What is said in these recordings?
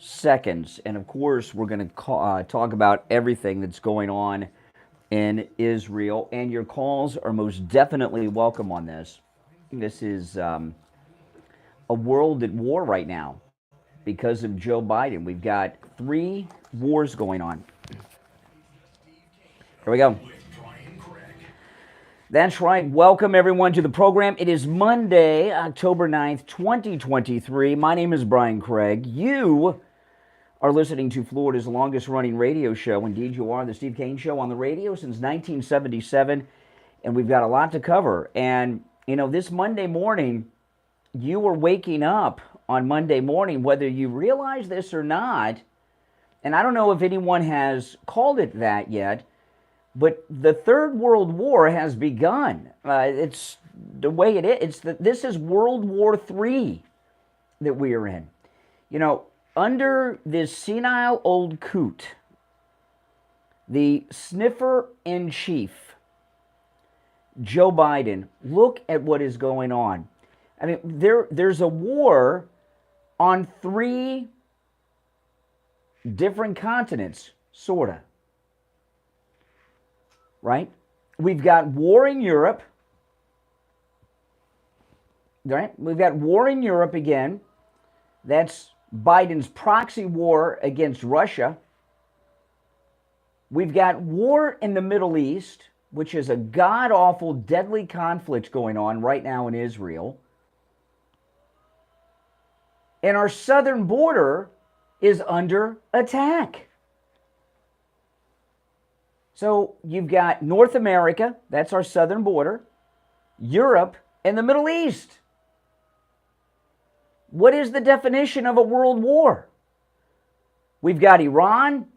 seconds. And of course, we're going to talk about everything that's going on in Israel. And your calls are most definitely welcome on this. This is a world at war right now because of Joe Biden. We've got 3 wars going on. Here we go. That's right. Welcome, everyone, to the program. It is Monday, October 9th, 2023. My name is Brian Craig. You are listening to Florida's longest-running radio show. Indeed, you are. The Steve Kane Show on the radio since 1977, and we've got a lot to cover. And, you know, this Monday morning, you are waking up on Monday morning, whether you realize this or not, and I don't know if anyone has called it that yet, but the Third World War has begun. It's the way it is. This is World War III that we are in. You know, under this senile old coot, the sniffer-in-chief, Joe Biden, look at what is going on. I mean, there's a war on 3 different continents, sort of. Right? We've got war in Europe. Right? We've got war in Europe again. That's Biden's proxy war against Russia. We've got war in the Middle East, which is a god-awful, deadly conflict going on right now in Israel. And our southern border is under attack. So you've got North America, that's our southern border, Europe, and the Middle East. What is the definition of a world war? We've got Iran,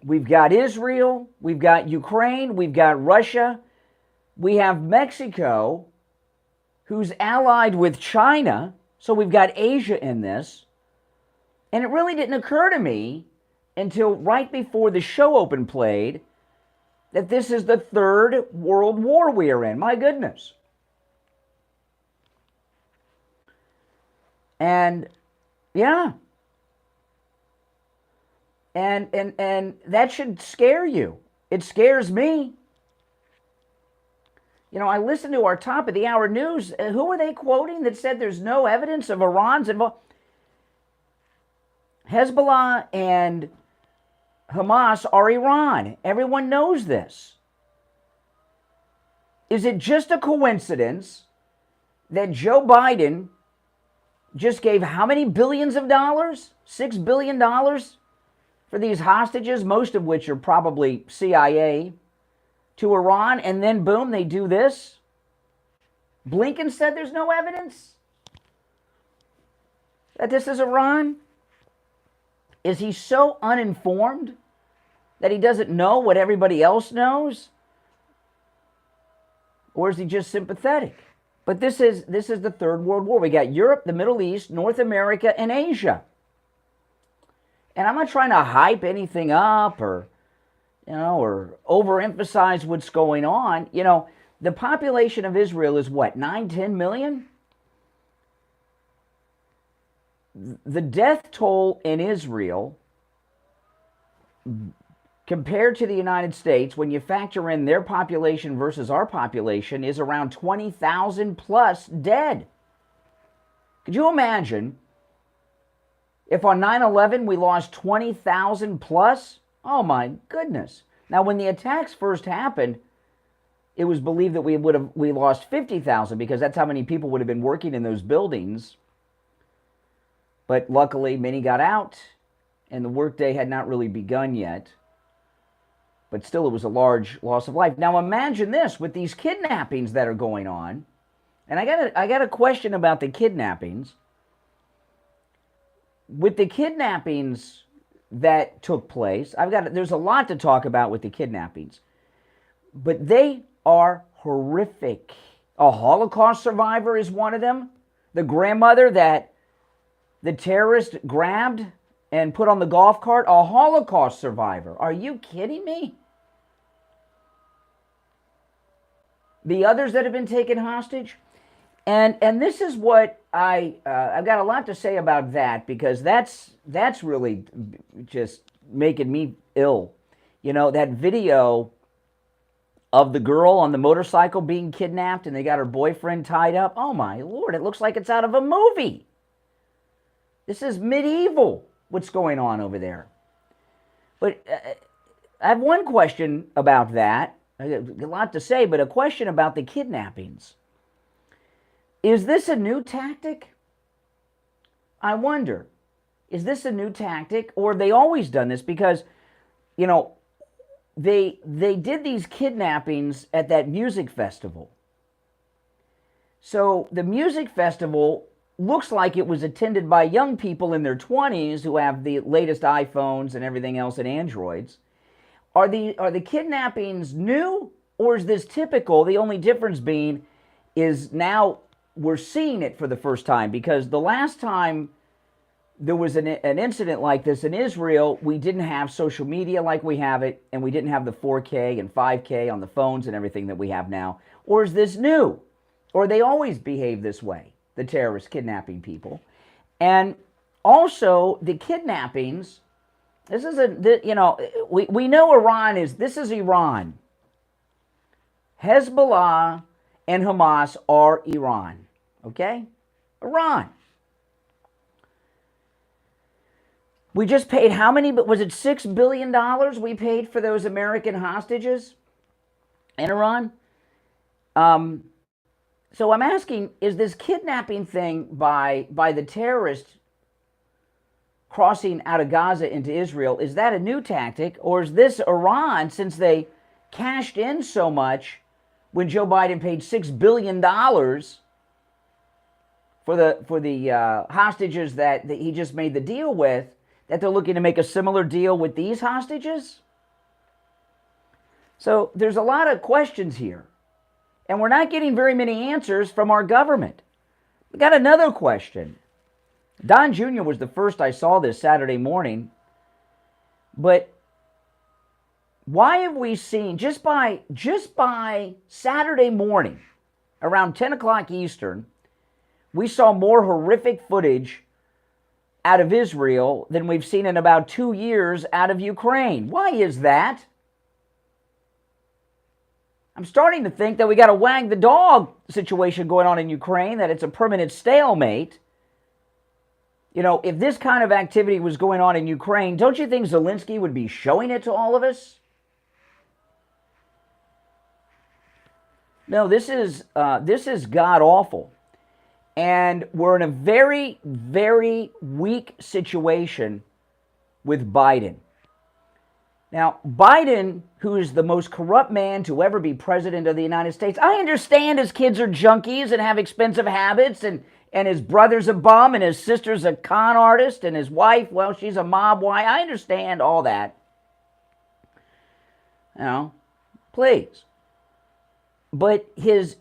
we've got Israel, we've got Ukraine, we've got Russia, we have Mexico, who's allied with China, so we've got Asia in this. And it really didn't occur to me until right before the show open played that this is the Third World War we are in. My goodness. And yeah. And that should scare you. It scares me. You know, I listened to our top of the hour news. Who were they quoting that said there's no evidence of Iran's involvement? Hezbollah and Hamas are Iran. Everyone knows this. Is it just a coincidence that Joe Biden just gave how many billions of dollars? $6 billion for these hostages, most of which are probably CIA, to Iran, and then boom, they do this? Blinken said there's no evidence that this is Iran? Is he so uninformed that he doesn't know what everybody else knows? Or is he just sympathetic? But this is the Third World War. We got Europe, the Middle East, North America, and Asia. And I'm not trying to hype anything up or overemphasize what's going on. You know, the population of Israel is what, 9-10 million? The death toll in Israel, compared to the United States, when you factor in their population versus our population, is around 20,000 plus dead. Could you imagine if on 9/11 we lost 20,000 plus? Oh my goodness. Now, when the attacks first happened, it was believed that we lost 50,000 because that's how many people would have been working in those buildings. But luckily, many got out, and the workday had not really begun yet. But still, it was a large loss of life. Now, imagine this with these kidnappings that are going on. And I got a question about the kidnappings. With the kidnappings that took place, there's a lot to talk about with the kidnappings. But they are horrific. A Holocaust survivor is one of them. The grandmother that the terrorist grabbed and put on the golf cart, a Holocaust survivor. Are you kidding me? The others that have been taken hostage, And this is what I've got a lot to say about that, because that's really just making me ill. You know, that video of the girl on the motorcycle being kidnapped and they got her boyfriend tied up. Oh my Lord, it looks like it's out of a movie. This is medieval, what's going on over there. But I have one question about that. I have a lot to say, but a question about the kidnappings. Is this a new tactic? I wonder. Is this a new tactic, or have they always done this? Because, you know, they did these kidnappings at that music festival. So the music festival looks like it was attended by young people in their 20s who have the latest iPhones and everything else and Androids. Are the kidnappings new, or is this typical? The only difference being is now we're seeing it for the first time, because the last time there was an incident like this in Israel, we didn't have social media like we have it, and we didn't have the 4K and 5K on the phones and everything that we have now. Or is this new? Or they always behave this way, the terrorists kidnapping people? And also the kidnappings, this is we know Iran is, this is Iran. Hezbollah and Hamas are Iran, okay? Iran. We just paid how many, but was it $6 billion we paid for those American hostages in Iran? So I'm asking, is this kidnapping thing by the terrorists crossing out of Gaza into Israel, is that a new tactic? Or is this Iran, since they cashed in so much when Joe Biden paid $6 billion for the hostages that he just made the deal with, that they're looking to make a similar deal with these hostages? So there's a lot of questions here, and we're not getting very many answers from our government. We got another question. Don Jr. was the first I saw this Saturday morning, but why have we seen, just by Saturday morning, around 10 o'clock Eastern, we saw more horrific footage out of Israel than we've seen in about 2 years out of Ukraine. Why is that? I'm starting to think that we got a wag the dog situation going on in Ukraine, that it's a permanent stalemate. You know, if this kind of activity was going on in Ukraine, don't you think Zelensky would be showing it to all of us? No, this is god-awful. And we're in a very, very weak situation with Biden. Now, Biden, who is the most corrupt man to ever be president of the United States, I understand his kids are junkies and have expensive habits, and his brother's a bum, and his sister's a con artist, and his wife, well, she's a mob wife. I understand all that. You know, please. But his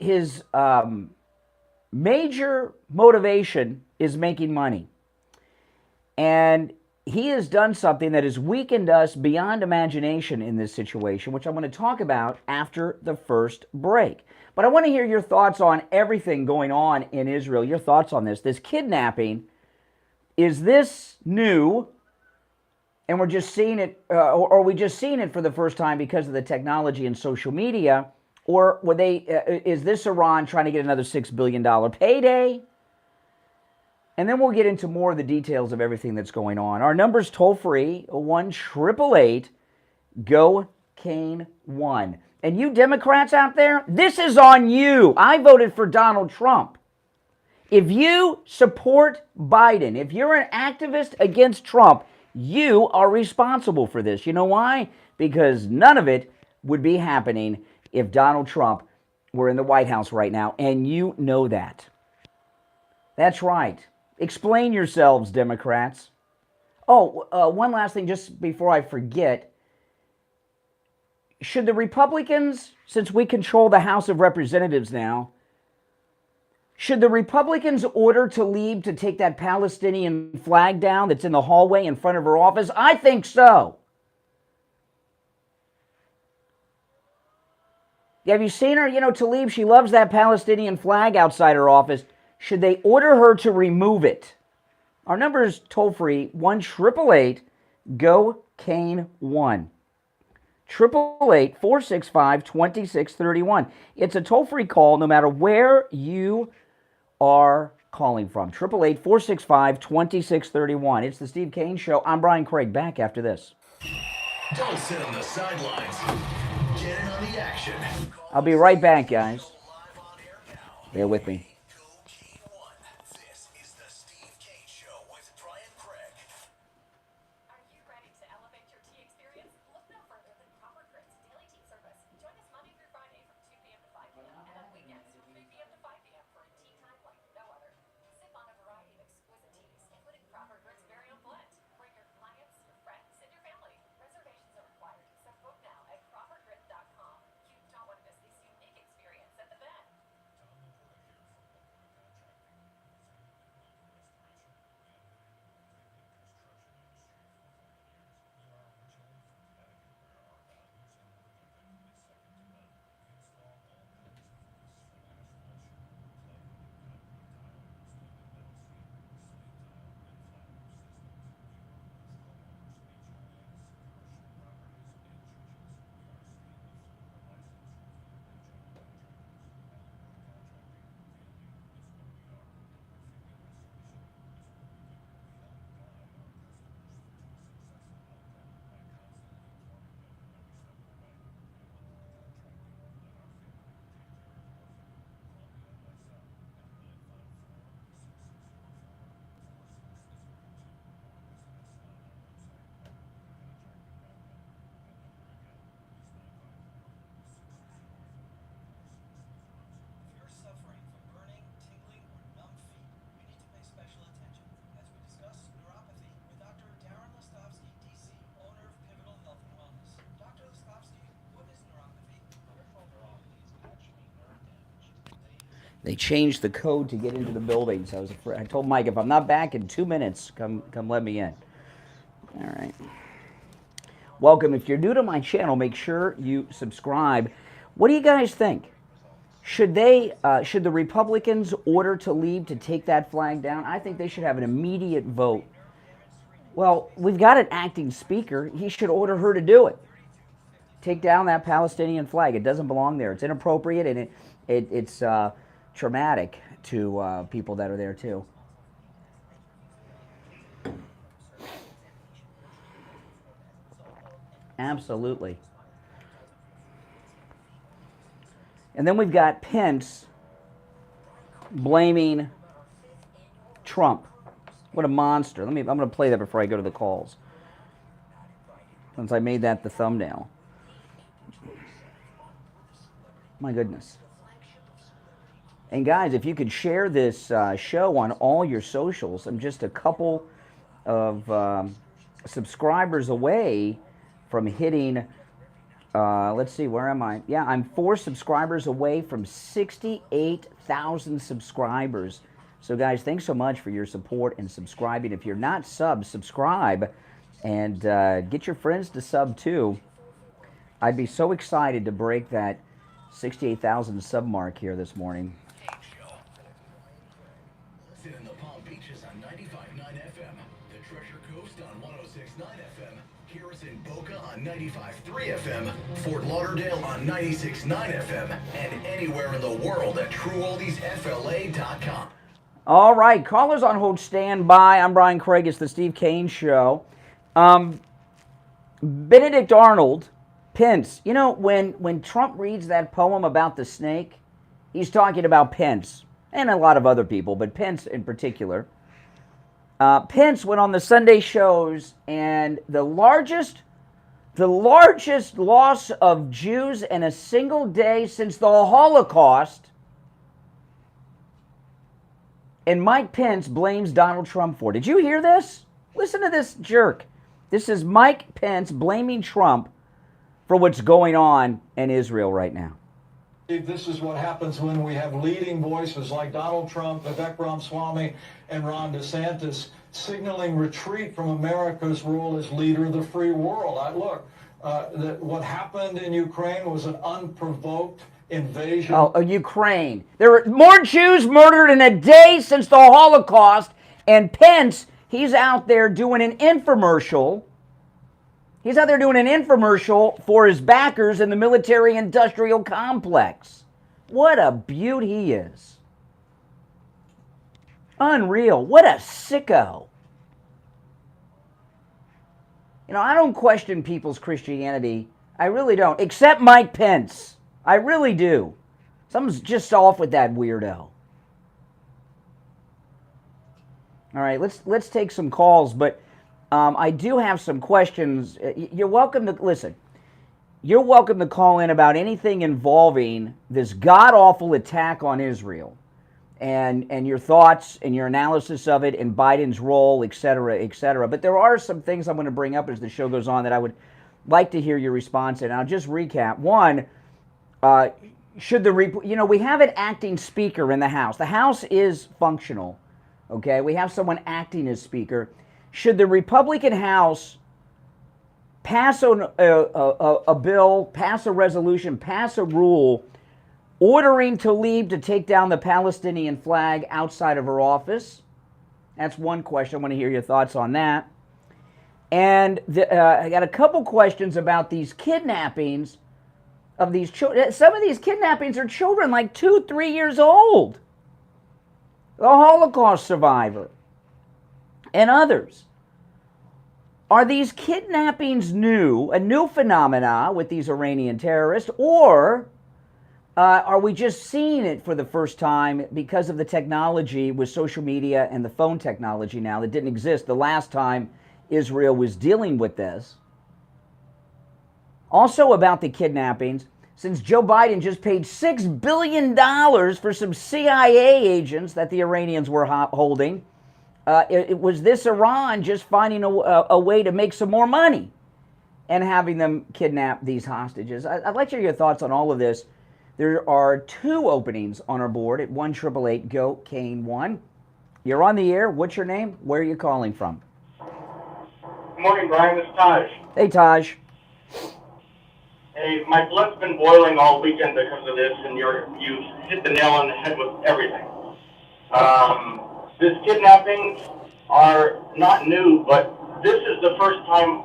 major motivation is making money. And he has done something that has weakened us beyond imagination in this situation, which I'm going to talk about after the first break. But I want to hear your thoughts on everything going on in Israel, your thoughts on this. This kidnapping, is this new, and we're just seeing it, or are we just seeing it for the first time because of the technology and social media? Or were they? Is this Iran trying to get another $6 billion payday? And then we'll get into more of the details of everything that's going on. Our number's toll-free, 1-888-GO-CANE-1. And you Democrats out there, this is on you. I voted for Donald Trump. If you support Biden, if you're an activist against Trump, you are responsible for this. You know why? Because none of it would be happening if Donald Trump were in the White House right now, and you know that. That's right. Explain yourselves, Democrats. Oh, one last thing just before I forget. Should the Republicans, since we control the House of Representatives now, should the Republicans order Tlaib to take that Palestinian flag down that's in the hallway in front of her office? I think so. Have you seen her? You know, Tlaib, she loves that Palestinian flag outside her office. Should they order her to remove it? Our number is toll-free, 1-888-GO-KANE-1. 888-465-2631. It's a toll-free call no matter where you are calling from. 888-465-2631. It's the Steve Kane Show. I'm Brian Craig. Back after this. Don't sit on the sidelines. Get in on the action. I'll be right back, guys. Bear with me. This is the Steve Kane Show with Brian Craig. Are you ready to elevate your tea experience? Look no further than Proper Grit's daily tea service. Join us Monday through Friday from 2 p.m. to 5 p.m. and on weekends from 3 p.m. to 5 p.m. for a tea time like no other. Sip on a variety of exquisite teas, including Proper Grit's very own blend. Bring your clients, your friends, and your family. Reservations are required, so book now at propergrit.com. You don't want to miss this unique experience at the Bend. They changed the code to get into the building, so I told Mike, if I'm not back in 2 minutes, come let me in. All right. Welcome. If you're new to my channel, make sure you subscribe. What do you guys think? Should the Republicans order Tlaib to take that flag down? I think they should have an immediate vote. Well, we've got an acting speaker. He should order her to do it. Take down that Palestinian flag. It doesn't belong there. It's inappropriate, and it's traumatic to people that are there too. Absolutely. And then we've got Pence blaming Trump. What a monster. I'm going to play that before I go to the calls, since I made that the thumbnail. My goodness. And guys, if you could share this show on all your socials, I'm just a couple of subscribers away from hitting, let's see, where am I? Yeah, I'm 4 subscribers away from 68,000 subscribers. So guys, thanks so much for your support and subscribing. If you're not subscribe, and get your friends to sub too. I'd be so excited to break that 68,000 sub mark here this morning. In the Palm Beaches on 95.9 FM, the Treasure Coast on 106.9 FM, Harrison Boca on 95.3 FM, Fort Lauderdale on 96.9 FM, and anywhere in the world at TrueOldiesFLA.com. All right, callers on hold, stand by. I'm Brian Craig. It's the Steve Kane Show. Benedict Arnold, Pence. You know, when Trump reads that poem about the snake, he's talking about Pence. And a lot of other people, but Pence in particular. Pence went on the Sunday shows, and the largest loss of Jews in a single day since the Holocaust. And Mike Pence blames Donald Trump for it. Did you hear this? Listen to this jerk. This is Mike Pence blaming Trump for what's going on in Israel right now. This is what happens when we have leading voices like Donald Trump, Vivek Ramaswamy, and Ron DeSantis signaling retreat from America's role as leader of the free world. What happened in Ukraine was an unprovoked invasion. Oh, Ukraine. There were more Jews murdered in a day since the Holocaust, and Pence, he's out there doing an infomercial. He's out there doing an infomercial for his backers in the military-industrial complex. What a beaut he is. Unreal. What a sicko. You know, I don't question people's Christianity. I really don't. Except Mike Pence. I really do. Something's just off with that weirdo. All right, let's take some calls, but I do have some questions. You're welcome to listen. You're welcome to call in about anything involving this god-awful attack on Israel, and your thoughts and your analysis of it, and Biden's role, et cetera, et cetera. But there are some things I'm going to bring up as the show goes on that I would like to hear your response in. I'll just recap. One, we have an acting speaker in the House. The House is functional, okay? We have someone acting as speaker. Should the Republican House pass a bill, pass a resolution, pass a rule ordering Tlaib to take down the Palestinian flag outside of her office? That's one question. I want to hear your thoughts on that. And I got a couple questions about these kidnappings of these children. Some of these kidnappings are children like 2-3 years old. The Holocaust survivor and others. Are these kidnappings a new phenomena with these Iranian terrorists, or are we just seeing it for the first time because of the technology with social media and the phone technology now that didn't exist the last time Israel was dealing with this? Also about the kidnappings, since Joe Biden just paid $6 billion for some CIA agents that the Iranians were holding, was this Iran just finding a way to make some more money and having them kidnap these hostages? I'd like to hear your thoughts on all of this. There are 2 openings on our board at 1-888-GO-KANE-1. You're on the air. What's your name? Where are you calling from? Good morning, Brian. This is Taj. Hey, Taj. Hey, my blood's been boiling all weekend because of this, and you hit the nail on the head with everything. These kidnappings are not new, but this is the first time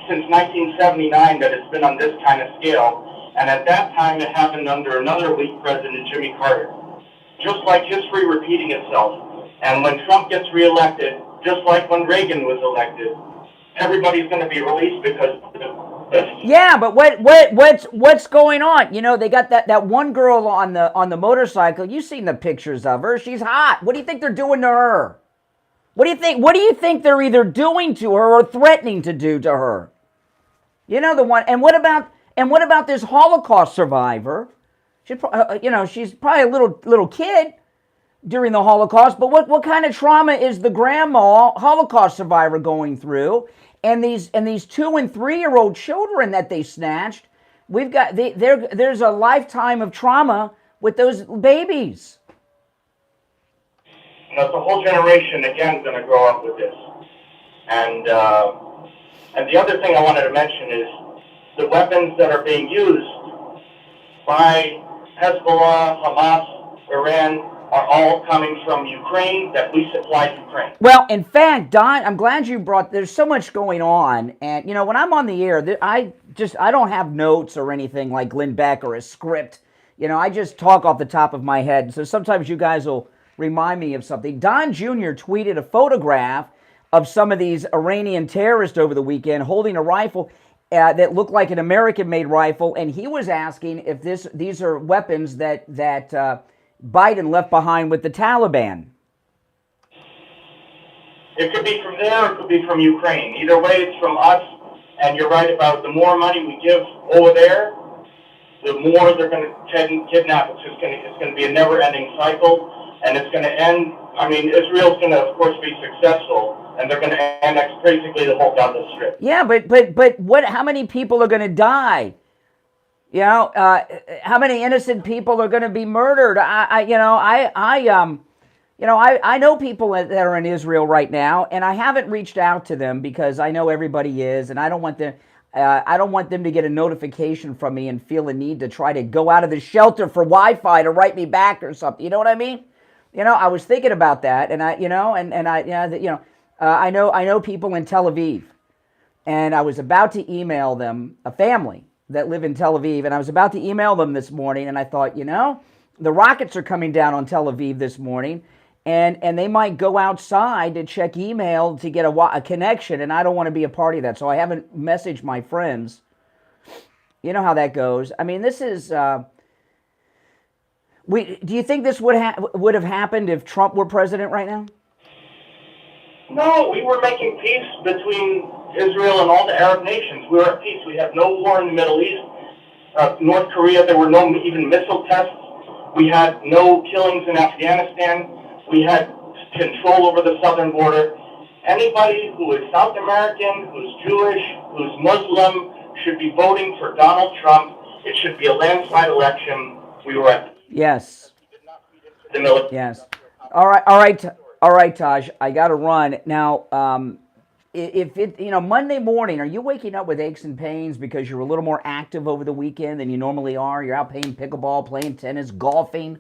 since 1979 that it's been on this kind of scale. And at that time, it happened under another weak president, Jimmy Carter. Just like history repeating itself. And when Trump gets reelected, just like when Reagan was elected, everybody's going to be released because yeah, but what's going on? You know, they got that one girl on the motorcycle. You've seen the pictures of her. She's hot. What do you think they're doing to her? What do you think they're either doing to her or threatening to do to her? You know the one. And what about this Holocaust survivor? She's probably a little kid during the Holocaust. But what kind of trauma is the grandma Holocaust survivor going through? And these 2- and 3-year-old children that they snatched, there's a lifetime of trauma with those babies. You know, it's a whole generation again going to grow up with this. And the other thing I wanted to mention is the weapons that are being used by Hezbollah, Hamas, Iran are all coming from Ukraine that we supply Ukraine. Well, in fact, Don, I'm glad you there's so much going on. And, you know, when I'm on the air, I don't have notes or anything like Glenn Beck or a script. You know, I just talk off the top of my head. So sometimes you guys will remind me of something. Don Jr. tweeted a photograph of some of these Iranian terrorists over the weekend holding a rifle that looked like an American-made rifle. And he was asking if these are weapons that Biden left behind with the Taliban. It could be from there, or it could be from Ukraine. Either way, it's from us. And you're right about the more money we give over there, the more they're going to kidnap. It's going to be a never-ending cycle, and it's going to end. I mean, Israel's going to, of course, be successful, and they're going to annex basically the whole Gaza Strip. Yeah, but what? How many people are going to die? You know, how many innocent people are going to be murdered? I know people that are in Israel right now, and I haven't reached out to them because I know everybody is, and I don't want them. I don't want them to get a notification from me and feel a need to try to go out of the shelter for Wi-Fi to write me back or something. You know what I mean? I was thinking about that, and I know people in Tel Aviv, and I was about to email them, a family that live in Tel Aviv, and I was about to email them this morning, and I thought, the rockets are coming down on Tel Aviv this morning, and they might go outside to check email to get a connection, and I don't want to be a part of that, so I haven't messaged my friends. You know how that goes. I mean, this is... do you think this would have happened if Trump were president right now? No, we were making peace between Israel and all the Arab nations. We were at peace. We had no war in the Middle East. North Korea, there were no even missile tests. We had no killings in Afghanistan. We had control over the southern border. Anybody who is South American, who's Jewish, who's Muslim, should be voting for Donald Trump. It should be a landslide election. We were at Yes. the military. Yes. All right, Taj. I got to run now. If it, Monday morning, are you waking up with aches and pains because you're a little more active over the weekend than you normally are? You're out playing pickleball, playing tennis, golfing,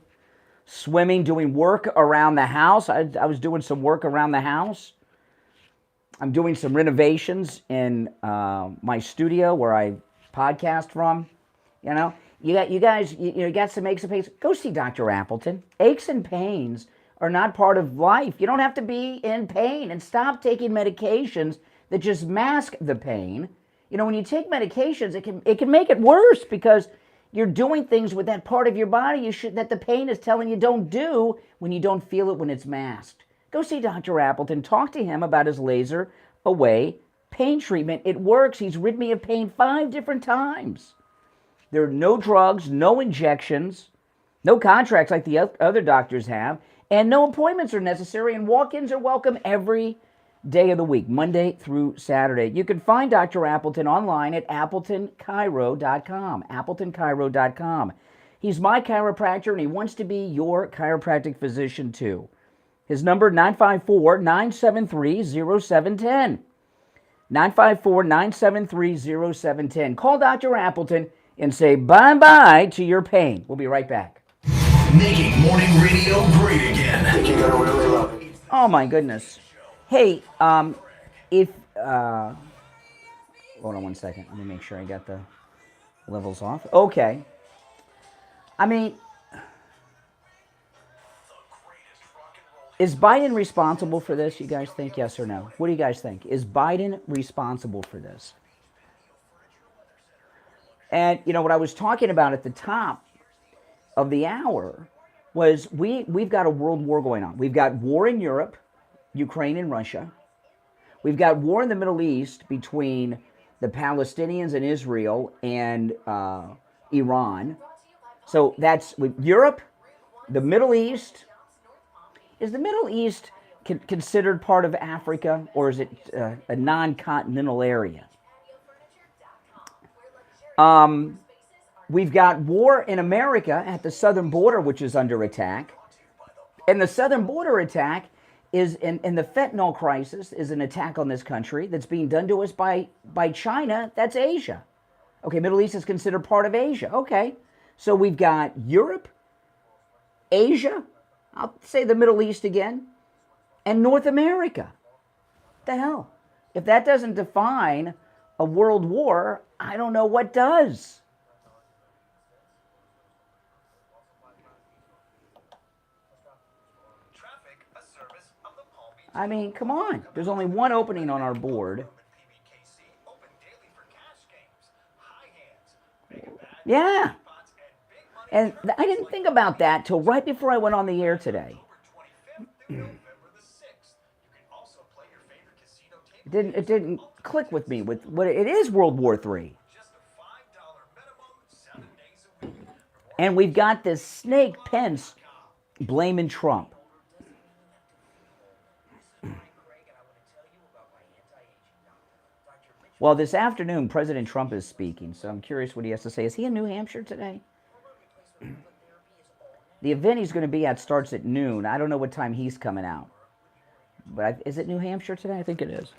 swimming, doing work around the house. I was doing some work around the house. I'm doing some renovations in my studio where I podcast from. You guys got some aches and pains. Go see Dr. Appleton. Aches and pains are not part of life. You don't have to be in pain, and stop taking medications that just mask the pain. When you take medications, it can make it worse because you're doing things with that part of your body that the pain is telling you don't do when you don't feel it when it's masked. Go see Dr. Appleton. Talk to him about his laser away pain treatment. It works. He's rid me of pain 5 different times. There are no drugs, no injections, no contracts like the other doctors have, and no appointments are necessary, and walk-ins are welcome every day of the week, Monday through Saturday. You can find Dr. Appleton online at AppletonChiro.com, AppletonChiro.com. He's my chiropractor, and he wants to be your chiropractic physician, too. His number, 954-973-0710. 954-973-0710. Call Dr. Appleton and say bye-bye to your pain. We'll be right back. Making morning radio great again. I think you're gonna really love it. Oh my goodness. Hey, hold on one second. Let me make sure I got the levels off. Okay. I mean, is Biden responsible for this, you guys think? Yes or no? What do you guys think? Is Biden responsible for this? And, what I was talking about at the top of the hour was we've got a world war going on. We've got war in Europe, Ukraine and Russia. We've got war in the Middle East between the Palestinians and Israel and Iran. So that's with Europe, the Middle East. Is the Middle East considered part of Africa, or is it a non-continental area? We've got war in America at the southern border, which is under attack. And the southern border attack is, in the fentanyl crisis, is an attack on this country that's being done to us by China. That's Asia. Okay, Middle East is considered part of Asia. Okay, so we've got Europe, Asia, I'll say the Middle East again, and North America. What the hell? If that doesn't define a world war, I don't know what does. I mean, come on. There's only one opening on our board. Yeah. And I didn't think about that till right before I went on the air today. It didn't click with me with what it is. World War III. And we've got this snake Pence blaming Trump. Well, this afternoon, President Trump is speaking, so I'm curious what he has to say. Is he in New Hampshire today? The event he's going to be at starts at noon. I don't know what time he's coming out. But is it New Hampshire today? I think it is.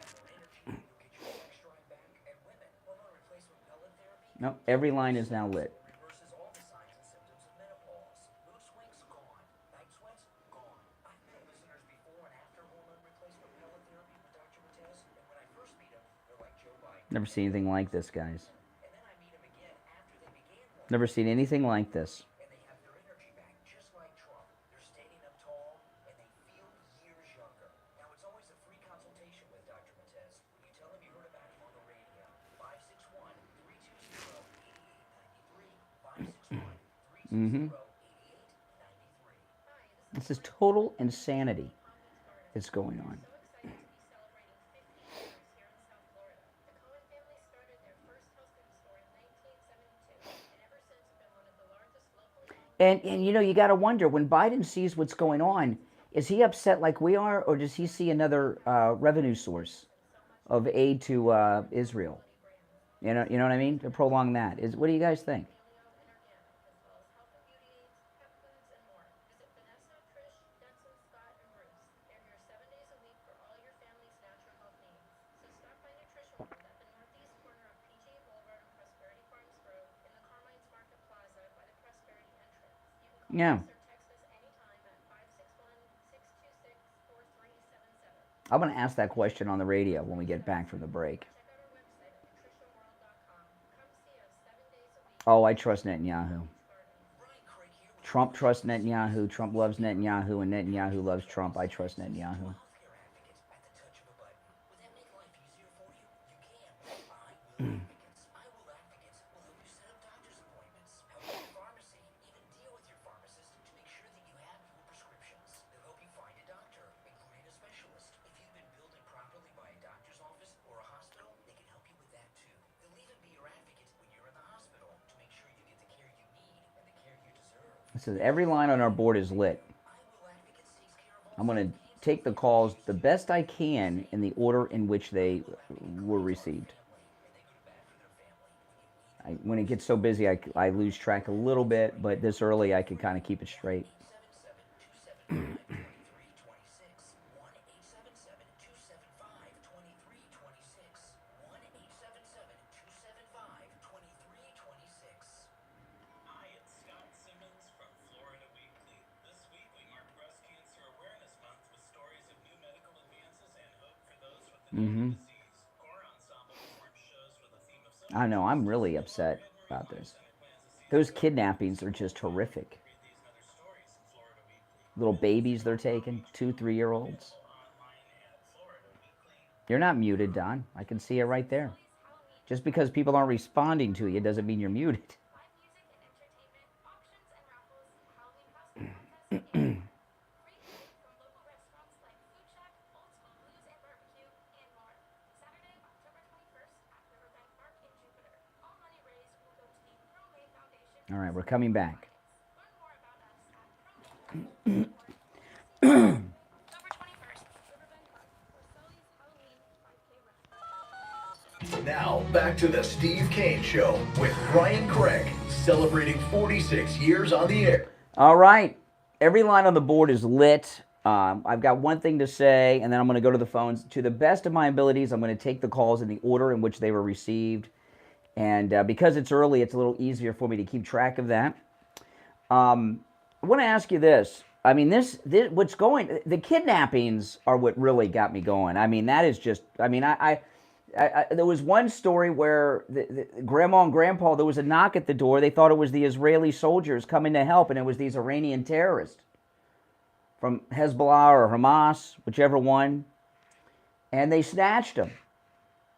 No, every line is now lit. Reverses all the signs and symptoms of menopause. Mood swings gone. Night sweats gone. I've met listeners before and after hormone replacement pellet therapy with Dr. Matez, and when I first meet them, they're like Joe Biden. Never seen anything like this, guys. And then I meet them again after they began hormone. Never seen anything like this. And they have their energy back, just like Trump. They're standing up tall, and they feel years younger. Now, it's always a free consultation with Dr. Matez. When you tell him you heard about him on the radio, 561-320-8893, 561-320-8893. This is total insanity that's going on. So excited to be celebrating 50 years here in South Florida. The Cohen family started their first health food store in 1972, and ever since have been one of the largest locally owned. And you know, you got to wonder, when Biden sees what's going on, is he upset like we are, or does he see another revenue source of aid to Israel? You know what I mean? To prolong that. What do you guys think? Yeah. I'm going to ask that question on the radio when we get back from the break. Oh, I trust Netanyahu. Trump trusts Netanyahu. Trump loves Netanyahu, and Netanyahu loves Trump. I trust Netanyahu. It says every line on our board is lit. I'm going to take the calls the best I can in the order in which they were received. When it gets so busy, I lose track a little bit, but this early I can kind of keep it straight. I know, I'm really upset about this. Those kidnappings are just horrific. Little babies they're taking, 2, 3-year-olds. You're not muted, Don. I can see it right there. Just because people aren't responding to you doesn't mean you're muted. All right, we're coming back. Now, back to the Steve Kane Show with Brian Craig, celebrating 46 years on the air. All right, every line on the board is lit. I've got one thing to say, and then I'm going to go to the phones. To the best of my abilities, I'm going to take the calls in the order in which they were received. And because it's early, it's a little easier for me to keep track of that. I want to ask you this. I mean, the kidnappings are what really got me going. I mean, that is just, I mean, there was one story where the grandma and grandpa, there was a knock at the door. They thought it was the Israeli soldiers coming to help, and it was these Iranian terrorists from Hezbollah or Hamas, whichever one. And they snatched them.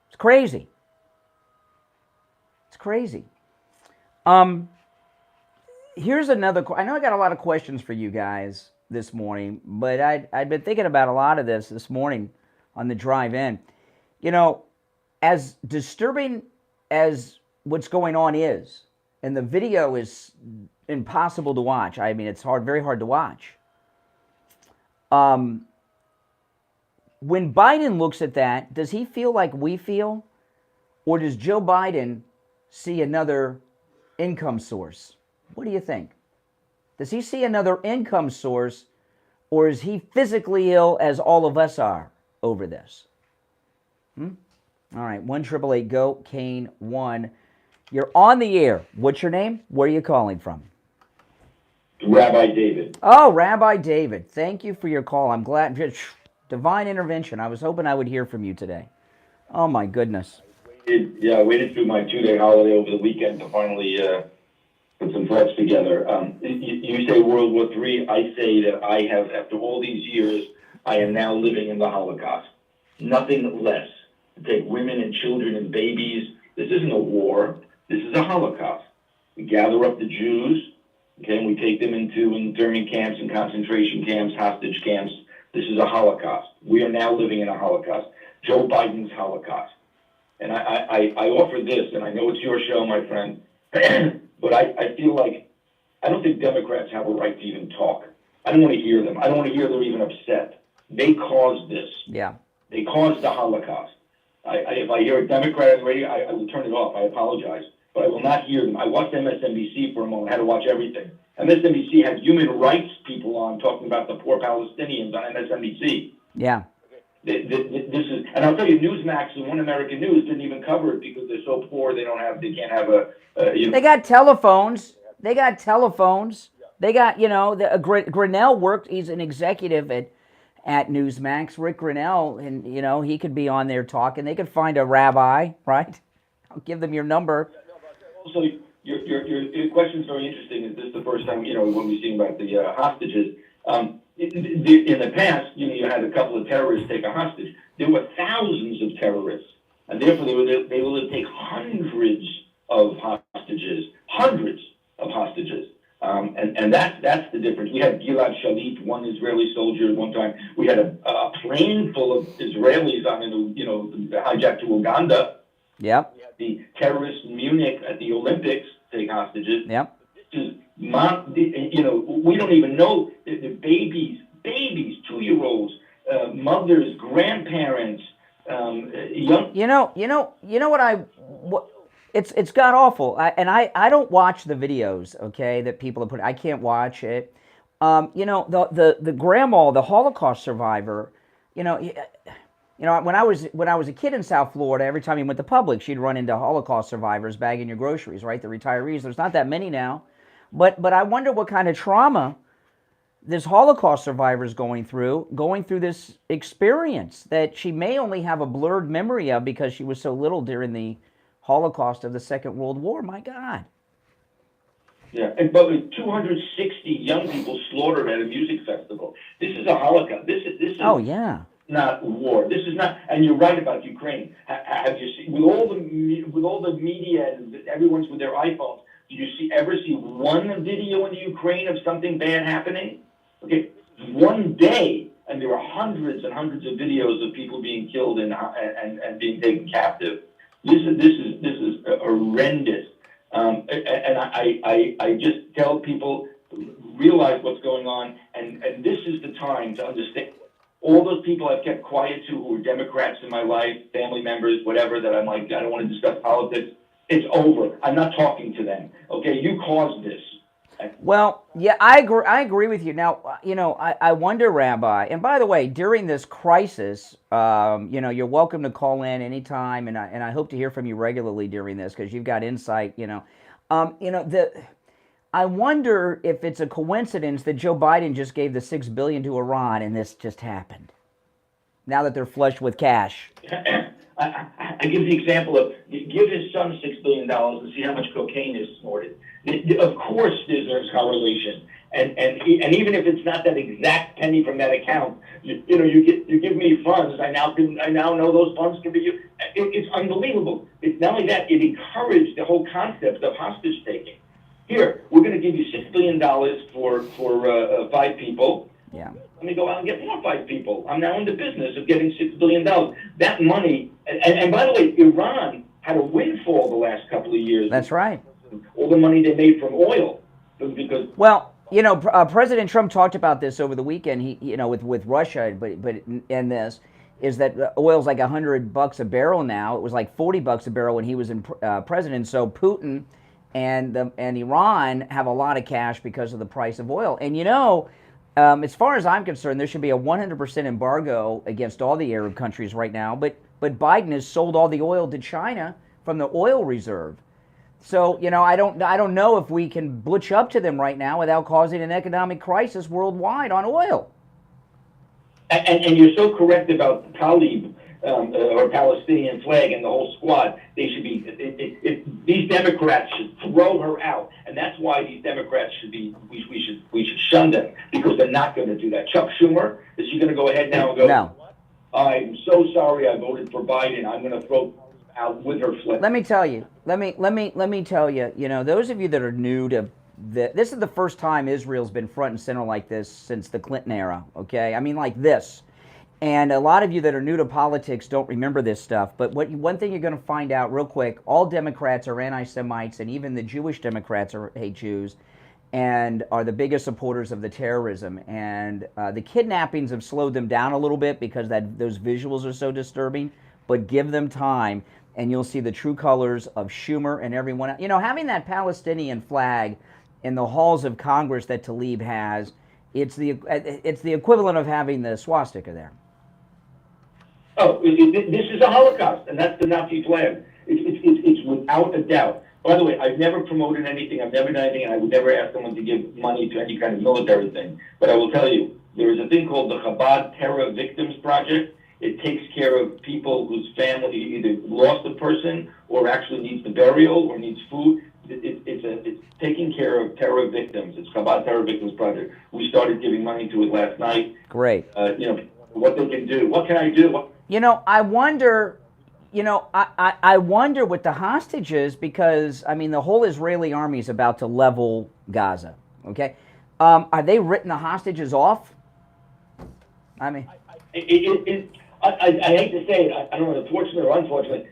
It's crazy. It's crazy. Here's another. I know I got a lot of questions for you guys this morning, but I'd been thinking about a lot of this morning on the drive in. You know, as disturbing as what's going on is, and the video is impossible to watch. I mean, it's very hard to watch. When Biden looks at that, does he feel like we feel, or does Joe Biden see another income source? What do you think? Does he see another income source, or is he physically ill as all of us are over this? All right, 1-888-GO-KANE-1. You're on the air. What's your name? Where are you calling from? Rabbi David. Oh, Rabbi David. Thank you for your call. I'm glad. Divine intervention. I was hoping I would hear from you today. Oh, my goodness. I waited through my 2-day holiday over the weekend to finally put some thoughts together. You say World War III. I say that I have, after all these years, I am now living in the Holocaust. Nothing less. To take women and children and babies. This isn't a war. This is a Holocaust. We gather up the Jews, okay, and we take them into internment camps and concentration camps, hostage camps. This is a Holocaust. We are now living in a Holocaust. Joe Biden's Holocaust. And I offer this, and I know it's your show, my friend, but I feel like I don't think Democrats have a right to even talk. I don't want to hear them. I don't want to hear them even upset. They caused this. Yeah. They caused the Holocaust. If I hear a Democrat on the radio, I will turn it off. I apologize. But I will not hear them. I watched MSNBC for a moment. I had to watch everything. MSNBC had human rights people on talking about the poor Palestinians on MSNBC. Yeah. This is, and I'll tell you, Newsmax and One American News didn't even cover it because they're so poor. They can't have They got telephones. They got, Grinnell worked. He's an executive at Newsmax. Rick Grinnell, and he could be on there talking. They could find a rabbi, right? I'll give them your number. Also, your question is very interesting. Is this the first time when we're seeing about the hostages? In the past, you had a couple of terrorists take a hostage. There were thousands of terrorists, and therefore they will take hundreds of hostages, and that's the difference. We had Gilad Shalit, one Israeli soldier at one time. We had a plane full of Israelis on hijacked to Uganda. Yep. We had the terrorists in Munich at the Olympics take hostages. Yep. We don't even know the babies, 2-year-olds, mothers, grandparents, young. It's got awful. I don't watch the videos, okay, that people have put. I can't watch it. The grandma, the Holocaust survivor, when I was a kid in South Florida, every time you went to Publix, you'd run into Holocaust survivors bagging your groceries, right? The retirees. There's not that many now. But I wonder what kind of trauma this Holocaust survivor is going through this experience that she may only have a blurred memory of because she was so little during the Holocaust of the Second World War. My God. Yeah, but with 260 young people slaughtered at a music festival. This is a Holocaust. This is. Oh yeah. Not war. This is not. And you're right about Ukraine. Have you seen with all the media and everyone's with their iPhones? Did you ever see one video in the Ukraine of something bad happening? Okay, one day, and there are hundreds and hundreds of videos of people being killed and being taken captive. This is horrendous. And I just tell people, realize what's going on, and this is the time to understand. All those people I've kept quiet to who were Democrats in my life, family members, whatever, that I'm like, I don't want to discuss politics. It's over. I'm not talking to them. Okay, you caused this. Well, yeah, I agree with you. Now, I wonder, Rabbi, and by the way, during this crisis, you're welcome to call in anytime, and I hope to hear from you regularly during this because you've got insight. I wonder if it's a coincidence that Joe Biden just gave the $6 billion to Iran, and this just happened. Now that they're flush with cash. I give the example of give his son $6 billion and see how much cocaine is snorted. Of course, there's a correlation, and even if it's not that exact penny from that account, you give me funds. I now know those funds can be used. It's unbelievable. It's not only that, it encouraged the whole concept of hostage taking. Here, we're going to give you $6 billion for 5 people. Yeah. Let me go out and get more 5 people. I'm now in the business of getting $6 billion. That money, and by the way, Iran had a windfall the last couple of years. That's right. All the money they made from oil. Because President Trump talked about this over the weekend. He, with Russia, and this is that oil's like $100 a barrel now. It was like $40 a barrel when he was in president. So Putin and Iran have a lot of cash because of the price of oil. And as far as I'm concerned, there should be a 100% embargo against all the Arab countries right now. But Biden has sold all the oil to China from the oil reserve. So, I don't know if we can butch up to them right now without causing an economic crisis worldwide on oil. And you're so correct about Talib, or Palestinian flag and the whole squad. They should be. These Democrats should throw her out, and that's why these Democrats should be. We should shun them because they're not going to do that. Chuck Schumer, is she going to go ahead now and go? No. I'm so sorry. I voted for Biden. I'm going to throw out with her flag. Let me tell you. Let me tell you. Those of you that are new to this is the first time Israel's been front and center like this since the Clinton era. Okay, I mean like this. And a lot of you that are new to politics don't remember this stuff. But one thing you're going to find out real quick: all Democrats are anti-Semites, and even the Jewish Democrats hate Jews, and are the biggest supporters of the terrorism. And the kidnappings have slowed them down a little bit because those visuals are so disturbing. But give them time, and you'll see the true colors of Schumer and everyone. Having that Palestinian flag in the halls of Congress that Talib has, it's the equivalent of having the swastika there. Oh, this is a Holocaust, and that's the Nazi flag. It's without a doubt. By the way, I've never promoted anything. I've never done anything, and I would never ask someone to give money to any kind of military thing. But I will tell you, there is a thing called the Chabad Terror Victims Project. It takes care of people whose family either lost a person or actually needs the burial or needs food. It's taking care of terror victims. It's Chabad Terror Victims Project. We started giving money to it last night. Great. What they can do. What can I do? I wonder. I wonder with the hostages, because the whole Israeli army is about to level Gaza. Okay, are they written the hostages off? I hate to say it. I don't know, fortunately or unfortunately,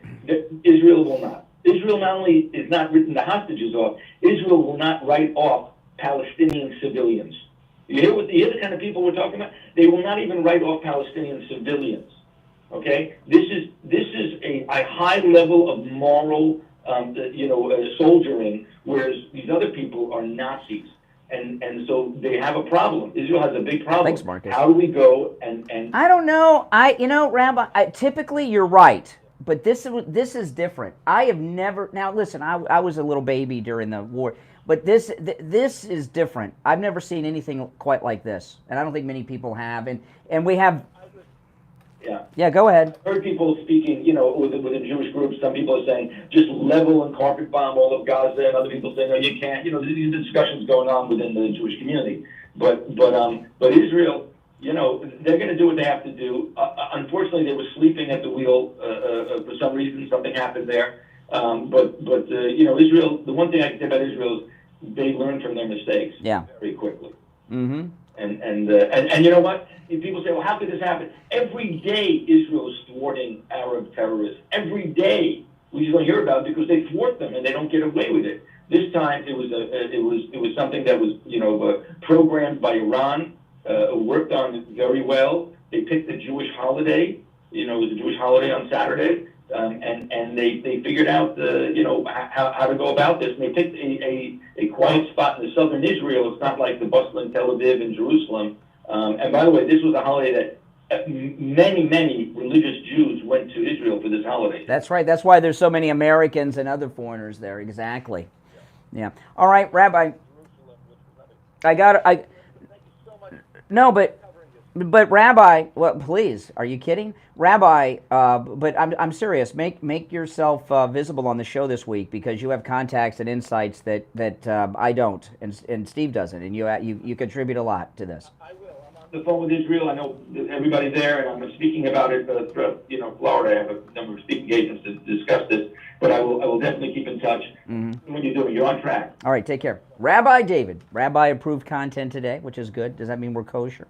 Israel will not. Israel not only is not written the hostages off, Israel will not write off Palestinian civilians. You hear the kind of people we're talking about? They will not even write off Palestinian civilians. Okay, this is a high level of moral, soldiering, whereas these other people are Nazis, and so they have a problem. Israel has a big problem. Thanks, Marcus. How do we go and? I don't know. Rabbi, typically you're right, but this is different. I have never. Now listen, I was a little baby during the war. But this is different. I've never seen anything quite like this, and I don't think many people have. And we have. Yeah. Yeah. Go ahead. I've heard people speaking, within Jewish groups. Some people are saying just level and carpet bomb all of Gaza, and other people saying no, you can't. These discussions going on within the Jewish community. But Israel, they're going to do what they have to do. Unfortunately, they were sleeping at the wheel for some reason. Something happened there. Israel. The one thing I can say about Israel is they learn from their mistakes very quickly. Mm-hmm. And you know what? People say, well, how could this happen? Every day Israel is thwarting Arab terrorists. Every day. We just don't hear about it because they thwart them and they don't get away with it. This time it was something that was programmed by Iran, worked on very well. They picked a Jewish holiday. It was a Jewish holiday on Saturday. And they figured out how to go about this, and they picked a quiet spot in the southern Israel. It's not like the bustling Tel Aviv and Jerusalem. And by the way, this was a holiday that many religious Jews went to Israel for this holiday. That's right. That's why there's so many Americans and other foreigners there. Exactly. Yeah. All right, Rabbi. No, but Rabbi, well, please, are you kidding? Rabbi, but I'm serious. Make yourself visible on the show this week, because you have contacts and insights that I don't, and Steve doesn't, and you contribute a lot to this. I will. I'm on the phone with Israel. I know everybody's there, and I'm speaking about it throughout Florida. I have a number of speaking engagements to discuss this, but I will definitely keep in touch. Mm-hmm. When you're doing, you're on track. All right, take care. Rabbi David, Rabbi approved content today, which is good. Does that mean we're kosher?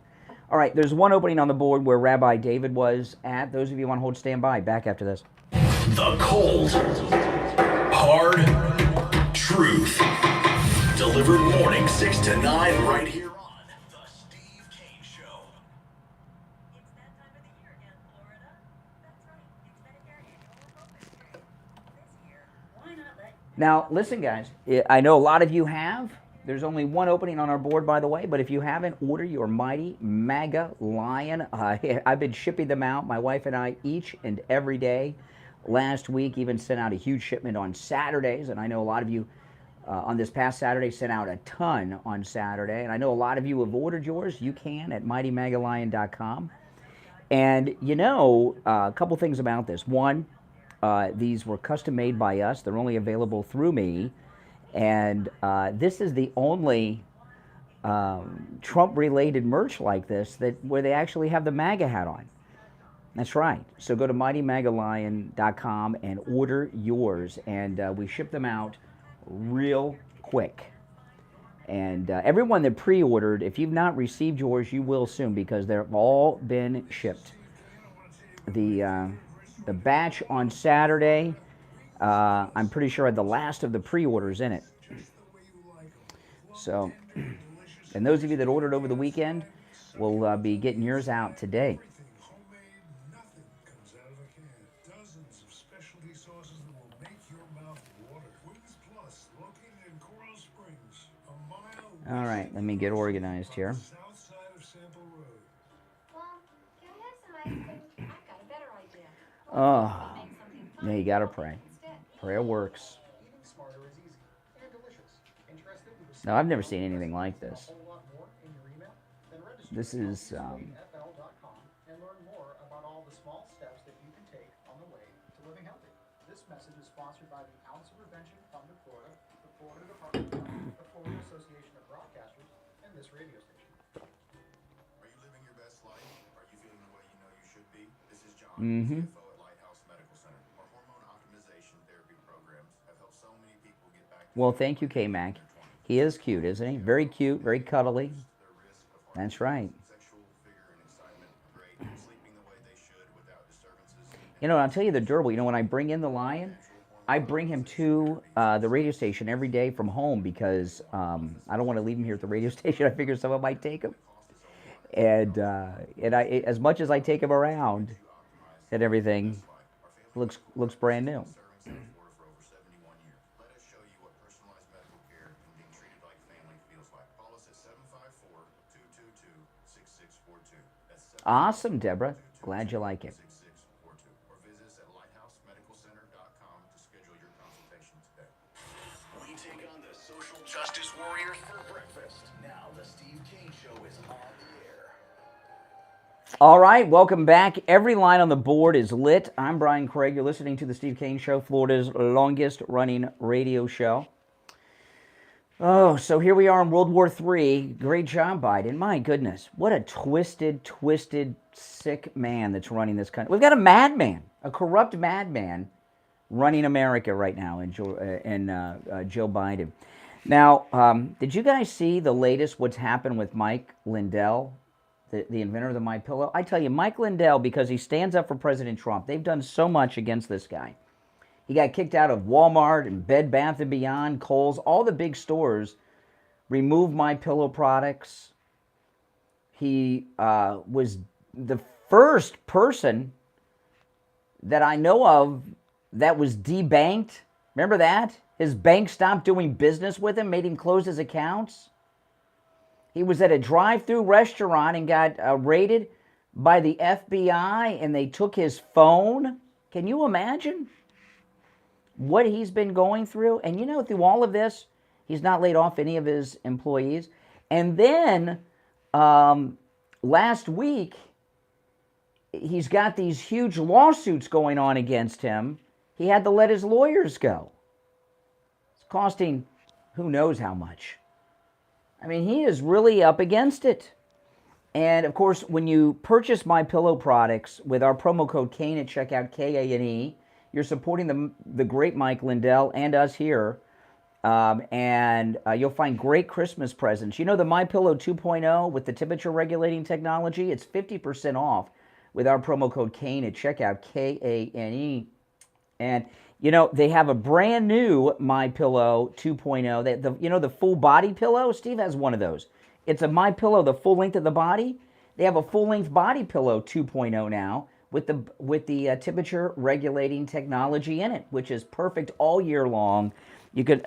All right, there's one opening on the board where Rabbi David was at. Those of you who want to hold, stand by. Back after this. The cold, hard truth. Delivered morning 6 to 9 right here on The Steve Kane Show. It's that time of the year again, Florida. That's right. It's Medicare annual enrollment period. This year, why not let... Now, listen, guys. I know a lot of you have. There's only one opening on our board, by the way, but if you haven't, order your mighty MAGA Lion. I've been shipping them out, my wife and I, each and every day. last week, even sent out a huge shipment on Saturdays, and I know a lot of you on this past Saturday sent out a ton on Saturday, and I know a lot of you have ordered yours. You can at mightymagalion.com. And you know, a couple things about this. One, these were custom made by us. They're only available through me. And this is the only Trump-related merch like this where they actually have the MAGA hat on. That's right. So go to mightymagalion.com and order yours. And we ship them out real quick. And everyone that pre-ordered, if you've not received yours, you will soon because they've all been shipped. The batch on Saturday, I'm pretty sure had the last of the pre-orders in it. So, and those of you that ordered over the weekend will be getting yours out today. All right, let me get organized here. Oh, yeah, you gotta pray. Prayer works. No, I've never seen anything like this. This is This message is sponsored by the Ounce of Prevention Fund of Florida, the Florida Department of Health, the Florida Association of Broadcasters, and this radio station. Are you living your best life? Are you feeling the way you know you should be? This is John, Mm-hmm. CFO at Lighthouse Medical Center. Our hormone optimization therapy programs have helped so many people get back to well, thank you, K-Mac. He is cute, isn't he? Very cute, very cuddly. their risk of heart That's right. sexual vigor and excitement, great, sleeping the way they should without disturbances. You know, I'll tell you the durable. You know, when I bring in the lion, I bring him to the radio station every day from home because I don't want to leave him here at the radio station. I figure someone might take him. And as much as I take him around and everything, looks brand new. Serving South Florida for over 71 years. Let us show you what personalized medical care and being treated like family feels like. Call us at 754-222-6642. That's Awesome, Deborah. Glad you like it. 6642. Or visit us at lighthousemedicalcenter.com to schedule your consultation today. We take on the social justice warriors for breakfast. Now the Steve Kane Show is on the air. All right, welcome back. Every line on the board is lit. I'm Brian Craig. You're listening to the Steve Kane Show, Florida's longest running radio show. Oh, so here we are in World War III. Great job, Biden. My goodness, what a twisted, sick man that's running this country. We've got a madman, a corrupt madman running America right now in Joe Biden. Now, did you guys see the latest what's happened with Mike Lindell, the inventor of the MyPillow? I tell you, Mike Lindell, because he stands up for President Trump, they've done so much against this guy. He got kicked out of Walmart and Bed Bath & Beyond, Kohl's, all the big stores removed MyPillow products. He was the first person that I know of that was debanked. Remember that? His bank stopped doing business with him, made him close his accounts. He was at a drive-through restaurant and got raided by the FBI, and they took his phone. Can you imagine what he's been going through? And you know, through all of this, he's not laid off any of his employees. And then last week, he's got these huge lawsuits going on against him. He had to let his lawyers go. It's costing who knows how much. I mean, he is really up against it. And of course, when you purchase MyPillow products with our promo code Kane at checkout, K-A-N-E, you're supporting the great Mike Lindell and us here. And you'll find great Christmas presents. You know the MyPillow 2.0 with the temperature regulating technology? It's 50% off with our promo code Kane at checkout, K-A-N-E. And you know, they have a brand new MyPillow 2.0. The full body pillow? Steve has one of those. It's a MyPillow, the full length of the body. They have a full length body pillow 2.0 now with the temperature regulating technology in it, which is perfect all year long. You could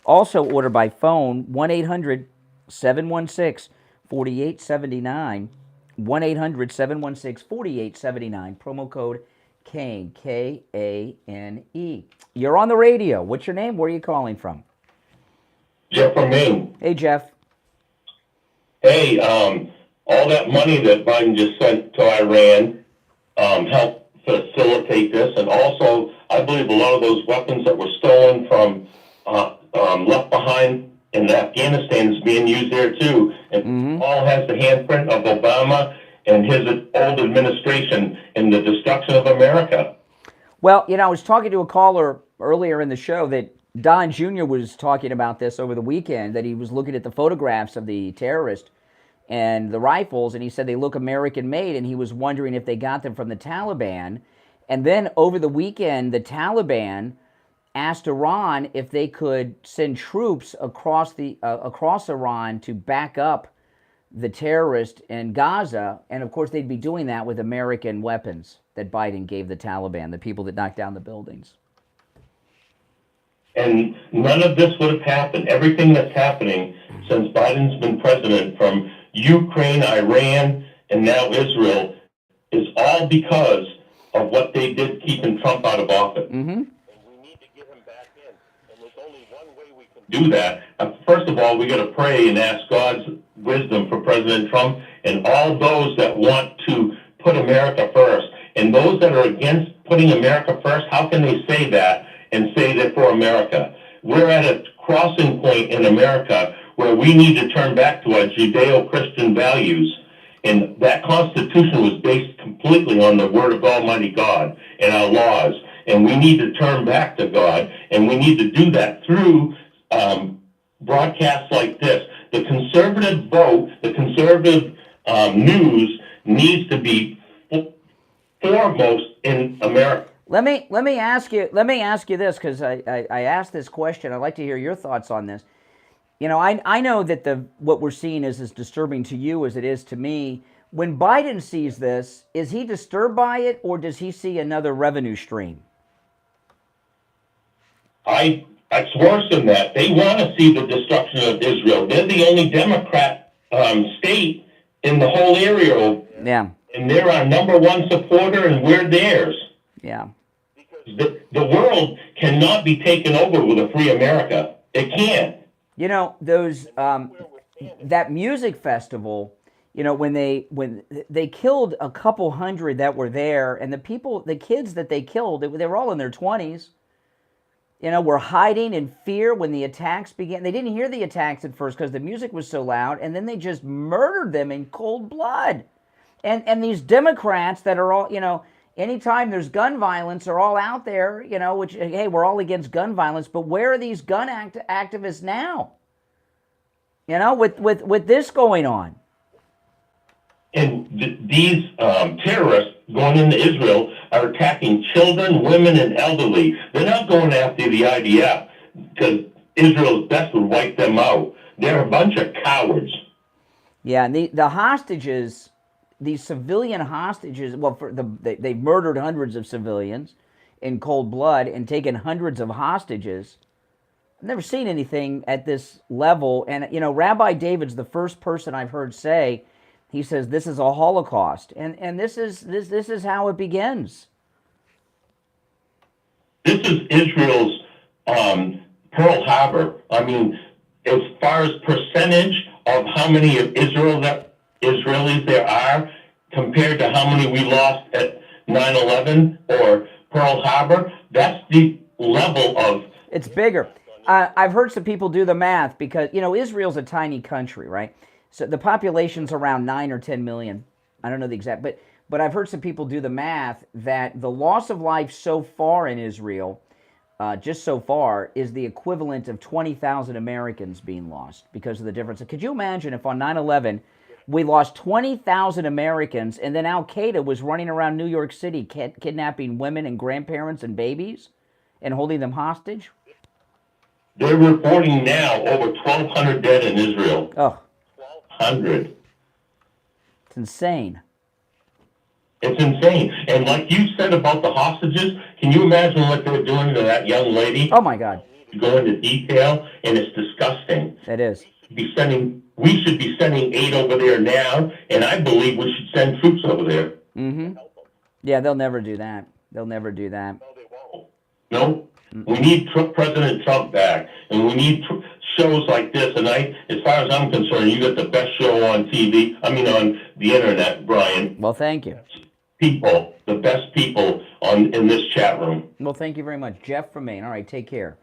also order by phone, 1-800-716-4879, 1-800-716-4879, promo code Kane, Kane. You're on the radio. What's your name? Where are you calling from? Jeff from Maine. Hey, Jeff. Hey, all that money that Biden just sent to Iran helped facilitate this, and also I believe a lot of those weapons that were stolen from left behind in Afghanistan is being used there too, and all has the handprint of Obama and his old administration in the destruction of America. Well, I was talking to a caller earlier in the show that Don Jr. was talking about this over the weekend, that he was looking at the photographs of the terrorist and the rifles, and he said they look American-made, and he was wondering if they got them from the Taliban. And then over the weekend, the Taliban asked Iran if they could send troops across Iran to back up the terrorist in Gaza, and of course they'd be doing that with American weapons that Biden gave the Taliban, the people that knocked down the buildings. And none of this would have happened. Everything that's happening since Biden's been president, from Ukraine, Iran, and now Israel, is all because of what they did keeping Trump out of office. And we need to get him back in. And there's only one way we can do that. First of all, we got to pray and ask God's wisdom for President Trump and all those that want to put America first. And those that are against putting America first, how can they say that and say they're for America? We're at a crossing point in America where we need to turn back to our Judeo-Christian values. And that Constitution was based completely on the Word of Almighty God and our laws. And we need to turn back to God. And we need to do that through broadcasts like this. The conservative vote, the conservative news needs to be foremost in America. Let me ask you this, because I asked this question. I'd like to hear your thoughts on this. I know that what we're seeing is as disturbing to you as it is to me. When Biden sees this, is he disturbed by it, or does he see another revenue stream? It's worse than that. They want to see the destruction of Israel. They're the only Democrat state in the whole area. Yeah. And they're our number one supporter, and we're theirs. Yeah. Because the world cannot be taken over with a free America. It can't. Those that music festival, when they killed a couple hundred that were there, and the kids that they killed, they were all in their 20s. Were hiding in fear when the attacks began. They didn't hear the attacks at first because the music was so loud, and then they just murdered them in cold blood. And these Democrats that are all, anytime there's gun violence, are all out there, which, hey, we're all against gun violence, but where are these gun activists now? With this going on. And these terrorists going into Israel are attacking children, women, and elderly. They're not going after the IDF because Israel's best would wipe them out. They're a bunch of cowards. Yeah, and the hostages, these civilian hostages, they've murdered hundreds of civilians in cold blood and taken hundreds of hostages. I've never seen anything at this level. And, Rabbi David's the first person I've heard say, he says this is a Holocaust, and this is how it begins. This is Israel's Pearl Harbor. I mean, as far as percentage of how many of Israelis there are compared to how many we lost at 9/11 or Pearl Harbor, that's the level of. It's bigger. I've heard some people do the math because Israel's a tiny country, right? So the population's around 9 or 10 million. I don't know the exact, but I've heard some people do the math that the loss of life so far in Israel, just so far, is the equivalent of 20,000 Americans being lost because of the difference. Could you imagine if on 9/11 we lost 20,000 Americans and then Al-Qaeda was running around New York City kidnapping women and grandparents and babies and holding them hostage? They're reporting now over 1,200 dead in Israel. Oh. 100. It's insane. It's insane. And like you said about the hostages, can you imagine what they're doing to that young lady? Oh, my God. Go into detail, and it's disgusting. It is. We should be sending aid over there now, and I believe we should send troops over there. Mm-hmm. Yeah, they'll never do that. They'll never do that. No, they won't. No, we need President Trump back, and we need shows like this. And as far as I'm concerned, you got the best show on TV. I mean, on the internet, Brian. Well, thank you. People, the best people in this chat room. Well, thank you very much, Jeff from Maine. All right, take care.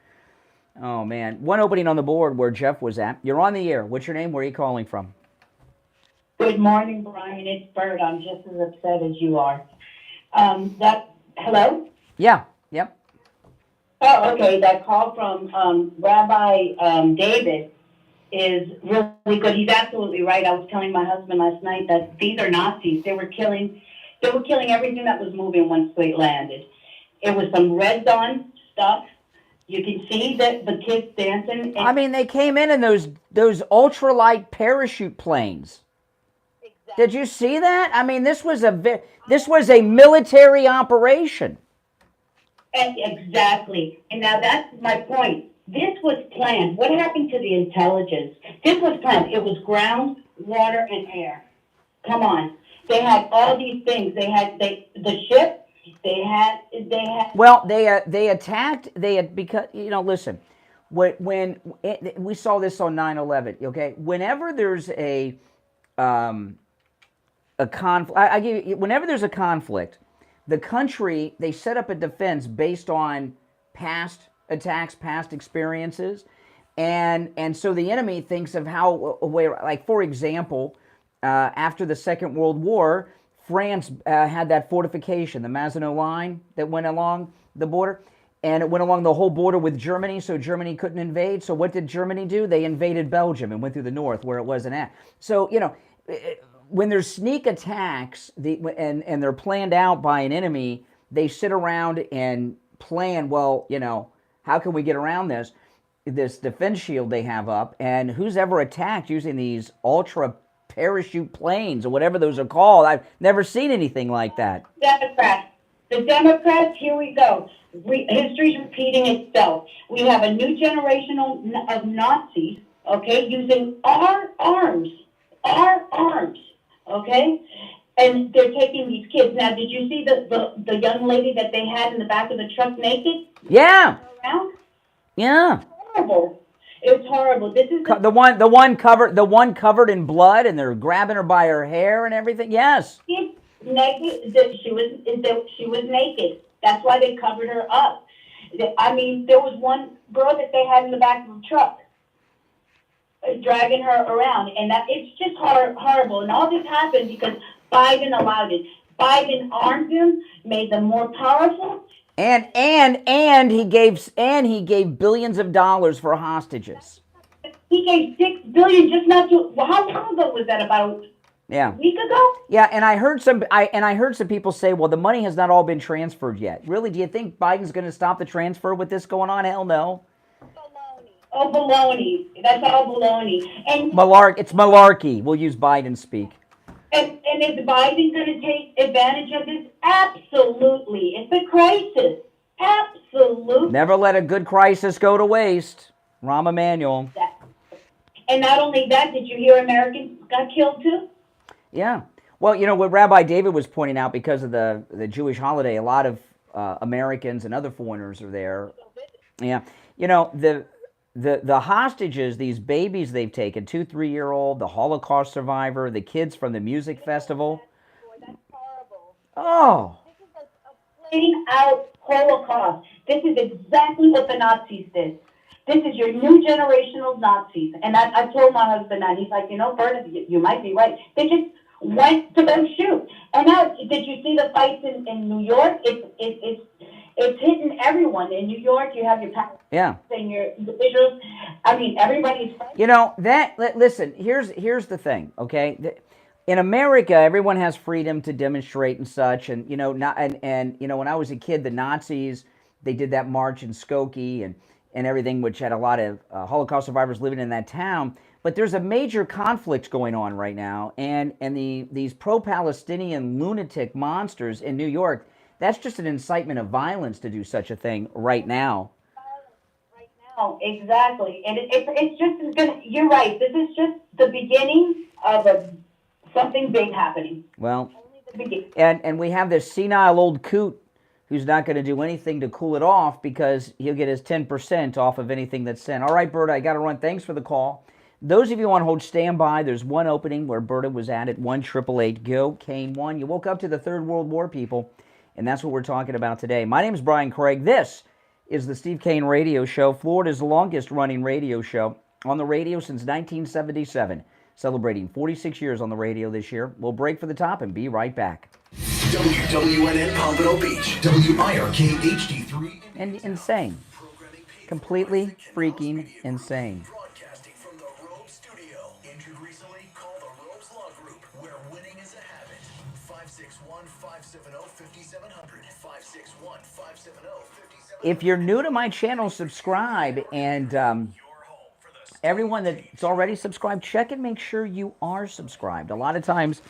Oh man, one opening on the board where Jeff was at. You're on the air. What's your name? Where are you calling from? Good morning, Brian. It's Bert. I'm just as upset as you are. Hello? Yeah. Yep. Oh, okay. That call from Rabbi David is really good. He's absolutely right. I was telling my husband last night that these are Nazis. They were killing everything that was moving once they landed. It was some Red Dawn stuff. You can see that the kids dancing. I mean, they came in those ultralight parachute planes. Exactly. Did you see that? I mean, this was a military operation. Exactly. And now that's my point. This was planned. What happened to the intelligence? This was planned. It was ground, water, and air. Come on. They had all these things. They had the ship. They had. Well, they attacked. Because listen, when we saw this on 9/11. Okay, whenever there's a conflict, whenever there's a conflict, the country, they set up a defense based on past attacks, past experiences, and so the enemy thinks of how, like for example, after the Second World War, France had that fortification, the Maginot Line, that went along the border, and it went along the whole border with Germany, so Germany couldn't invade. So what did Germany do? They invaded Belgium and went through the north where it wasn't at. So, when there's sneak attacks and they're planned out by an enemy, they sit around and plan, well, how can we get around this defense shield they have up? And who's ever attacked using these ultra parachute planes or whatever those are called? I've never seen anything like that. Democrats. The Democrats, here we go. History's repeating itself. We have a new generation of Nazis, okay, using our arms, okay? And they're taking these kids. Now, did you see the young lady that they had in the back of the truck naked? Yeah. Around? Yeah. It's horrible. It's horrible. This is the one covered in blood, and they're grabbing her by her hair and everything. Yes. Naked. She was naked. That's why they covered her up. I mean, there was one girl that they had in the back of the truck, dragging her around, and it's just horrible. And all this happened because Biden allowed it. Biden armed them, made them more powerful. And he gave billions of dollars for hostages. He gave $6 billion just not to. Well, how long ago was that? About a week ago? Yeah, and I heard some people say, well, the money has not all been transferred yet. Really, do you think Biden's going to stop the transfer with this going on? Hell no. Oh, baloney. That's all baloney. And It's malarkey. We'll use Biden speak. And is Biden going to take advantage of this? Absolutely. It's a crisis. Absolutely. Never let a good crisis go to waste. Rahm Emanuel. And not only that, did you hear Americans got killed too? Yeah. Well, what Rabbi David was pointing out, because of the Jewish holiday, a lot of Americans and other foreigners are there. Yeah. The hostages, these babies they've taken, 2-3-year-old, the Holocaust survivor, the kids from the music festival. That's horrible. Oh. This is a plain out Holocaust. This is exactly what the Nazis did. This is your new generation of Nazis. And I told my husband that. He's like, Bert, you might be right. They just went to go shoot. And now, did you see the fights in New York? It's hitting everyone. In New York, you have your and your individuals. I mean, everybody's fighting. Listen, here's the thing, okay? In America, everyone has freedom to demonstrate and such, and when I was a kid, the Nazis, they did that march in Skokie and everything, which had a lot of Holocaust survivors living in that town. But there's a major conflict going on right now, and these pro-Palestinian lunatic monsters in New York, that's just an incitement of violence to do such a thing right now. Right now, exactly. And it's just, you're right, this is just the beginning of something big happening. Well, and we have this senile old coot who's not going to do anything to cool it off because he'll get his 10% off of anything that's sent. All right, Berta, I got to run. Thanks for the call. Those of you on hold, stand by. There's one opening where Berta was at 1-888-GO, Kane 1. You woke up to the Third World War, people, and that's what we're talking about today. My name is Brian Craig. This is the Steve Kane Radio Show, Florida's longest-running radio show, on the radio since 1977, celebrating 46 years on the radio this year. We'll break for the top and be right back. WWNN Pompano Beach, WIRK HD3. And insane. Completely freaking insane. Broadcasting from the Robe Studio. Injured recently? Call the Robes Law Group, where winning is a habit. 561-570-5700. 561-570-5700. If you're new to my channel, subscribe. And everyone that's already subscribed, check and make sure you are subscribed. A lot of times,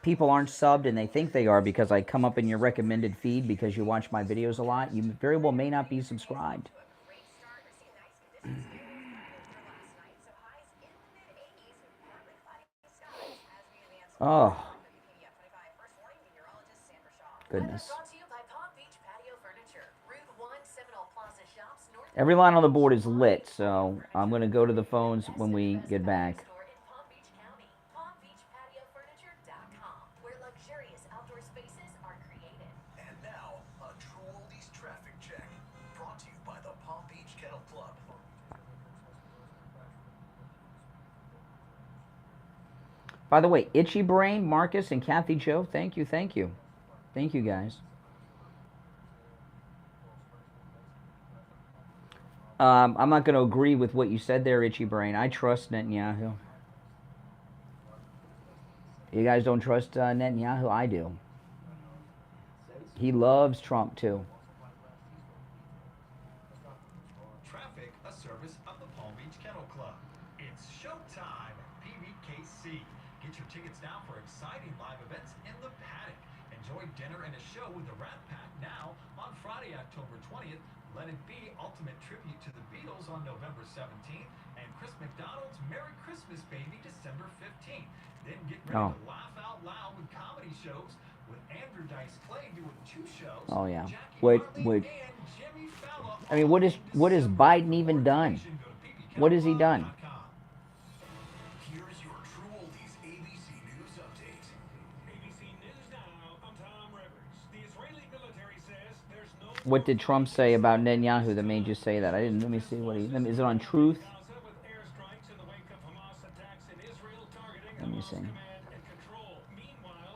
people aren't subbed and they think they are because I come up in your recommended feed because you watch my videos a lot. You very well may not be subscribed. Oh. Goodness. Every line on the board is lit, so I'm going to go to the phones when we get back. And now, a True Oldies traffic check. Brought to you by the Palm Beach Kennel Club. By the way, Itchy Brain, Marcus, and Kathy Joe, thank you, thank you. Thank you, guys. I'm not going to agree with what you said there, Itchy Brain. I trust Netanyahu. You guys don't trust Netanyahu? I do. He loves Trump, too. Traffic, a service of the Palm Beach Kennel Club. It's showtime at PBKC. Get your tickets now for exciting live events in the paddock. Enjoy dinner and a show with the Rat Pack now on Friday, October 20th. Let It Be, ultimate tribute to the Beatles on November 17th. And Chris McDonald's Merry Christmas Baby, December 15th. Then get ready to laugh out loud with comedy shows with Andrew Dice Clay doing 2 shows. Oh, yeah. I mean, what has Biden even done? What has he done? Here's your True Oldies ABC News update. ABC News now, I'm Tom Rivers. The Israeli military says there's no... What did Trump say about Netanyahu that made you say that? I didn't. Let me see what he... Is it on Truth? Let me see. Meanwhile,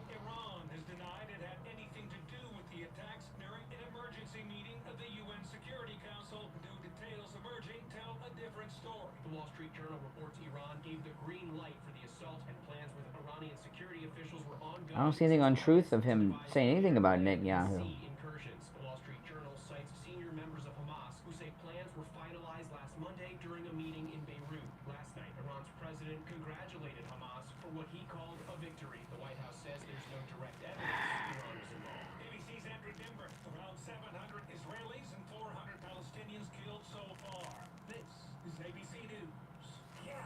Iran has denied it had anything to do with the attacks during an emergency meeting of the UN Security Council. New details emerging tell a different story. The Wall Street Journal reports Iran gave the green light for the assault, and plans with Iranian security officials were ongoing. I don't see anything on Truth of him saying anything about Netanyahu. Incursions. The Wall Street Journal cites senior members of Hamas who say plans were finalized last Monday during a meeting in Beirut. Last night, Iran's president congratulated Hamas for what he called a victory. The White House says there's no direct evidence Iran is involved. ABC's Andrew Dimber. Around 700 Israelis and 400 Palestinians killed so far. This is ABC News. Yeah,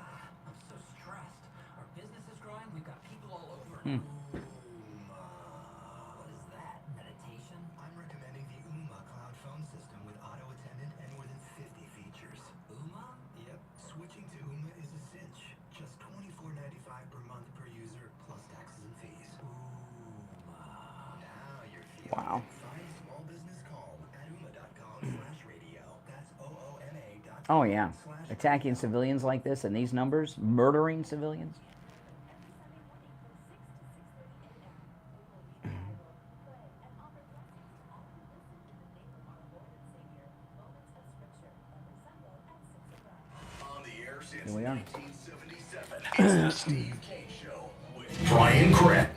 I'm so stressed. Our business is growing. We've got people all over. What is that? Meditation? I'm recommending the Uma cloud phone system with auto attendant and more than 50 features. Uma? Yep, switching to Uma is a cinch. Just $24.95 per month per user, plus taxes and fees. Now you're feeling Wow. Find small business calm at Uma.com/radio. That's OOMA.com. Oh, yeah. Attacking civilians like this and these numbers, murdering civilians. On the air since Here we are. 1977, it's the Steve Kane Show with Brian Craig.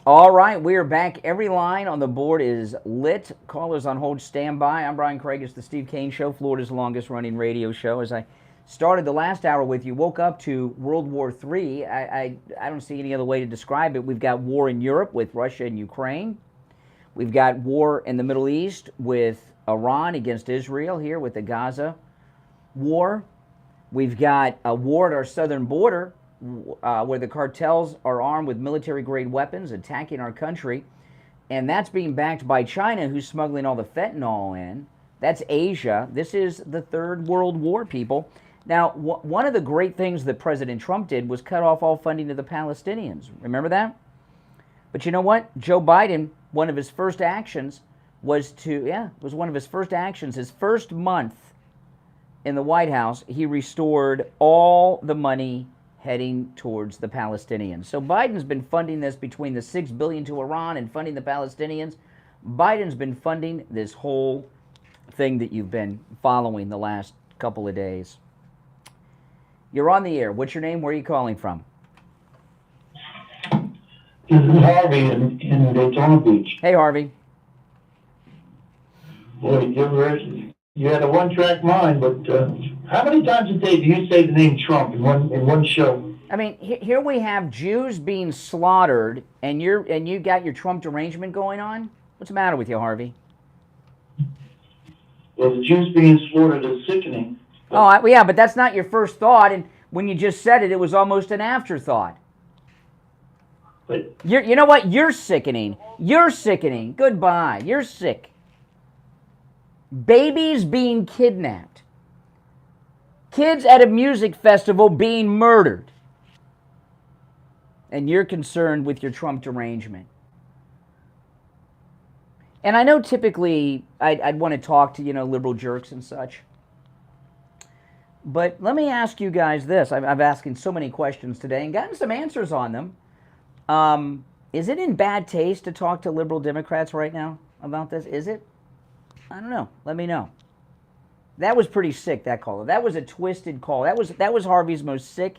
All right, we are back. Every line on the board is lit. Callers on hold, stand by. I'm Brian Craig. It's the Steve Kane Show, Florida's longest-running radio show. As I started the last hour with you, woke up to World War III. I don't see any other way to describe it. We've got war in Europe with Russia and Ukraine. We've got war in the Middle East with Iran against Israel here with the Gaza war. We've got a war at our southern border where the cartels are armed with military-grade weapons attacking our country. And that's being backed by China, who's smuggling all the fentanyl in. That's Asia. This is the Third World War, people. Now, one of the great things that President Trump did was cut off all funding to the Palestinians. Remember that? But you know what? Joe Biden, one of his first actions was his first month in the White House, he restored all the money heading towards the Palestinians. So Biden's been funding this between the $6 billion to Iran and funding the Palestinians. Biden's been funding this whole thing that you've been following the last couple of days. You're on the air. What's your name? Where are you calling from? This is Harvey in Daytona Beach. Hey, Harvey. Boy, you had a one-track mind, but how many times a day do you say the name Trump in one show? I mean, here we have Jews being slaughtered, and you got your Trump derangement going on? What's the matter with you, Harvey? Well, the Jews being slaughtered is sickening. Oh, yeah, but that's not your first thought, and when you just said it, it was almost an afterthought. But you know what? You're sickening. You're sickening. Goodbye. You're sick. Babies being kidnapped. Kids at a music festival being murdered. And you're concerned with your Trump derangement. And I know typically I'd want to talk to, liberal jerks and such. But let me ask you guys this. I've asking so many questions today and gotten some answers on them. Is it in bad taste to talk to liberal Democrats right now about this? Is it? I don't know. Let me know. That was pretty sick, that call. That was a twisted call. That was Harvey's most sick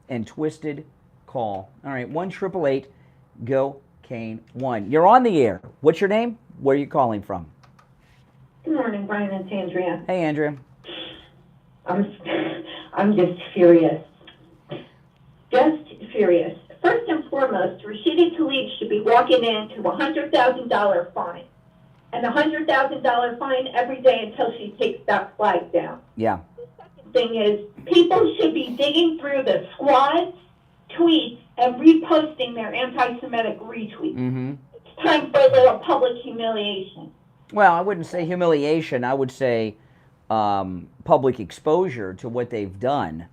and twisted call. All right, 1-888-GO-KANE-1. You're on the air. What's your name? Where are you calling from? Good morning, Brian. It's Andrea. Hey, Andrea. I'm just furious. Just furious. First and foremost, Rashida Tlaib should be walking into a $100,000 fine. And a $100,000 fine every day until she takes that flag down. Yeah. The second thing is, people should be digging through the squad's tweets and reposting their anti-Semitic retweets. Mm-hmm. It's time for a little public humiliation. Well, I wouldn't say humiliation. I would say public exposure to what they've done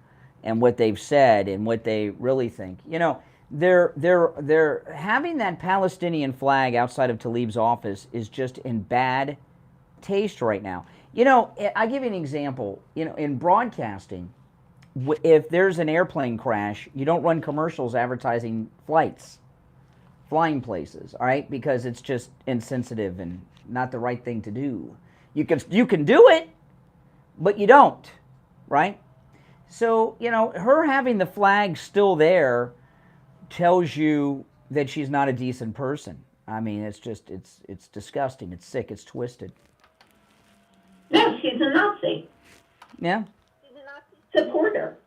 and what they've said and what they really think. They're having that Palestinian flag outside of Tlaib's office is just in bad taste right now. I'll give you an example. In broadcasting, if there's an airplane crash, you don't run commercials advertising flying places, all right? Because it's just insensitive and not the right thing to do. You can do it, but you don't, right? So, her having the flag still there tells you that she's not a decent person. I mean, it's disgusting. It's sick. It's twisted. No, she's a Nazi. Yeah. She's a Nazi supporter.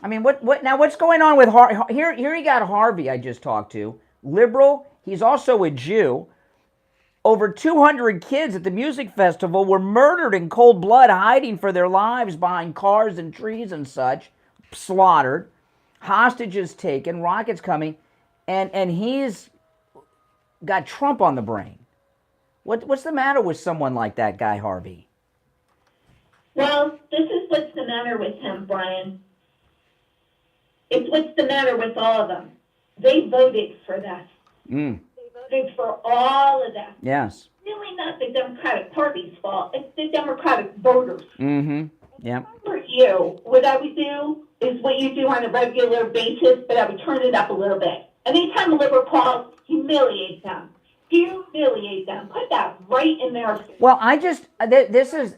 I mean, what's going on with Harvey? Here you got Harvey I just talked to. Liberal. He's also a Jew. Over 200 kids at the music festival were murdered in cold blood, hiding for their lives behind cars and trees and such. Slaughtered. Hostages taken, rockets coming, and he's got Trump on the brain. What's the matter with someone like that guy, Harvey? Well, this is what's the matter with him, Brian. It's what's the matter with all of them. They voted for that. They voted for all of that. Yes. Really not the Democratic Party's fault. It's the Democratic voters. Mm-hmm. Yeah. For you, what I would do is what you do on a regular basis, but I would turn it up a little bit. Anytime a liberal calls, humiliate them. Humiliate them. Put that right in their face. Well, this is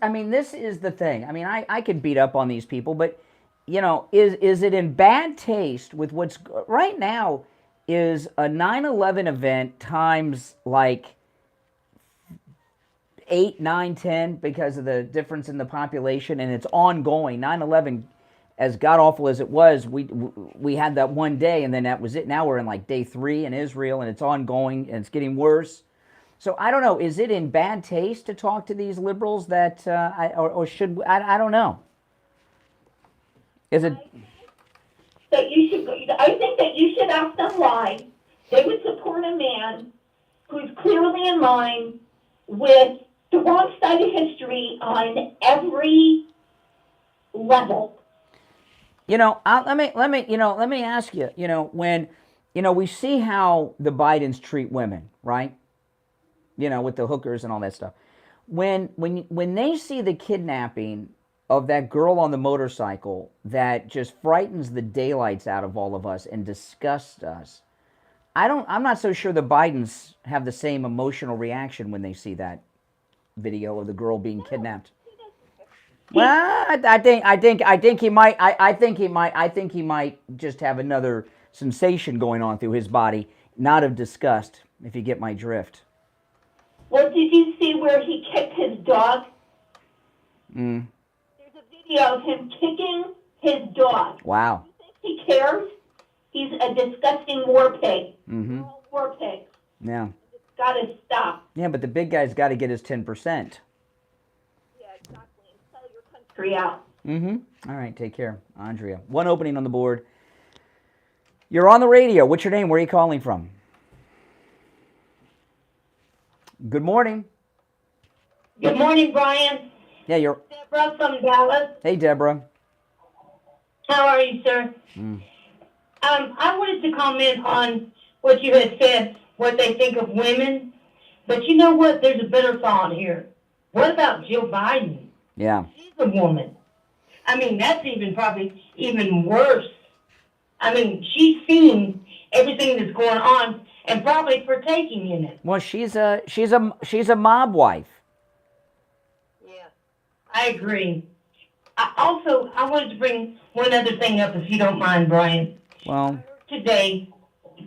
the thing. I mean, I could beat up on these people, but, is it in bad taste with what's right now is a 9/11 event times like 8, 9, 10 because of the difference in the population, and it's ongoing. 9/11, as god-awful as it was, we had that one day, and then that was it. Now we're in like day 3 in Israel, and it's ongoing, and it's getting worse. So I don't know. Is it in bad taste to talk to these liberals that, or should I don't know. Is it? I think that you should ask them why they would support a man who's clearly in line with the wrong side of history on every level. Let me ask you. When we see how the Bidens treat women, right? With the hookers and all that stuff. When they see the kidnapping of that girl on the motorcycle that just frightens the daylights out of all of us and disgusts us, I'm not so sure the Bidens have the same emotional reaction when they see that video of the girl being kidnapped. Well, I think he might. I think he might just have another sensation going on through his body, not of disgust. If you get my drift. Well, did you see where he kicked his dog? There's a video of him kicking his dog. Wow. He cares. He's a disgusting war pig. Mm-hmm. War pig. Yeah. It's got to stop. Yeah, but the big guy's got to get his 10%. Yeah, exactly. And sell your country out. Mm-hmm. All right, take care, Andrea. One opening on the board. You're on the radio. What's your name? Where are you calling from? Good morning. Good morning, Brian. Yeah, you're... Deborah from Dallas. Hey, Deborah. How are you, sir? I wanted to comment on what you had said, what they think of women. But you know what? There's a better thought here. What about Jill Biden? Yeah. She's a woman. I mean, that's probably even worse. I mean, she's seen everything that's going on and probably partaking in it. Well, she's a mob wife. Yeah, I agree. I wanted to bring one other thing up, if you don't mind, Brian. Well, today,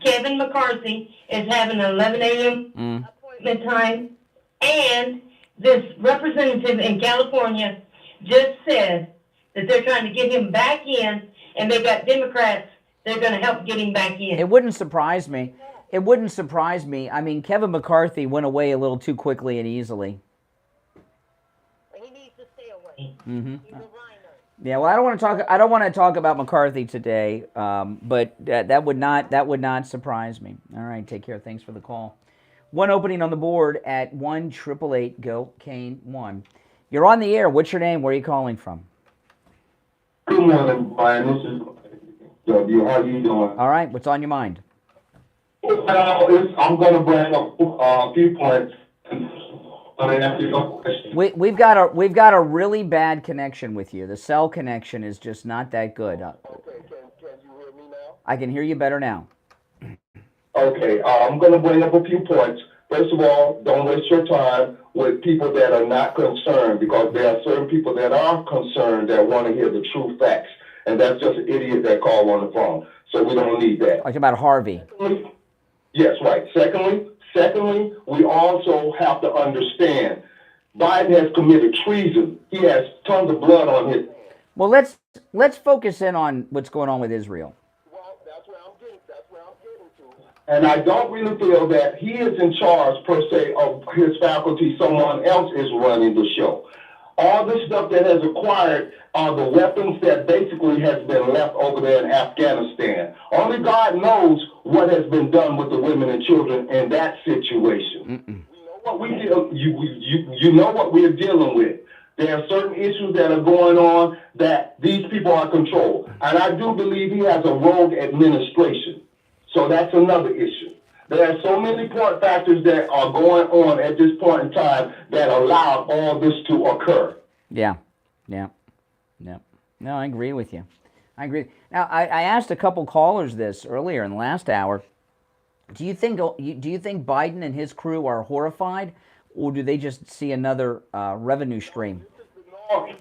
Kevin McCarthy is having an 11 a.m. appointment time, and this representative in California just said that they're trying to get him back in, and they've got Democrats that are going to help get him back in. It wouldn't surprise me. It wouldn't surprise me. I mean, Kevin McCarthy went away a little too quickly and easily. He needs to stay away. Mm-hmm. Yeah, well, I don't want to talk about McCarthy today, but that would not surprise me. All right, take care. Thanks for the call. One opening on the board at 1-888-GO-KANE-1. You're on the air. What's your name? Where are you calling from? Good morning, Brian. This is W. How you doing? All right. What's on your mind? Well, I'm going to bring up a few points. We've got a really bad connection with you. The cell connection is just not that good. Okay, can you hear me now? I can hear you better now. Okay, I'm going to bring up a few points. First of all, don't waste your time with people that are not concerned, because there are certain people that are concerned that want to hear the true facts, and that's just an idiot that called on the phone. So we don't need that. Like about Harvey. Yes, right. Secondly, we also have to understand Biden has committed treason. He has tons of blood on his. Well, let's focus in on what's going on with Israel. Well, that's where I'm getting to. And I don't really feel that he is in charge per se of his faculty. Someone else is running the show. All the stuff that has acquired are the weapons that basically has been left over there in Afghanistan. Only God knows what has been done with the women and children in that situation. We know what we deal. You know what we're dealing with. There are certain issues that are going on that these people are controlled, and I do believe he has a rogue administration. So that's another issue. There are so many point factors that are going on at this point in time that allow all this to occur. Yeah. No, I agree with you. I agree. Now, I asked a couple callers this earlier in the last hour. Do you think Biden and his crew are horrified, or do they just see another revenue stream?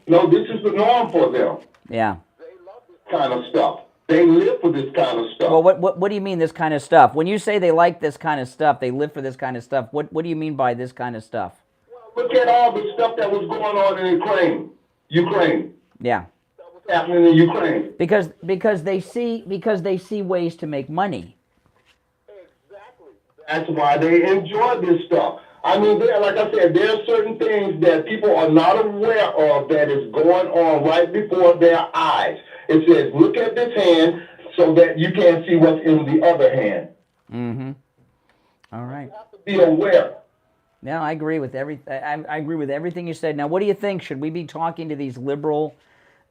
No, this is the norm for them. Yeah. They love this kind of stuff. They live for this kind of stuff. Well, what do you mean this kind of stuff? When you say they like this kind of stuff, they live for this kind of stuff, what do you mean by this kind of stuff? Well, look at all the stuff that was going on in Ukraine. Yeah. That was happening in Ukraine. Because they see ways to make money. Exactly. That's why they enjoy this stuff. I mean, like I said, there are certain things that people are not aware of that is going on right before their eyes. It says, look at this hand so that you can't see what's in the other hand. Mm-hmm. All right. You have to be aware. No, I agree with I agree with everything you said. Now, what do you think? Should we be talking to these liberal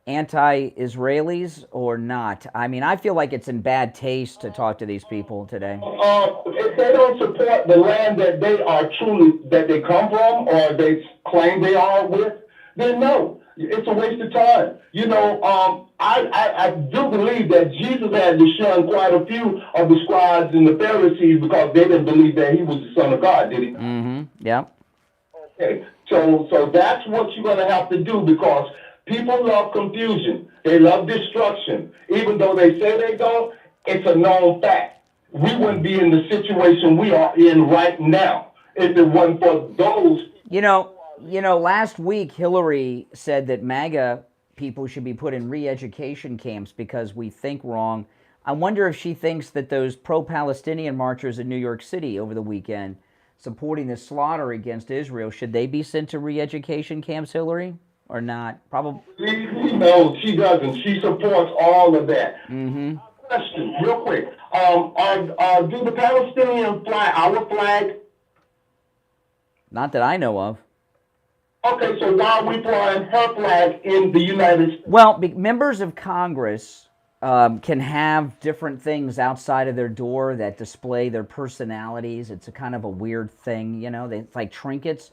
anti-Israelis or not? I mean, I feel like it's in bad taste to talk to these people today. If they don't support the land that they are truly, that they come from or they claim they are with, then no, it's a waste of time. You know, I do believe that Jesus had to shun quite a few of the scribes and the Pharisees because they didn't believe that he was the Son of God, did he? Mm-hmm. Yep. Okay. So that's what you're going to have to do because people love confusion. They love destruction. Even though they say they don't, it's a known fact. We wouldn't be in the situation we are in right now if it wasn't for those. You know, last week Hillary said that MAGA people should be put in re-education camps because we think wrong. I wonder if she thinks that those pro-Palestinian marchers in New York City over the weekend supporting the slaughter against Israel, should they be sent to re-education camps, Hillary, or not? Probably. No, she doesn't. She supports all of that. Mm-hmm. Question, real quick. Do the Palestinians fly our flag? Not that I know of. Okay, so why are we flying her flag in the United States? Well, members of Congress can have different things outside of their door that display their personalities. It's a kind of a weird thing, you know. It's like trinkets.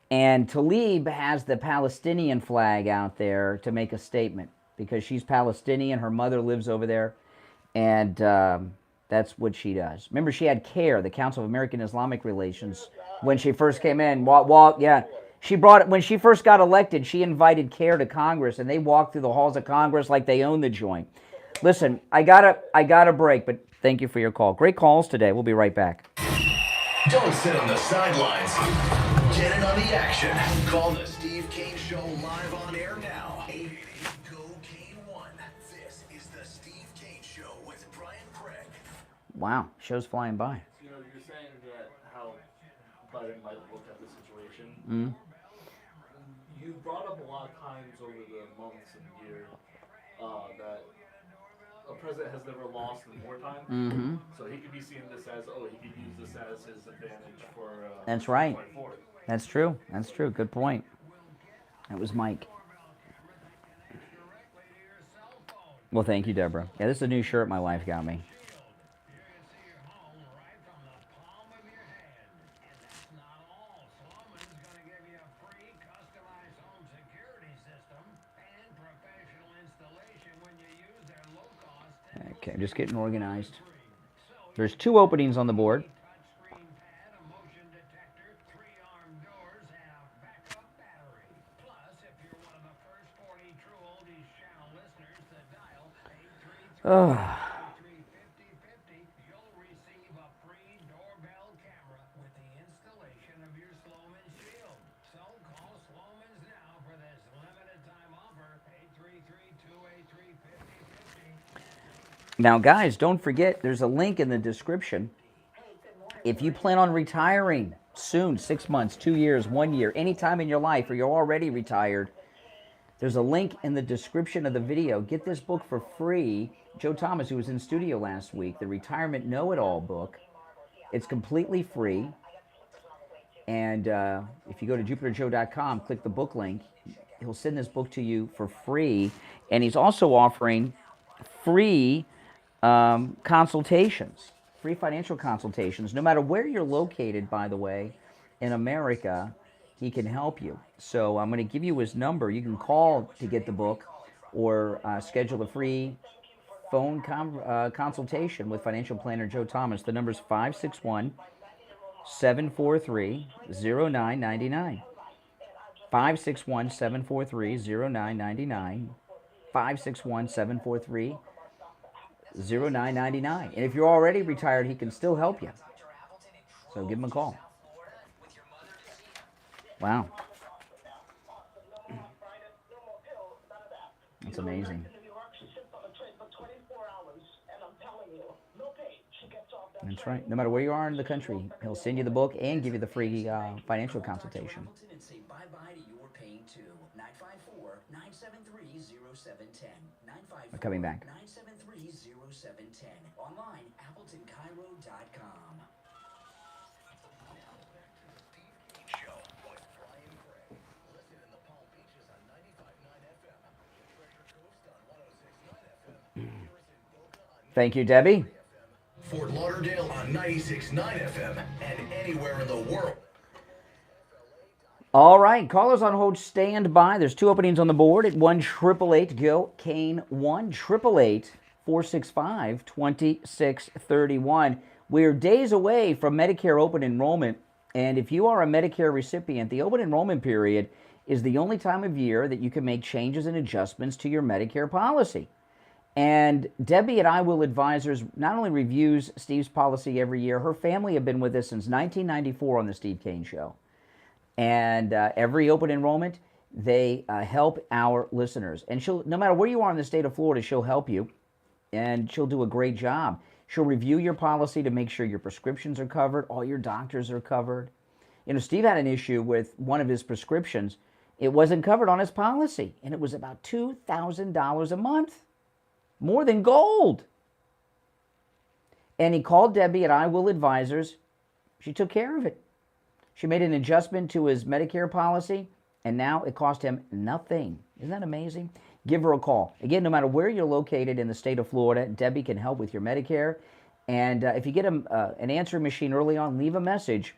And Tlaib has the Palestinian flag out there to make a statement because she's Palestinian. Her mother lives over there, and that's what she does. Remember, she had CARE, the Council of American Islamic Relations, when she first came in. Yeah. She brought it when she first got elected. She invited CARE to Congress, and they walked through the halls of Congress like they own the joint. Listen, I gotta break, but thank you for your call. Great calls today. We'll be right back. Don't sit on the sidelines. Get in on the action. Call the Steve Kane Show live on air now. 888-GO-KANE-1. This is the Steve Kane Show with Brian Craig. Wow, show's flying by. You know, you're saying that how Biden might look at the situation. Mm-hmm. You brought up a lot of times over the months and years that a president has never lost in wartime. Mm-hmm. So he could be seeing this as, he could use this as his advantage for. That's right. That's true. That's true. Good point. That was Mike. Well, thank you, Deborah. Yeah, this is a new shirt my wife got me. Okay, just getting organized. There's 2 openings on the board. Oh. Now, guys, don't forget, there's a link in the description. If you plan on retiring soon, 6 months, 2 years, 1 year, any time in your life, or you're already retired, there's a link in the description of the video. Get this book for free. Joe Thomas, who was in studio last week, the Retirement Know-It-All book. It's completely free. And if you go to JupiterJoe.com, click the book link, he'll send this book to you for free. And he's also offering free consultations, free financial consultations. No matter where you're located, by the way, in America, he can help you. So I'm going to give you his number. You can call to get the book or schedule a free phone consultation with financial planner Joe Thomas. The number is 561-743-0999. 561-743-0999. 561-743-0999. And if you're already retired, he can still help you. So give him a call. Wow. That's amazing. That's right. No matter where you are in the country, he'll send you the book and give you the free financial consultation. And say bye-bye to your pain too. 954-973-0710. We're coming back. 973-0710. Online, AppletonCairo.com. Thank you, Debbie. Fort Lauderdale on 96.9 FM and anywhere in the world. All right, callers on hold, stand by. There's 2 openings on the board at 1-888-GO-KANE, 1-888-465-2631. We're days away from Medicare open enrollment, and if you are a Medicare recipient, the open enrollment period is the only time of year that you can make changes and adjustments to your Medicare policy. And Debbie at I Will Advisors not only reviews Steve's policy every year, her family have been with us since 1994 on the Steve Kane Show. And every open enrollment, they help our listeners. And she'll, no matter where you are in the state of Florida, she'll help you, and she'll do a great job. She'll review your policy to make sure your prescriptions are covered, all your doctors are covered. You know, Steve had an issue with one of his prescriptions. It wasn't covered on his policy, and it was about $2,000 a month, more than gold. And he called Debbie at I Will Advisors. She took care of it. She made an adjustment to his Medicare policy, and now it cost him nothing. Isn't that amazing? Give her a call. Again, no matter where you're located in the state of Florida, Debbie can help with your Medicare. And if you get an answering machine early on, leave a message.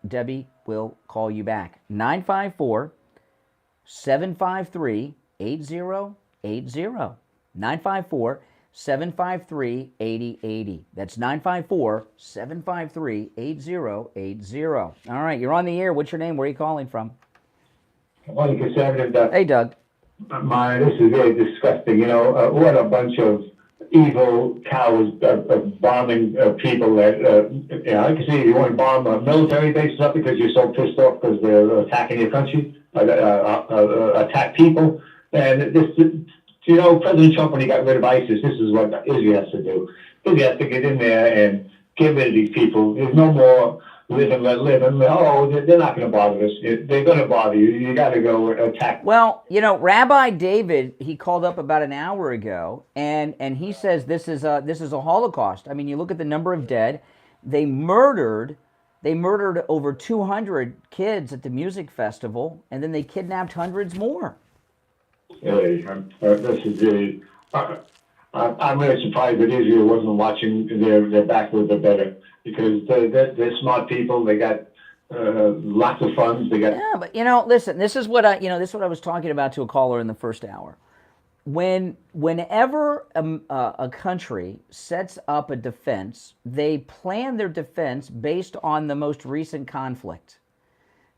Debbie will call you back. 954-753-8080. 954-753-8080. That's 954-753-8080. All right, you're on the air. What's your name? Where are you calling from? Morning, Conservative Doug. Hey, Doug. This is really disgusting. You know, what a bunch of evil cowards bombing people that, you know, I can see you want to bomb a military base or something because you're so pissed off because they're attacking your country, attack people. And this, you know, President Trump, when he got rid of ISIS, this is what Israel has to do. Israel has to get in there and get rid of these people. There's no more live and let live. And, oh, they're not going to bother us. They're going to bother you. You got to go attack. Well, you know, Rabbi David, he called up about an hour ago, and he says this is a Holocaust. I mean, you look at the number of dead. They murdered over 200 kids at the music festival, and then they kidnapped hundreds more. Hey, this is really, I'm really surprised that Israel wasn't watching their back a little bit better, because they're smart people. They got lots of funds. They got. Yeah, but you know, listen. This is what I was talking about to a caller in the first hour. Whenever a country sets up a defense, they plan their defense based on the most recent conflict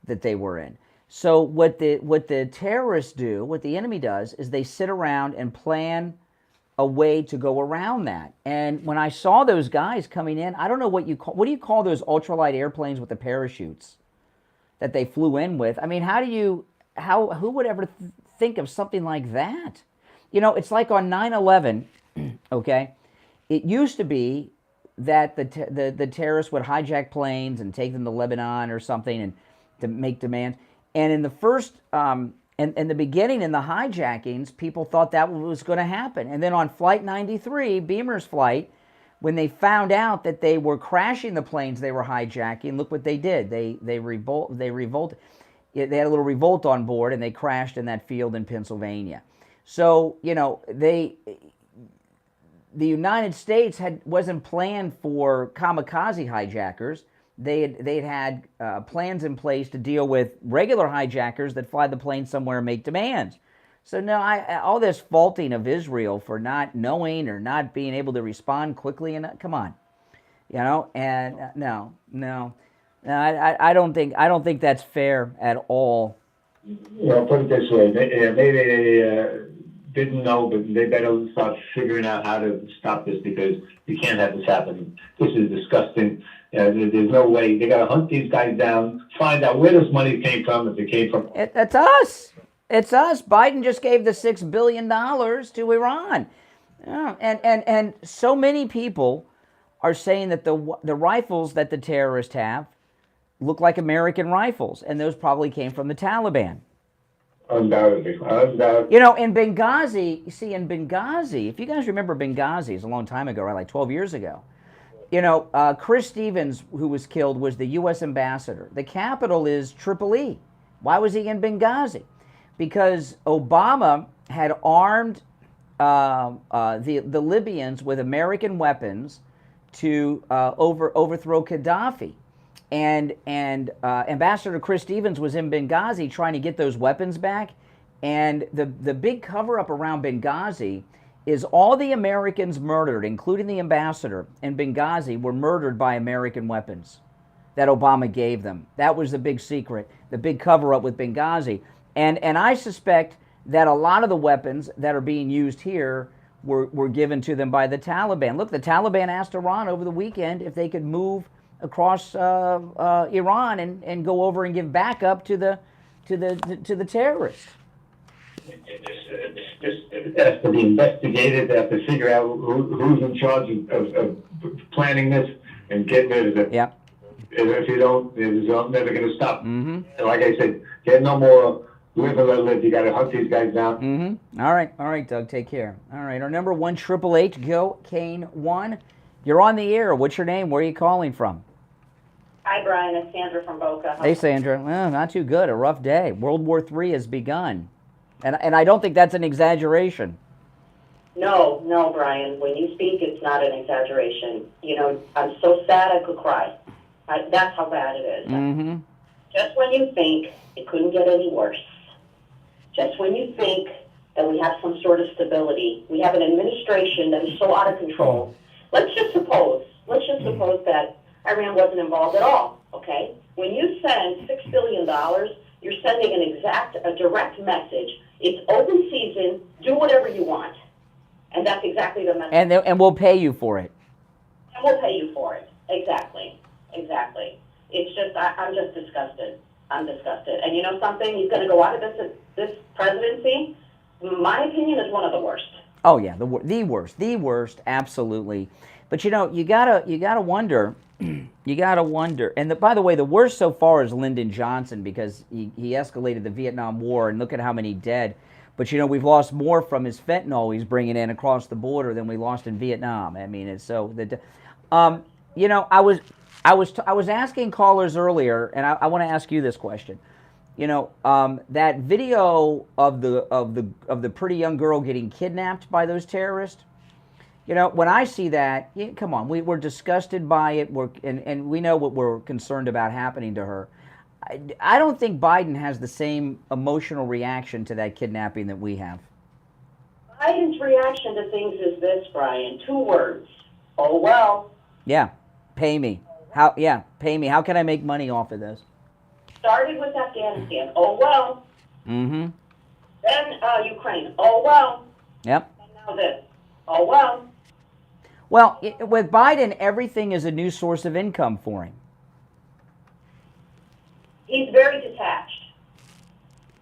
that they were in. So what the terrorists do, what the enemy does, is they sit around and plan a way to go around that. And when I saw those guys coming in, I don't know what do you call those ultralight airplanes with the parachutes that they flew in with? I mean, who would ever think of something like that? You know, it's like on 9/11, okay? It used to be that the terrorists would hijack planes and take them to Lebanon or something and to make demands. And in the first, in the beginning, in the hijackings, people thought that was going to happen. And then on Flight 93, Beamer's flight, when they found out that they were crashing the planes they were hijacking, look what they did. They revolted. They had a little revolt on board, and they crashed in that field in Pennsylvania. So, you know, the United States wasn't planned for kamikaze hijackers. They had plans in place to deal with regular hijackers that fly the plane somewhere and make demands. So no, all this faulting of Israel for not knowing or not being able to respond quickly, and come on, you know, and no, I don't think that's fair at all. Well, put it this way: maybe they didn't know, but they better start figuring out how to stop this, because you can't have this happen. This is disgusting. There's no way. They got to hunt these guys down, find out where this money came from, if it came from. That's us. It's us. Biden just gave the $6 billion to Iran. Yeah, and so many people are saying that the rifles that the terrorists have look like American rifles, and those probably came from the Taliban. Undoubtedly. You know, in Benghazi, if you guys remember Benghazi, it's a long time ago, right? Like 12 years ago. You know, Chris Stevens, who was killed, was the U.S. ambassador. The capital is Tripoli. Why was he in Benghazi? Because Obama had armed the Libyans with American weapons to overthrow Gaddafi. And Ambassador Chris Stevens was in Benghazi trying to get those weapons back. And the big cover-up around Benghazi is all the Americans murdered, including the ambassador in Benghazi, were murdered by American weapons that Obama gave them. That was the big secret, the big cover-up with Benghazi. And I suspect that a lot of the weapons that are being used here were given to them by the Taliban. Look, the Taliban asked Iran over the weekend if they could move across Iran and go over and give backup to the terrorists. That's to be investigated. They have to figure out who's in charge of planning this and getting rid of it. Yeah. If you don't, it's never going to stop. Mm-hmm. And like I said, get no more live and let live. You got to hunt these guys down. Mm-hmm. All right, Doug. Take care. All right, our number 1-888-GO-KANE-1. You're on the air. What's your name? Where are you calling from? Hi, Brian. It's Sandra from Boca. Hey, Sandra. Well, not too good. A rough day. World War III has begun. And I don't think that's an exaggeration. No, Brian. When you speak, it's not an exaggeration. You know, I'm so sad I could cry. That's how bad it is. Mm-hmm. Just when you think it couldn't get any worse, just when you think that we have some sort of stability, we have an administration that is so out of control. Let's just suppose that Iran wasn't involved at all, okay? When you send $6 billion, you're sending a direct message. It's open season, do whatever you want. And that's exactly the message. And we'll pay you for it. And we'll pay you for it. Exactly. It's just, I'm just disgusted. I'm disgusted. And you know something? He's going to go out of this presidency. My opinion is one of the worst. Oh yeah, the worst, absolutely. But you know, you gotta wonder. You gotta wonder. And by the way, the worst so far is Lyndon Johnson, because he escalated the Vietnam War, and look at how many dead. But you know, we've lost more from his fentanyl he's bringing in across the border than we lost in Vietnam. I mean, it's so the. You know, I was asking callers earlier, and I want to ask you this question. You know, that video of the pretty young girl getting kidnapped by those terrorists. You know, when I see that, come on, we're disgusted by it. And we know what we're concerned about happening to her. I don't think Biden has the same emotional reaction to that kidnapping that we have. Biden's reaction to things is this, Brian. 2 words. Oh, well. Yeah, pay me. How? Yeah, pay me. How can I make money off of this? Started with Afghanistan. Oh, well. Mm-hmm. Then Ukraine. Oh, well. Yep. And now this. Oh, well. Well, with Biden, everything is a new source of income for him. He's very detached.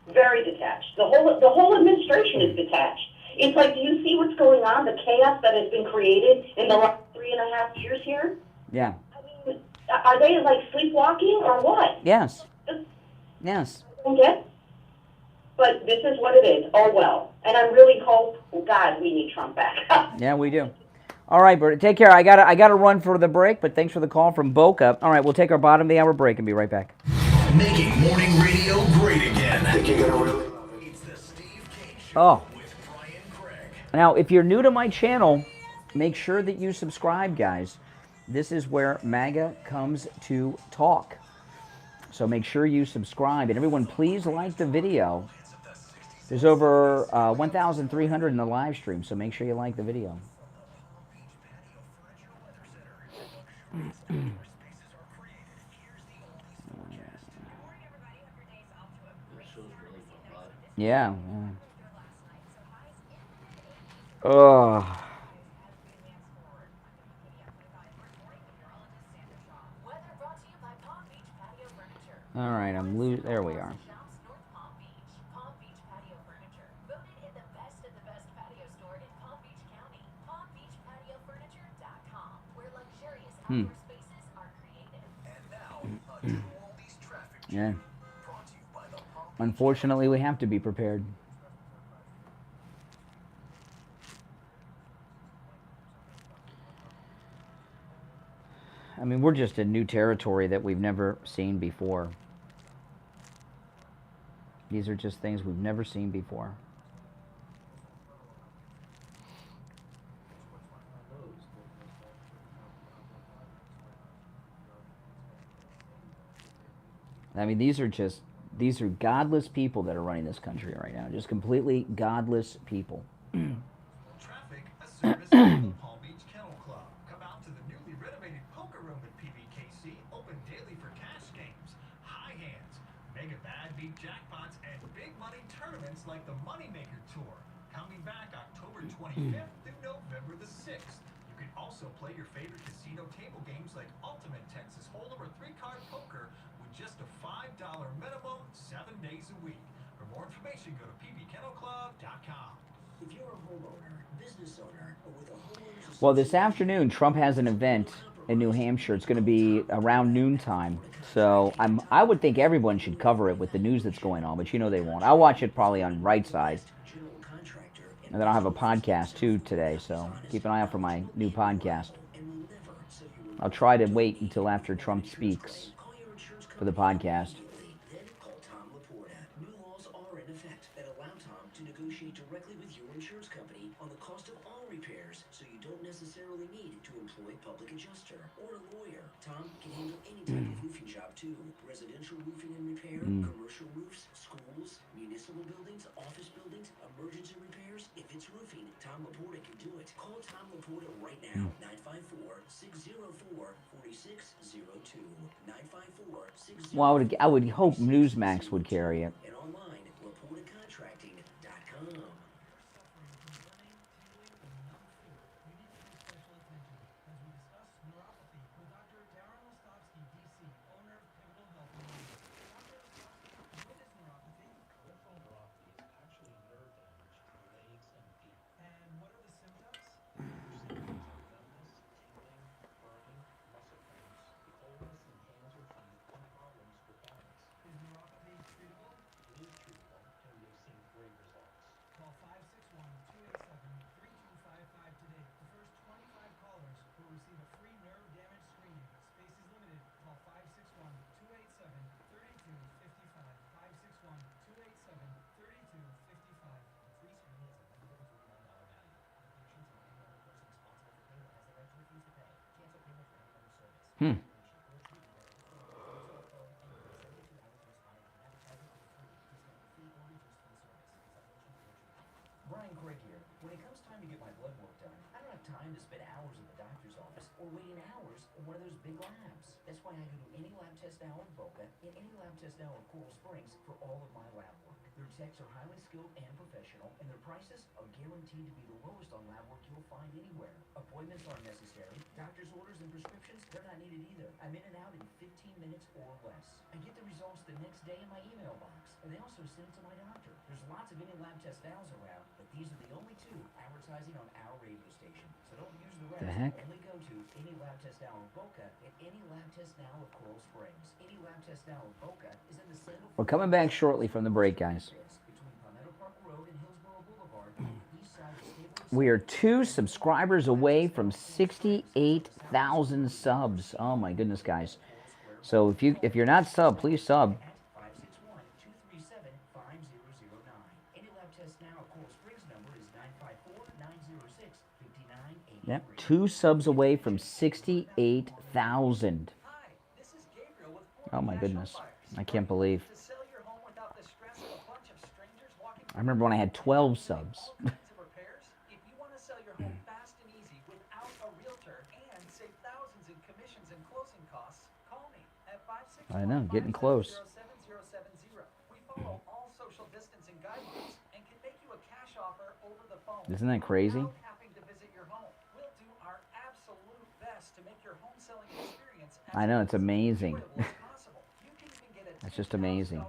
Very detached. The whole administration is detached. It's like, do you see what's going on? The chaos that has been created in the last 3.5 years here? Yeah. I mean, are they like sleepwalking or what? Yes. Yes. I don't get. But this is what it is. Oh, well. And I really hope, God, we need Trump back. Yeah, we do. All right, Bert. Take care. I gotta run for the break, but thanks for the call from Boca. All right, we'll take our bottom of the hour break and be right back. Making morning radio great again. Think you're gonna really love it? It's the Steve Kane Show with Brian Craig. Now, if you're new to my channel, make sure that you subscribe, guys. This is where MAGA comes to talk. So make sure you subscribe. And everyone, please like the video. There's over 1,300 in the live stream, so make sure you like the video. Yeah. Ugh. All right, there we are. Yeah. Unfortunately, we have to be prepared. I mean, we're just in new territory that we've never seen before. These are just things we've never seen before. I mean, these are godless people that are running this country right now. Just completely godless people. Traffic, a service of the Palm Beach Kennel Club. Come out to the newly renovated poker room at PBKC, open daily for cash games, high hands, mega bad beat jackpots, and big money tournaments like the Moneymaker Tour. Coming back October 25th through November the 6th. You can also play your favorite casino table games like Ultimate Texas Hold'em or 3-card poker with just a $5 minimum, 7 days a week. For more information, go to pbkennelclub.com. If you're a homeowner, business owner, or with a homeowner's Well, this afternoon, Trump has an event in New Hampshire. It's going to be around noontime. So I would think everyone should cover it with the news that's going on, but you know they won't. I'll watch it probably on Right Side. And then I'll have a podcast, too, today. So keep an eye out for my new podcast. I'll try to wait until after Trump speaks for the podcast. New laws are in effect that allow Tom to negotiate directly with your insurance company on the cost of all repairs, so you don't necessarily need to employ a public adjuster or a lawyer. Tom can handle any type of roofing job too. Residential roofing and repair, commercial roofs, schools, municipal buildings, office buildings, emergency repairs. If it's roofing, Tom Laporta can do it. Call Tom Laporta right now. 954-604-4602. 954-604. Well, I would hope Newsmax would carry it. And online, LaportaContracting.com. Call 561-287-3255 today. The first 25 callers will receive a free nerve damage screening. Space is limited. Call 561-287-3255. 561-287-3255. Free screening is a $149 value. Applications and any other person responsible for payment has the right to refuse to pay. Cancel payment for any other service. Brian Craig here. When it comes time to get my blood work done, I don't have time to spend hours at the doctor's office or waiting hours in one of those big labs. That's why I go to Any Lab Test Now in Boca and Any Lab Test Now in Coral Springs for all of my lab work. Their techs are highly skilled and professional, and their prices are guaranteed to be the lowest on lab work you'll find anywhere. Appointments aren't necessary. Doctor's orders and prescriptions, they're not needed either. I'm in and out in 15 minutes or less. I get the results the next day in my email box, and they also send it to my doctor. There's lots of Any Lab Test Nows around, but these are the only two advertising on our radio station. So don't use the rest. The heck? Only go to Any Lab Test Now in Boca and Any Lab Test Now of Coral Springs. Any Lab Test Now in Boca is in the center. We're coming back shortly from the break, guys. We are 2 subscribers away from 68,000 subs. Oh my goodness, guys! So if you're not sub, please sub. Yep, 2 subs away from 68,000. Oh my goodness, I can't believe. I remember when I had 12 subs. I know, getting close. Isn't that crazy? I know, it's amazing. It's just amazing.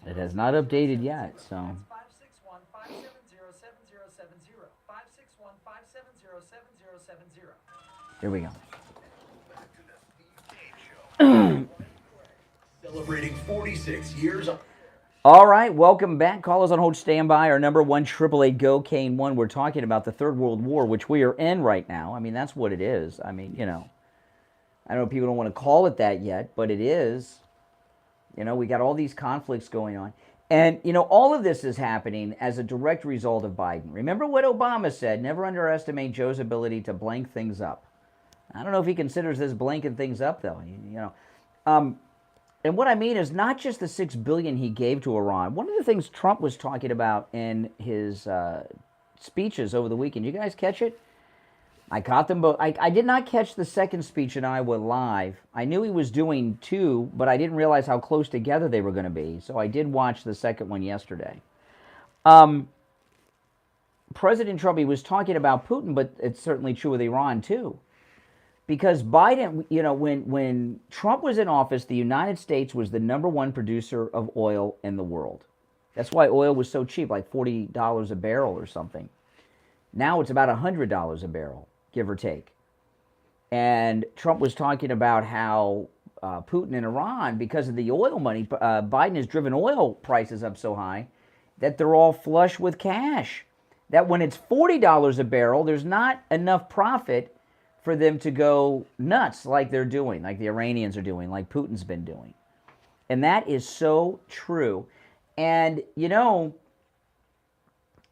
It has not updated yet, so. Here we go. Celebrating 46 years. All right, welcome back. Callers on hold, stand by. Our number 1-888-GO-CANE-1. We're talking about the Third World War, which we are in right now. I mean, that's what it is. I mean, you know. I don't know if people don't want to call it that yet, but it is. You know, we got all these conflicts going on. And, you know, all of this is happening as a direct result of Biden. Remember what Obama said, never underestimate Joe's ability to blank things up. I don't know if he considers this blanking things up, though. You know, and what I mean is not just the $6 billion he gave to Iran. One of the things Trump was talking about in his speeches over the weekend, you guys catch it? I caught them both. I did not catch the second speech in Iowa live. I knew he was doing two, but I didn't realize how close together they were going to be. So I did watch the second one yesterday. President Trump, he was talking about Putin, but it's certainly true with Iran too. Because Biden, you know, when Trump was in office, the United States was the #1 producer of oil in the world. That's why oil was so cheap, like $40 a barrel or something. Now it's about $100 a barrel, give or take. And Trump was talking about how Putin and Iran, because of the oil money, Biden has driven oil prices up so high that they're all flush with cash. That when it's $40 a barrel, there's not enough profit for them to go nuts like they're doing, like the Iranians are doing, like Putin's been doing. And that is so true. And, you know,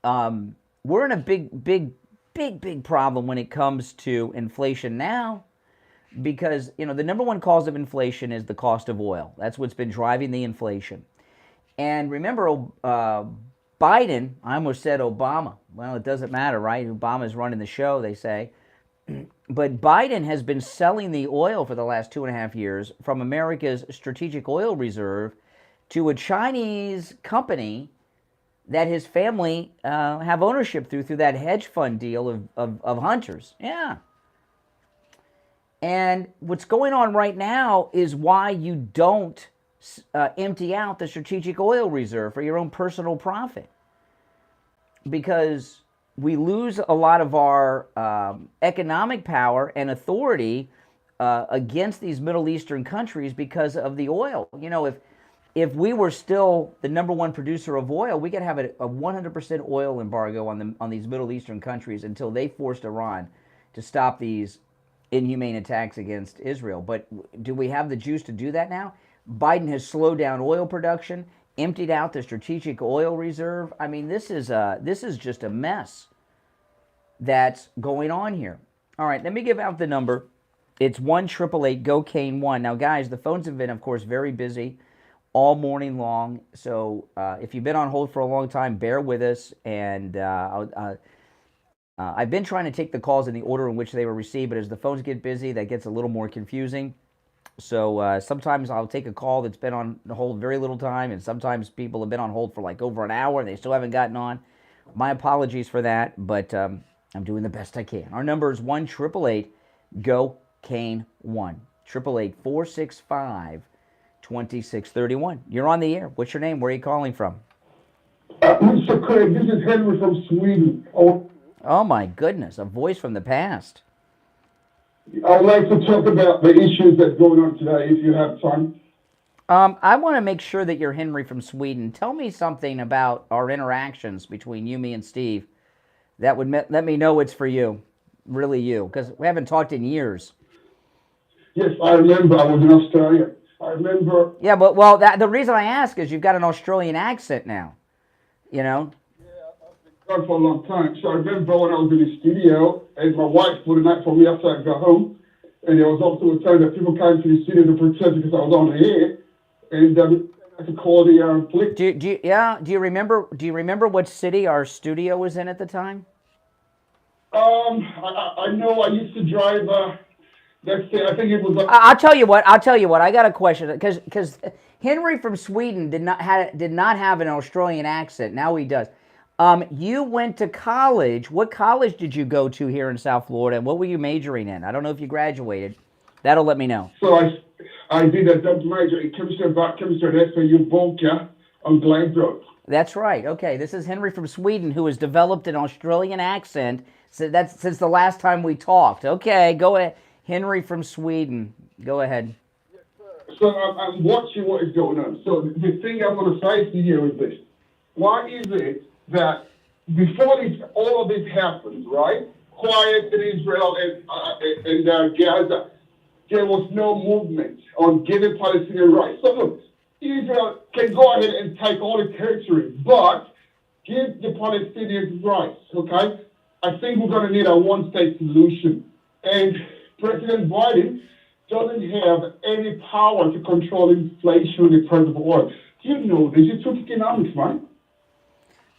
we're in a big problem when it comes to inflation now because, you know, the #1 cause of inflation is the cost of oil. That's what's been driving the inflation. And remember, Biden, I almost said Obama. Well, it doesn't matter, right? Obama's running the show, they say. But Biden has been selling the oil for the last 2.5 years from America's strategic oil reserve to a Chinese company that his family have ownership through that hedge fund deal of hunters. Yeah. And what's going on right now is why you don't empty out the strategic oil reserve for your own personal profit. Because we lose a lot of our economic power and authority against these Middle Eastern countries because of the oil. You know, if we were still the #1 producer of oil, we could have a 100% oil embargo on these Middle Eastern countries until they forced Iran to stop these inhumane attacks against Israel. But do we have the juice to do that now? Biden has slowed down oil production, emptied out the strategic oil reserve. I mean, this is just a mess that's going on here. All right, let me give out the number. It's 1-888-GO-CANE-1. Now, guys, the phones have been, of course, very busy all morning long. So if you've been on hold for a long time, bear with us. And I've been trying to take the calls in the order in which they were received, but as the phones get busy, that gets a little more confusing. So sometimes I'll take a call that's been on hold very little time, and sometimes people have been on hold for like over an hour and they still haven't gotten on. My apologies for that, but I'm doing the best I can. Our number is 1-888-GO-CANE-1. 888-465-2631. You're on the air. What's your name? Where are you calling from? Mr. Craig, this is Henry from Sweden. Oh my goodness, a voice from the past. I'd like to talk about the issues that's going on today, if you have time. I want to make sure that you're Henry from Sweden. Tell me something about our interactions between you, me, and Steve that would let me know it's for you, really you, because we haven't talked in years. Yes, I remember. I was in Australia. I remember. Yeah, but the reason I ask is you've got an Australian accent now, you know? For a long time. So I remember when I was in the studio, and my wife put a night for me after I got home, and there was also a time that people came to the studio to protest because I was on the air, and I could call the police. Do you remember what city our studio was in at the time? I know I used to drive. I think it was. I'll tell you what. I got a question because Henry from Sweden did not have an Australian accent. Now he does. You went to college. What college did you go to here in South Florida, and what were you majoring in? I don't know if you graduated. That'll let me know. So I did a double major in chemistry and biochemistry at SCU Boca on Glasgow. That's right. Okay, this is Henry from Sweden who has developed an Australian accent since the last time we talked. Okay, go ahead. Henry from Sweden. Go ahead. So I'm watching what is going on. So the thing I want to say to you is this. Why is it that before all of this happens, right? Quiet in Israel and Gaza. there was no movement on giving Palestinian rights. So look, Israel can go ahead and take all the territory, but give the Palestinians rights, okay? I think we're going to need a one-state solution. And President Biden doesn't have any power to control inflation in the price of oil. Do you know this? You took economics, right?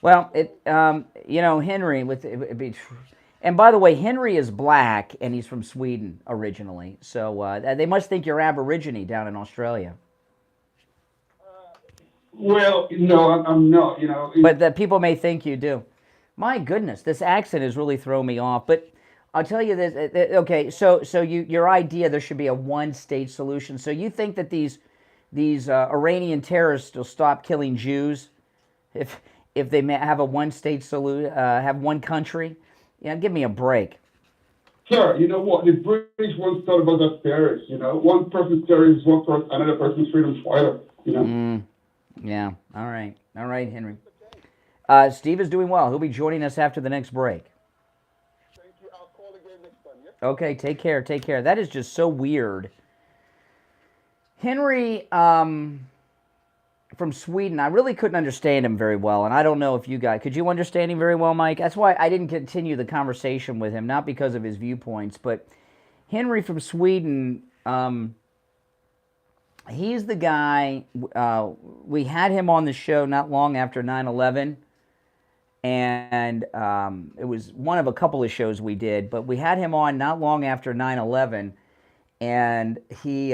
Well, Henry, and by the way, Henry is black, and he's from Sweden originally. So they must think you're Aborigine down in Australia. Well, no, I'm not, But the people may think you do. My goodness, this accent has really thrown me off. But I'll tell you this. Okay, so your idea there should be a one-state solution. So you think that these Iranian terrorists will stop killing Jews if they have a one-state solution, have one country? Yeah, give me a break. Sir, you know what? The British once thought about that terrorists. One person's terrorist is one person, another person's freedom fighter. Yeah. All right, Henry. Steve is doing well. He'll be joining us after the next break. Thank you. I'll call again next time. Yeah? Okay, take care. That is just so weird. Henry from Sweden, I really couldn't understand him very well, and I don't know if you guys, could you understand him very well, Mike? That's why I didn't continue the conversation with him, not because of his viewpoints, but Henry from Sweden, he's the guy, we had him on the show not long after 9/11, and it was one of a couple of shows we did, but we had him on not long after 9/11, and he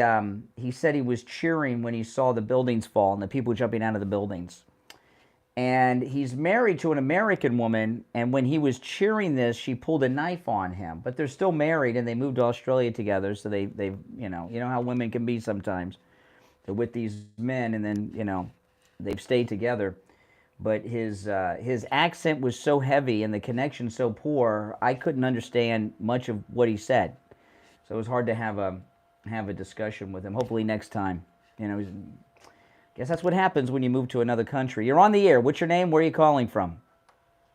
said he was cheering when he saw the buildings fall and the people jumping out of the buildings. And he's married to an American woman, and when he was cheering this, she pulled a knife on him. But they're still married, and they moved to Australia together, so they you know how women can be sometimes. They're with these men, and then, they've stayed together. But his accent was so heavy and the connection so poor, I couldn't understand much of what he said. So it was hard to have a discussion with him. Hopefully next time. Guess that's what happens when you move to another country. You're on the air. What's your name? Where are you calling from?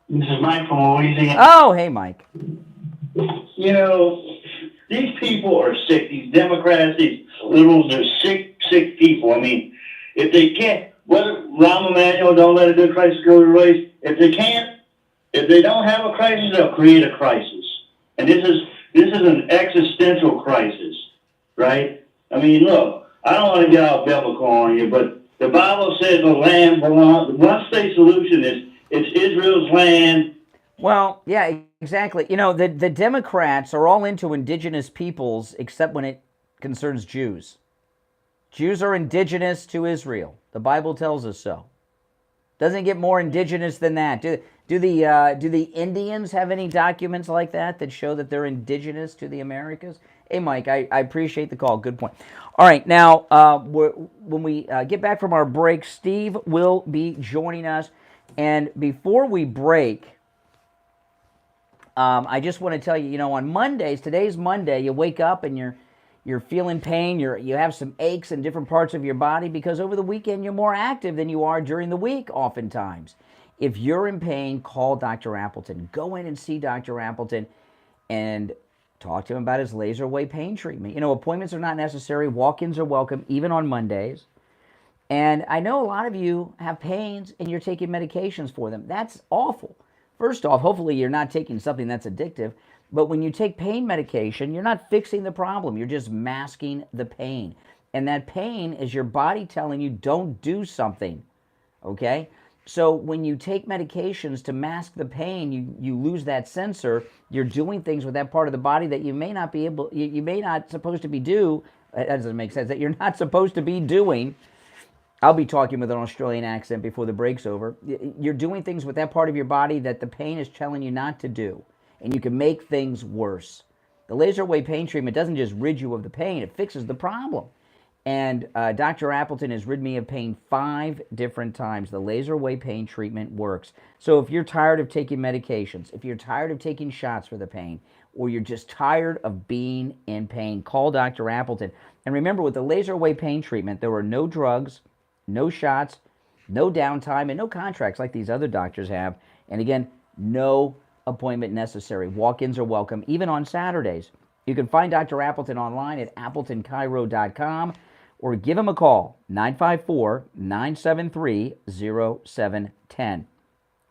This is Mike from Louisiana. Oh, hey, Mike. These people are sick. These Democrats, these liberals, are sick people. I mean, if they can't, whether Rahm Emanuel, don't let a good crisis go to waste. If they don't have a crisis, they'll create a crisis. And this is an existential crisis, right? I mean, look, I don't want to get all biblical on you, but the Bible says the land belongs. The one-state solution is it's Israel's land. Well, yeah, exactly. The Democrats are all into indigenous peoples, except when it concerns Jews. Jews are indigenous to Israel. The Bible tells us so. Doesn't get more indigenous than that. Do the Indians have any documents like that show that they're indigenous to the Americas? Hey, Mike, I appreciate the call. Good point. All right, now, when we get back from our break, Steve will be joining us. And before we break, I just want to tell you, on Mondays, today's Monday, you wake up and you're feeling pain, you have some aches in different parts of your body because over the weekend you're more active than you are during the week oftentimes. If you're in pain, call Dr. Appleton. Go in and see Dr. Appleton and talk to him about his laser wave pain treatment. Appointments are not necessary. Walk-ins are welcome, even on Mondays. And I know a lot of you have pains and you're taking medications for them. That's awful. First off, hopefully you're not taking something that's addictive. But when you take pain medication, you're not fixing the problem. You're just masking the pain. And that pain is your body telling you don't do something, okay? So when you take medications to mask the pain, you lose that sensor. You're doing things with that part of the body that you may not be able, you may not supposed to be that doesn't make sense, that you're not supposed to be doing. I'll be talking with an Australian accent before the break's over. You're doing things with that part of your body that the pain is telling you not to do. And you can make things worse. The laser wave pain treatment doesn't just rid you of the pain, it fixes the problem. And Dr. Appleton has rid me of pain 5 different times. The laser wave pain treatment works. So if you're tired of taking medications, if you're tired of taking shots for the pain, or you're just tired of being in pain, call Dr. Appleton. And remember, with the laser wave pain treatment, there are no drugs, no shots, no downtime, and no contracts like these other doctors have. And again, no appointment necessary. Walk-ins are welcome, even on Saturdays. You can find Dr. Appleton online at appletoncairo.com or give him a call, 954-973-0710.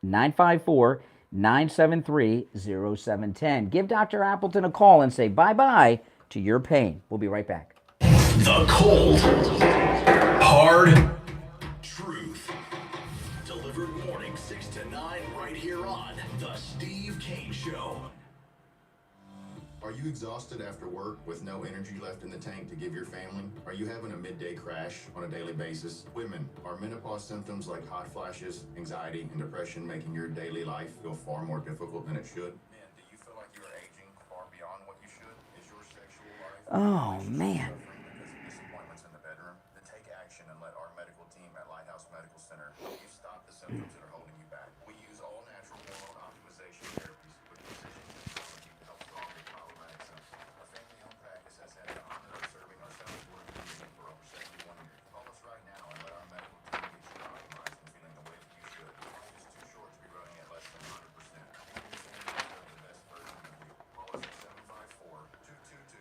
954-973-0710. Give Dr. Appleton a call and say bye-bye to your pain. We'll be right back. The cold, hard truth. Delivered morning 6 to 9 right here on The Steve Kane Show. Are you exhausted after work with no energy left in the tank to give your family? Are you having a midday crash on a daily basis? Women, are menopause symptoms like hot flashes, anxiety, and depression making your daily life feel far more difficult than it should? Men, do you feel like you're aging far beyond what you should? Is your sexual life Oh, man. because of disappointments in the bedroom? Then take action and let our medical team at Lighthouse Medical Center help you stop the symptoms that are holding you back. We use all natural hormone optimization therapies with precision technology to help solve your problematic symptoms. Our family-owned practice has had the honor of serving our South Florida community for over 71 years. Call us right now and let our medical team get you optimized and feeling the way that you should. Life is too short to be running at less than 100%. You understand you deserve the best version of you. Call us at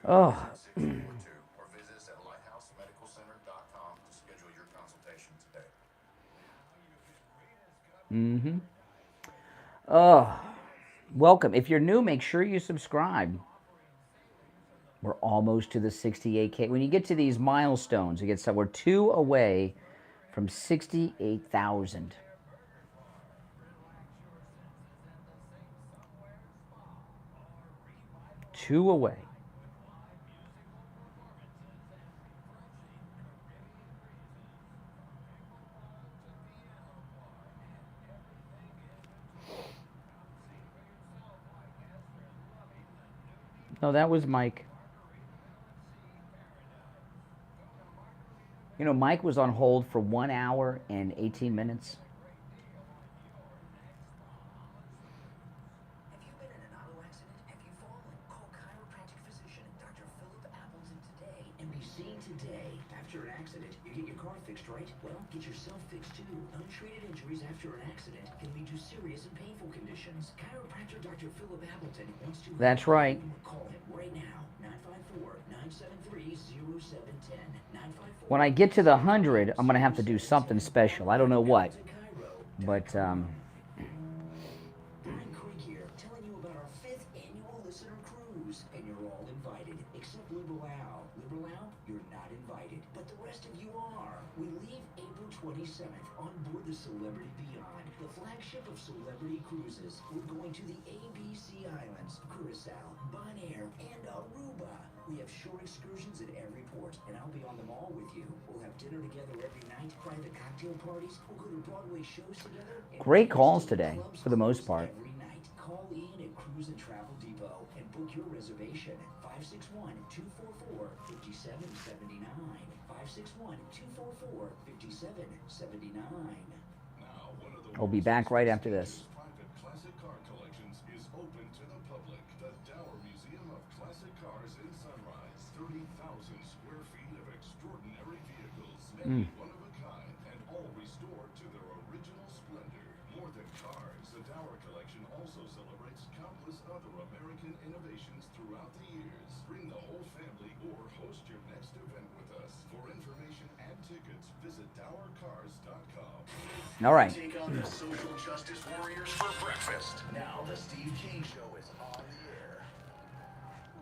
754-222-0642 or visit us at lighthousemedicalcenter.com to schedule your consultation today. Mm-hmm. Oh, welcome. If you're new, make sure you subscribe. We're almost to the 68K. When you get to these milestones, we're 2 away from 68,000. 2 away. No, that was Mike. You know, Mike was on hold for 1 hour and 18 minutes. Have you been in an auto accident? Have you fallen? Call chiropractic physician Dr. Philip Appleton today and be seen today. After an accident, you get your car fixed, right? Well, get yourself fixed too. Untreated injuries after an accident can lead to serious and painful conditions. Chiropractor Dr. Philip Appleton wants to That's right. call him right now. 954-973-0710. 954 When I get to the 100, I'm going to have to do something special. I don't know what. But, Brian Craig here, telling you about our 5th annual listener cruise. And you're all invited, except Liberal Al. Liberal Al, you're not invited. But the rest of you are. We leave April 27th on board the Celebrity Beyond, the flagship of Celebrity Cruises. We're going to the ABC Islands, Curacao, Bonaire, and Aruba. We have short excursions at every port, and I'll be on them all with you. We'll have dinner together every night, private cocktail parties. We'll go to Broadway shows together. And great calls today, for the most part. every night. Call Ian at Cruise and Travel Depot and book your reservation at 561-244-5779. 561-244-5779. I'll be back right after this. Private classic car collections is open to the public. The Dower Museum of Classic Cars in Sunrise. 30,000 square feet of extraordinary vehicles, many one of a kind, and all restored to their original splendor. More than cars, the Dower collection also celebrates countless other American innovations throughout the years. Bring the whole family or host your next event with us. For information and tickets, visit DowerCars.com. All right. Take on the social justice warriors for breakfast. Now the Steve Kane Show is on the air.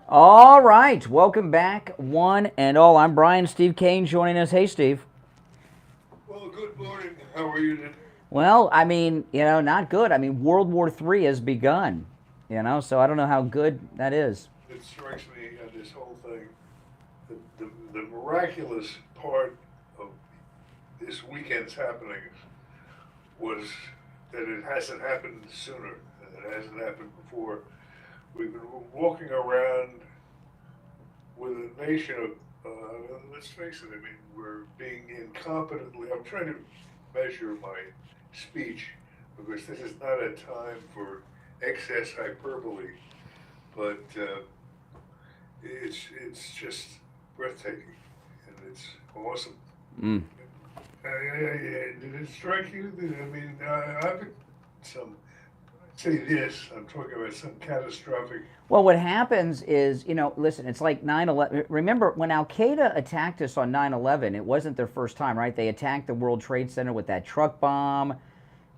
All right. Welcome back, one and all. I'm Brian. Steve Kane joining us. Hey, Steve. Well, good morning. How are you today? Well, I mean, not good. I mean, World War III has begun, so I don't know how good that is. It strikes me this whole thing, the miraculous part of this weekend's happenings was that it hasn't happened sooner, and it hasn't happened before. We've been walking around with a nation of, let's face it, I mean, we're being incompetently, I'm trying to measure my speech because this is not a time for excess hyperbole, but it's just breathtaking and it's awesome. Did it strike you? I mean, I've been say this, I'm talking about some catastrophic. Well, what happens is, listen, it's like 9/11. Remember, when Al-Qaeda attacked us on 9/11, it wasn't their first time, right? They attacked the World Trade Center with that truck bomb.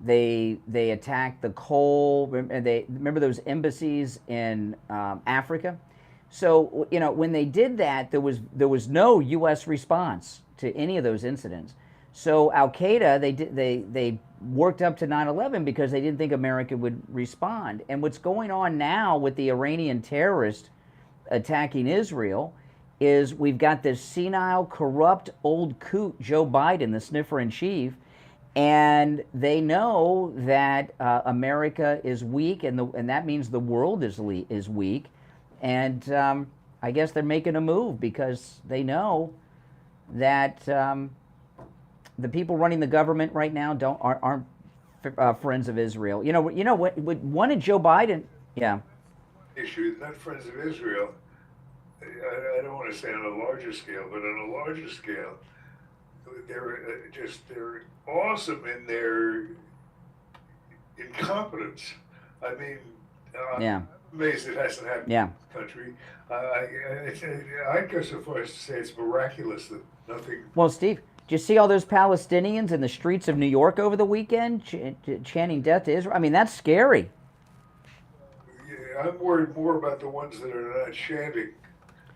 They attacked the coal. They remember those embassies in Africa. So when they did that, there was no U.S. response to any of those incidents. So Al-Qaeda, they worked up to 9/11 because they didn't think America would respond. And what's going on now with the Iranian terrorist attacking Israel is we've got this senile, corrupt, old coot, Joe Biden, the sniffer in chief, and they know that America is weak, and that means the world is weak. And I guess they're making a move because they know that the people running the government right now aren't friends of Israel. You know what? One of Joe Biden, yeah. Issue, not friends of Israel. I don't want to say on a larger scale, but on a larger scale, they're awesome in their incompetence. I mean, yeah. I'm amazed it hasn't happened in this country. I'd go so far as to say it's miraculous that nothing. Well, Steve, did you see all those Palestinians in the streets of New York over the weekend chanting death to Israel? I mean, that's scary. Yeah, I'm worried more about the ones that are not chanting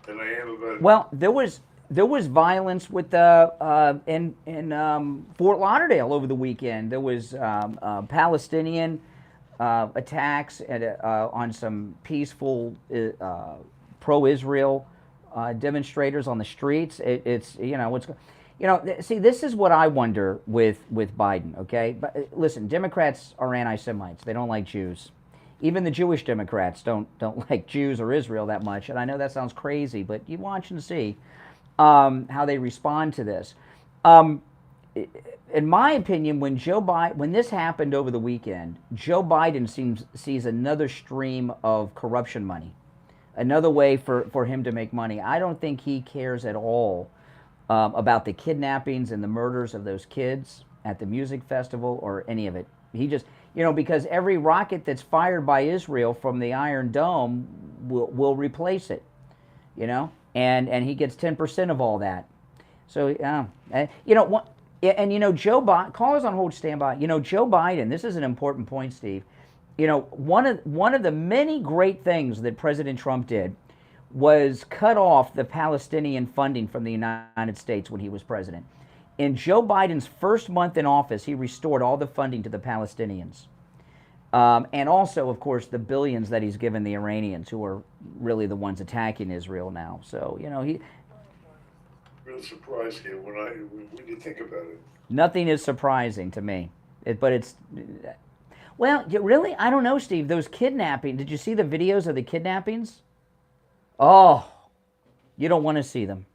than I am about. Well, there was violence with in Fort Lauderdale over the weekend. There was Palestinian attacks on some peaceful pro-Israel demonstrators on the streets. See, this is what I wonder with Biden. Okay, but listen, Democrats are anti-Semites. They don't like Jews. Even the Jewish Democrats don't like Jews or Israel that much. And I know that sounds crazy, but you watch and see how they respond to this. In my opinion, when this happened over the weekend, Joe Biden sees another stream of corruption money, another way for him to make money. I don't think he cares at all about the kidnappings and the murders of those kids at the music festival or any of it. He just, because every rocket that's fired by Israel from the Iron Dome will replace it, and he gets 10% of all that. So, Joe Biden, call us on hold, stand by. Joe Biden, this is an important point, Steve. One of the many great things that President Trump did was cut off the Palestinian funding from the United States when he was president. In Joe Biden's first month in office, he restored all the funding to the Palestinians. And also, of course, the billions that he's given the Iranians, who are really the ones attacking Israel now. So, he... Real surprise here when you think about it. Nothing is surprising to me. Well, really? I don't know, Steve. Those kidnapping, did you see the videos of the kidnappings? Oh, you don't want to see them.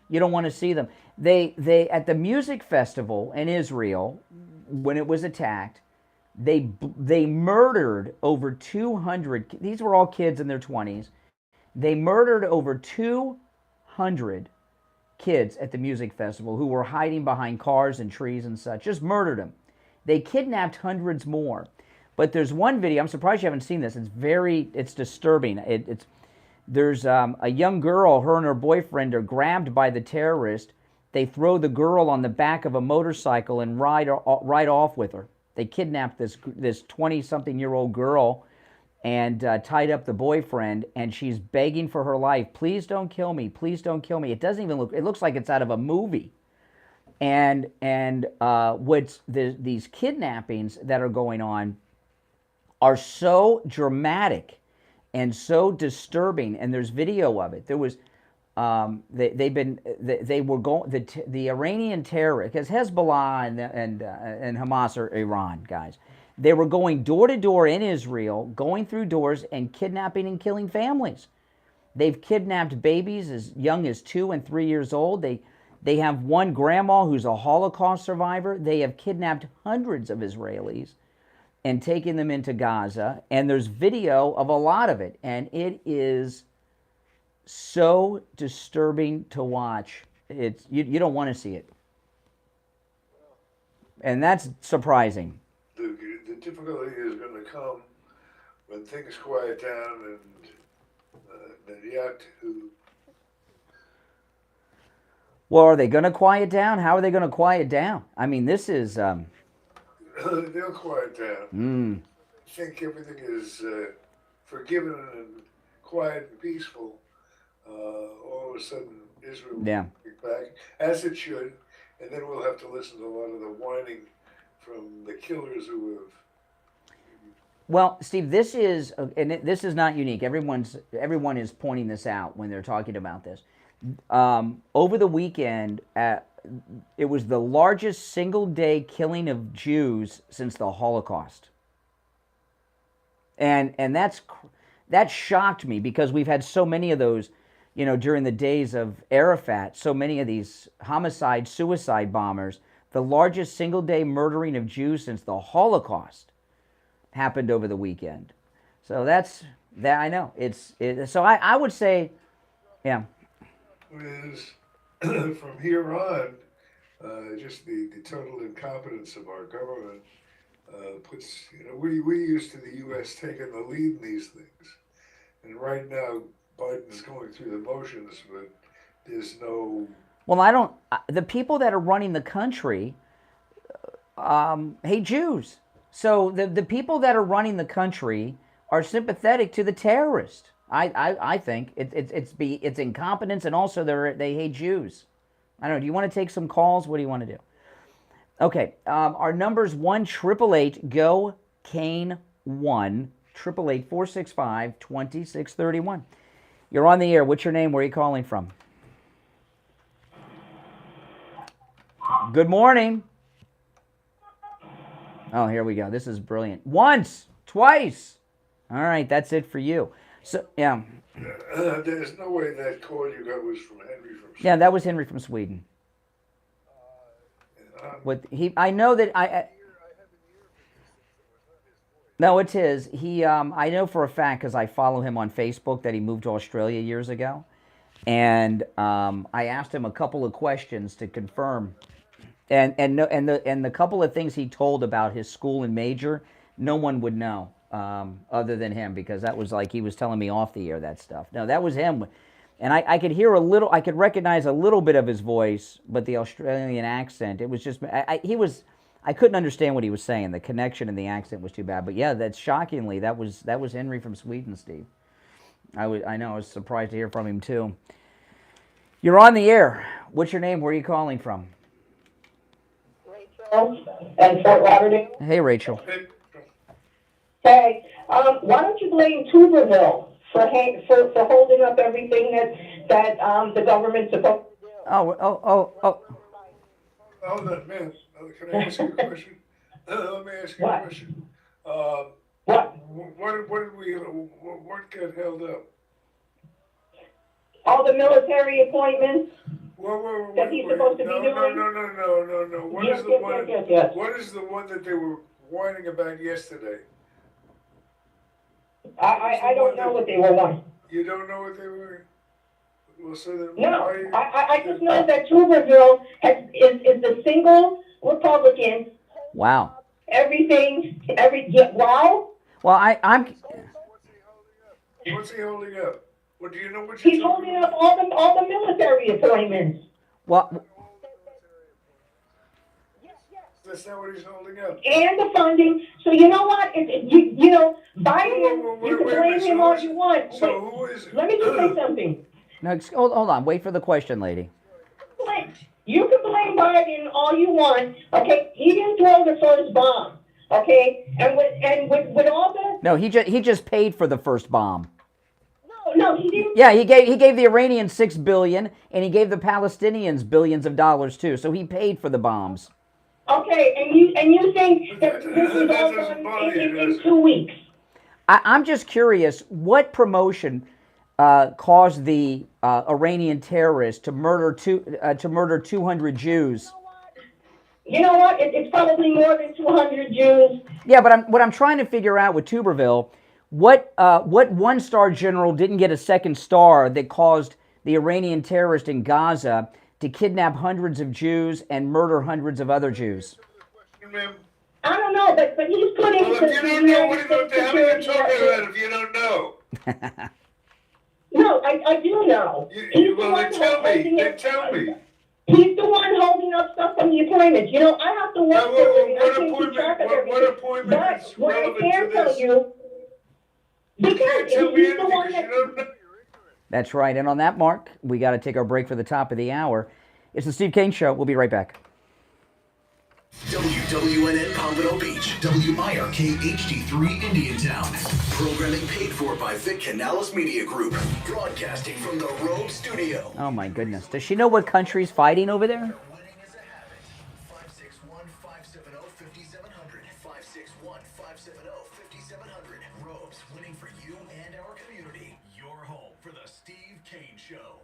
You don't want to see them. They at the music festival in Israel, when it was attacked, they murdered over 200. These were all kids in their 20s. They murdered over 200 kids at the music festival who were hiding behind cars and trees and such. Just murdered them. They kidnapped hundreds more. But there's one video. I'm surprised you haven't seen this. It's disturbing. There's a young girl. Her and her boyfriend are grabbed by the terrorist. They throw the girl on the back of a motorcycle and ride off with her. They kidnapped this 20-something-year-old girl and tied up the boyfriend, and she's begging for her life. Please don't kill me. Please don't kill me. It doesn't even look. It looks like it's out of a movie. And these kidnappings that are going on are so dramatic and so disturbing. And there's video of it. There was the Iranian terrorists, because Hezbollah and Hamas are Iran guys. They were going door to door in Israel, going through doors and kidnapping and killing families. They've kidnapped babies as young as 2 and 3 years old. They have one grandma who's a Holocaust survivor. They have kidnapped hundreds of Israelis and taken them into Gaza. And there's video of a lot of it. And it is so disturbing to watch. You don't want to see it. And that's surprising. The difficulty is going to come when things quiet down and Netanyahu. Well, are they going to quiet down? How are they going to quiet down? I mean, this is. They'll quiet down. I think everything is forgiven and quiet and peaceful. All of a sudden, Israel will be back, as it should, and then we'll have to listen to a lot of the whining from the killers who have. Well, Steve, this is this is not unique. Everyone is pointing this out when they're talking about this. Over the weekend, it was the largest single-day killing of Jews since the Holocaust, and that shocked me because we've had so many of those, during the days of Arafat. So many of these homicide, suicide bombers. The largest single-day murdering of Jews since the Holocaust happened over the weekend. So that's that. I know so I would say, yeah. Is from here on, just the total incompetence of our government puts, we used to the U.S. taking the lead in these things. And right now, Biden's going through the motions, but there's no. Well, the people that are running the country hate Jews. So the people that are running the country are sympathetic to the terrorists. I think it's incompetence, and also they hate Jews. I don't know. Do you want to take some calls? What do you want to do? Okay, our number's 1-888-GO-KANE 1-888-465-2631. You're on the air. What's your name? Where are you calling from? Good morning. Oh, here we go. This is brilliant. Once, twice. All right, that's it for you. So, yeah. There's no way that call you got was from Henry from Sweden. Yeah, that was Henry from Sweden. I know that No, it's his. I know for a fact because I follow him on Facebook that he moved to Australia years ago, and I asked him a couple of questions to confirm, and the couple of things he told about his school and major, no one would know. Other than him, because that was like he was telling me off the air that stuff. No, that was him, and I could hear I could recognize a little bit of his voice, but the Australian accent, it was just, I couldn't understand what he was saying. The connection and the accent was too bad. But yeah, that's shockingly, that was Henry from Sweden, Steve. I know, I was surprised to hear from him too. You're on the air. What's your name? Where are you calling from? Rachel and Fort Lauderdale. Hey, Rachel. Hey, why don't you blame Tuberville for holding up everything that the government's supposed to do? Oh, that man. Can I ask you a question? Let me ask you a question. What got held up? All the military appointments that he's supposed to be doing? No. What is the one that they were whining about yesterday? I don't know what they were wanting. You don't know what they were? Well, so then no, I just know that Tuberville is the single Republican. Wow. Wow. Well, I'm. What's he holding up? What do you know? He's holding up all the military appointments. Well. That's not what he's holding up. And the funding. So you know what? Biden, you can blame him all you want. So who is it? Let me just say something. No, hold on. Wait for the question, lady. You can blame Biden all you want. Okay, he didn't throw the first bomb. Okay, and with all the. No, he just paid for the first bomb. No, he didn't. Yeah, he gave the Iranians $6 billion, and he gave the Palestinians billions of dollars too. So he paid for the bombs. Okay, and you think that this is all done in 2 weeks? I'm just curious, what promotion caused the Iranian terrorists to murder 200 Jews? You know what? It's probably more than 200 Jews. Yeah, but what I'm trying to figure out with Tuberville, what one-star general didn't get a second star that caused the Iranian terrorist in Gaza to kidnap hundreds of Jews and murder hundreds of other Jews? I don't know, but he's putting Well, if you don't know, what the hell are you talking about if you don't know? No, I do know. He's the one holding up. Tell me. He's the one holding up stuff from the appointments. You know, I have to work for a living. I can't keep track of everything. What appointment is what I relevant can to tell this? you, You can't because tell me he's the anything one because that. you don't know. That's right. And on that mark, we got to take our break for the top of the hour. It's the Steve Kane Show. We'll be right back. WWNN Pompano Beach, WIRK HD3 Indiantown. Programming paid for by Vic Canales Media Group. Broadcasting from the Rogue Studio. Oh, my goodness. Does she know what country's fighting over there? 561-570-5700. 561-570-5700. Robes winning for you and our community. Your home for the Steve Kane Show.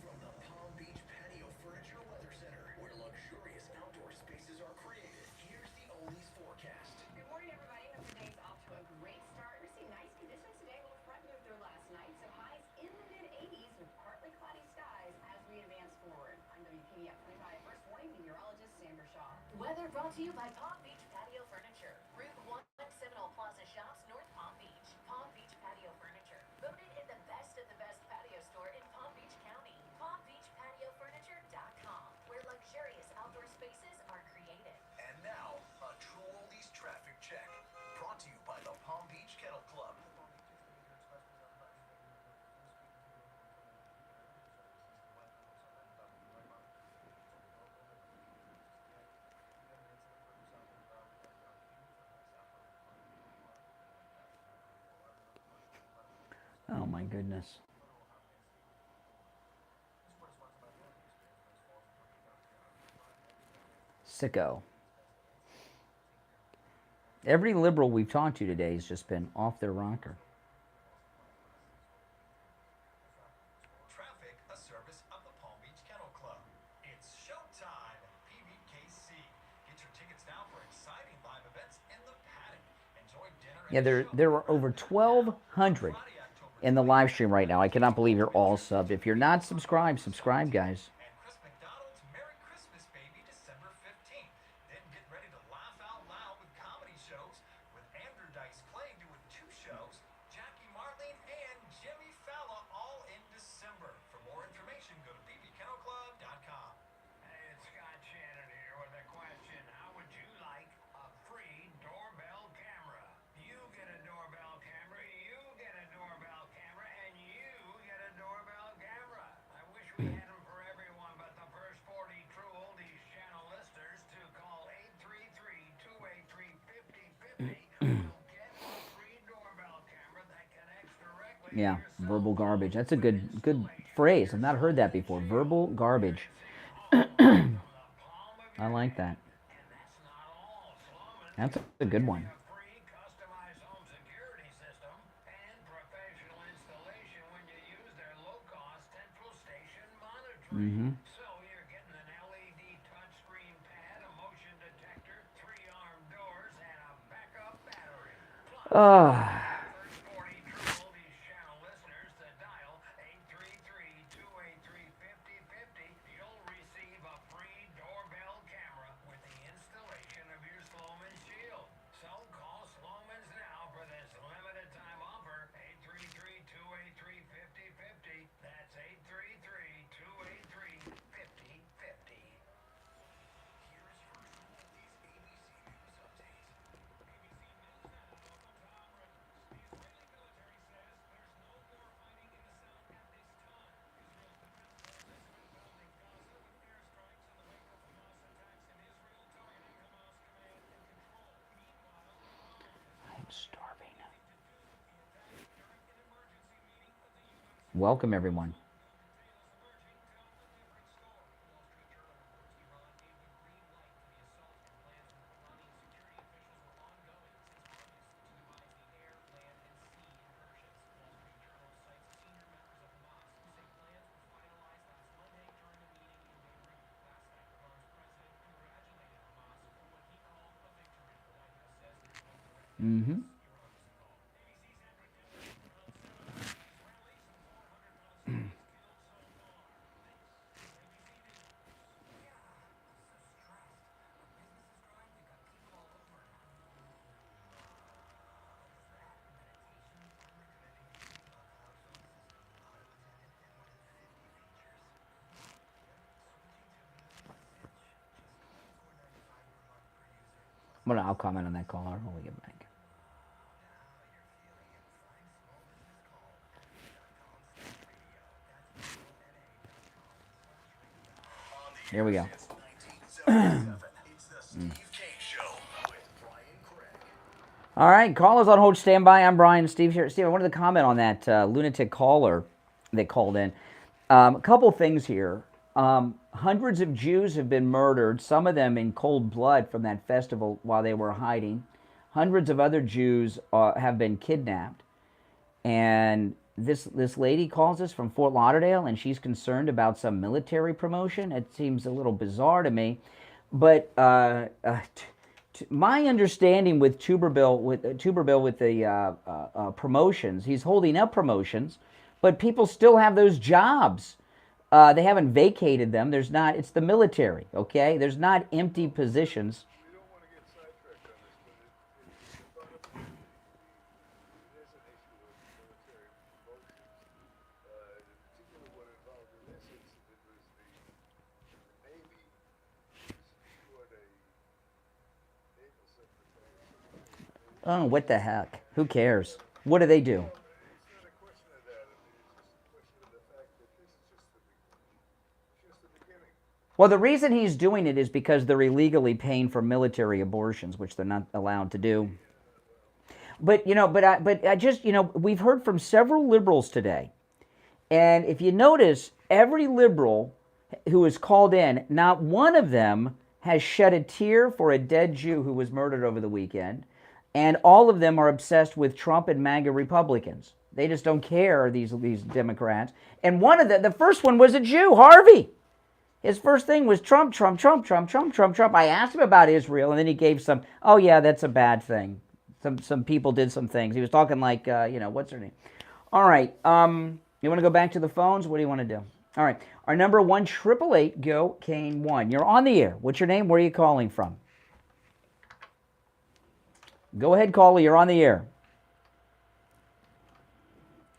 From the Palm Beach Patio Furniture Weather Center, where luxurious outdoor spaces are created, here's the Oldies forecast. Good morning, everybody. Hope today's off to a great start. We're seeing nice conditions today. A little front moved through last night, so highs in the mid-80s with partly cloudy skies as we advance forward. I'm WPDF 25 First Warning meteorologist Sandra Shaw. Weather brought to you by Palm Beach Patio Furniture. Route 1 Seminole Plaza Shops, North Palm Beach. Palm Beach Patio Furniture. Voted in the best of the best patio store in Palm Beach County. PalmBeachPatioFurniture.com, where luxurious outdoor spaces are created. And now, a True Oldies traffic check. Brought to you by the Palm Beach Kennel Club. Oh, my goodness. Sicko. Every liberal we've talked to today has just been off their rocker. Traffic, a service of the Palm Beach Kennel Club. It's showtime at PBKC. Get your tickets now for exciting live events in the paddock. Enjoy dinner and Yeah, there are over 1,200 in the live stream right now. I cannot believe you're all subbed. If you're not subscribed, subscribe, guys. and Chris McDonald's Merry Christmas Baby December 15th. Then get ready to laugh out loud with comedy shows with Andrew Dice Clay doing 2 shows, Jackie Marlene and Jimmy Fallon all in December. For more information, go to bbkennelclub.com. Hey, it's Scott Shannon here with a question. How would you like a free doorbell camera? You get a doorbell camera, you get a doorbell camera, and you get a doorbell camera. I wish we had them for everyone, but the first 40 True Oldies channel listeners to call 833-283-5050 will get a free doorbell camera that connects directly. Yeah, verbal garbage. That's a good phrase. I've not heard that before. Verbal garbage. I like that. That's a good one. Free customized home security system and professional installation when you use their low-cost central station monitoring. So you're getting an LED touchscreen pad, a motion detector, 3-arm doors, and a backup battery. First 40 True Oldies channel listeners to dial 833-283-5050. You'll receive a free doorbell camera with the installation of your Sloman Shield. So call Sloman's now for this limited time offer, 833-283-5050. That's 833-283-5050. I'm starving. Welcome, everyone. Mm-hmm. I'll comment on that caller when we get back. Here we go. All right, callers on hold, stand by. I'm Brian. Steve here. Steve, I wanted to comment on that lunatic caller that called in. A couple things here. Hundreds of Jews have been murdered, some of them in cold blood from that festival while they were hiding. Hundreds of other Jews have been kidnapped. And this lady calls us from Fort Lauderdale, and she's concerned about some military promotion. It seems a little bizarre to me. But my understanding with Tuberville with the promotions, he's holding up promotions, but people still have those jobs. They haven't vacated them. There's not. It's the military, okay? There's not empty positions. Oh, what the heck? Who cares? What do they do? Well, the reason he's doing it is because they're illegally paying for military abortions, which they're not allowed to do. But I just we've heard from several liberals today, and if you notice, every liberal who is called in, not one of them has shed a tear for a dead Jew who was murdered over the weekend, and all of them are obsessed with Trump and MAGA Republicans. They just don't care, these Democrats. And one of the first one was a Jew, Harvey. His first thing was Trump, Trump, Trump, Trump, Trump, Trump, Trump. I asked him about Israel, and then he gave some, oh yeah, that's a bad thing. Some people did some things. He was talking like, what's her name? All right, you want to go back to the phones? What do you want to do? All right, our number 1-888-GO-KANE-1. You're on the air. What's your name? Where are you calling from? Go ahead, caller. You're on the air.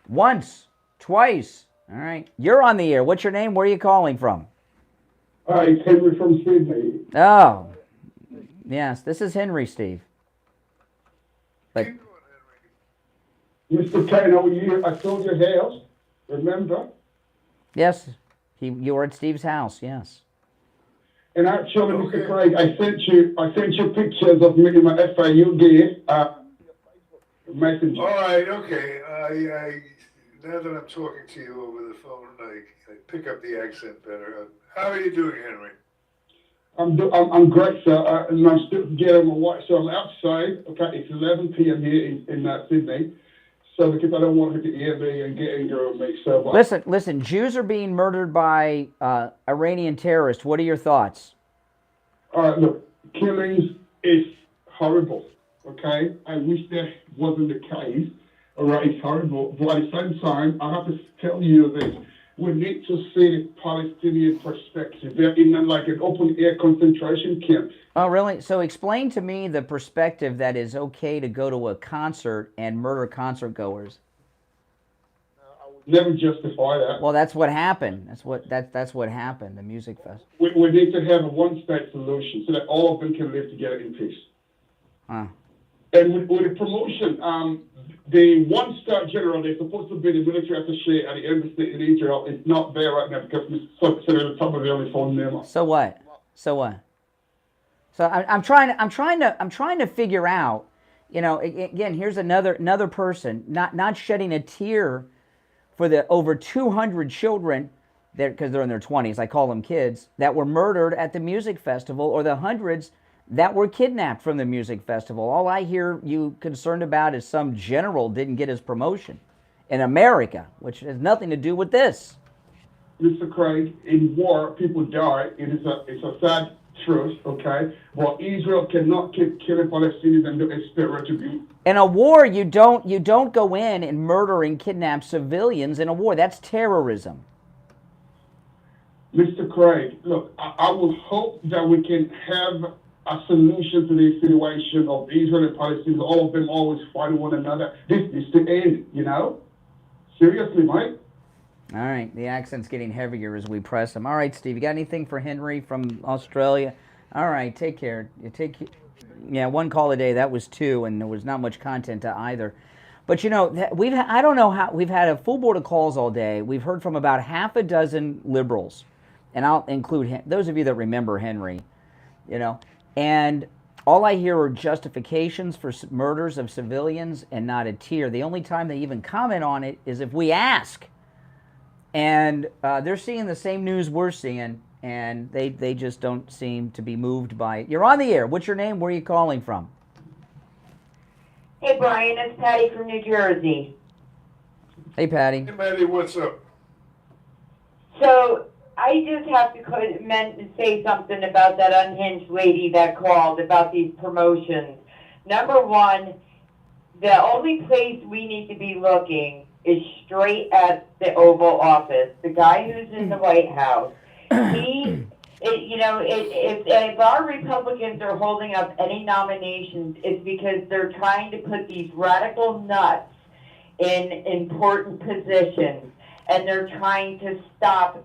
Once, twice. All right, you're on the air. What's your name? Where are you calling from? Hi, it's Henry from Sydney. Oh, yes, this is Henry, Steve. But Mr. Kane, over here, I sold your house, remember? Yes, you were at Steve's house, yes. And actually, Mr. Craig, I sent you pictures of me in my FIU gear, messenger. All right, okay. I now that I'm talking to you over the phone, I pick up the accent better. How are you doing, Henry? I'm great, sir. And I'm still getting my wife, so I'm outside. Okay, it's 11 p.m. here in Sydney. So because I don't want her to hear me and get angry with me. So listen. Jews are being murdered by Iranian terrorists. What are your thoughts? Look, killings is horrible. Okay, I wish that wasn't the case. All right, it's horrible. But at the same time, I have to tell you this. We need to see the Palestinian perspective. They're in like an open-air concentration camp. Oh, really? So explain to me the perspective that is okay to go to a concert and murder concert-goers. Never justify that. Well, that's what happened. That's what happened, the music festival. We need to have a one-state solution so that all of them can live together in peace. Huh. And with the promotion, the one-star general, they're supposed to be the military attaché at the embassy in Israel, is not there right now because Mr. Senator Trump is the only phone number. So what? So I'm trying to figure out. Again, here's another person not shedding a tear for the over 200 children, because they're in their 20s. I call them kids that were murdered at the music festival, or the hundreds that were kidnapped from the music festival. All I hear you concerned about is some general didn't get his promotion in America, which has nothing to do with this. Mr. Craig, in war, people die. It's a sad truth, okay? Well, Israel cannot keep killing Palestinians and expect retribution. In a war, you don't go in and murder and kidnap civilians in a war. That's terrorism. Mr. Craig, look, I would hope that we can have a solution to the situation of Israel and Palestinians, all of them always fighting one another. This is the end, Seriously, Mike. All right, the accent's getting heavier as we press them. All right, Steve, you got anything for Henry from Australia? All right, take care. Yeah, one call a day. That was 2, and there was not much content to either. But I don't know how we've had a full board of calls all day. We've heard from about half a dozen liberals, and I'll include those of you that remember Henry, and all I hear are justifications for murders of civilians and not a tear. The only time they even comment on it is if we ask. And they're seeing the same news we're seeing, and they just don't seem to be moved by it. You're on the air. What's your name? Where are you calling from? Hey, Brian, it's Patty from New Jersey. Hey, Patty. Hey, Patty, what's up? So, I just have to say something about that unhinged lady that called about these promotions. Number one, the only place we need to be looking is straight at the Oval Office. The guy who's in the White House, if our Republicans are holding up any nominations, it's because they're trying to put these radical nuts in important positions, and they're trying to stop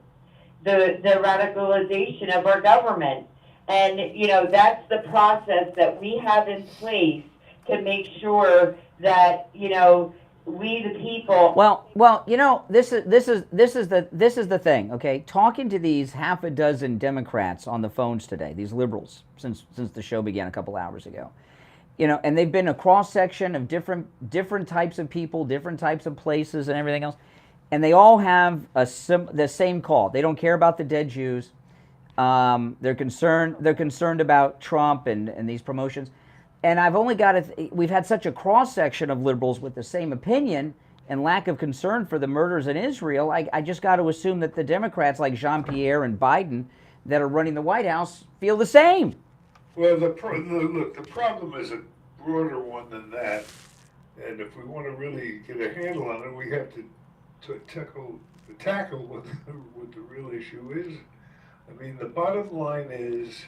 the radicalization of our government. And, that's the process that we have in place to make sure that, we the people. Well, this is the thing, okay? Talking to these half a dozen Democrats on the phones today, these liberals, since the show began a couple hours ago, and they've been a cross section of different types of people, different types of places, and everything else, and they all have the same call. They don't care about the dead Jews. They're concerned about Trump and these promotions. And I've only we've had such a cross-section of liberals with the same opinion and lack of concern for the murders in Israel, I just got to assume that the Democrats like Jean-Pierre and Biden that are running the White House feel the same. Well, the problem is a broader one than that. And if we want to really get a handle on it, we have to tackle what the real issue is. I mean, the bottom line is,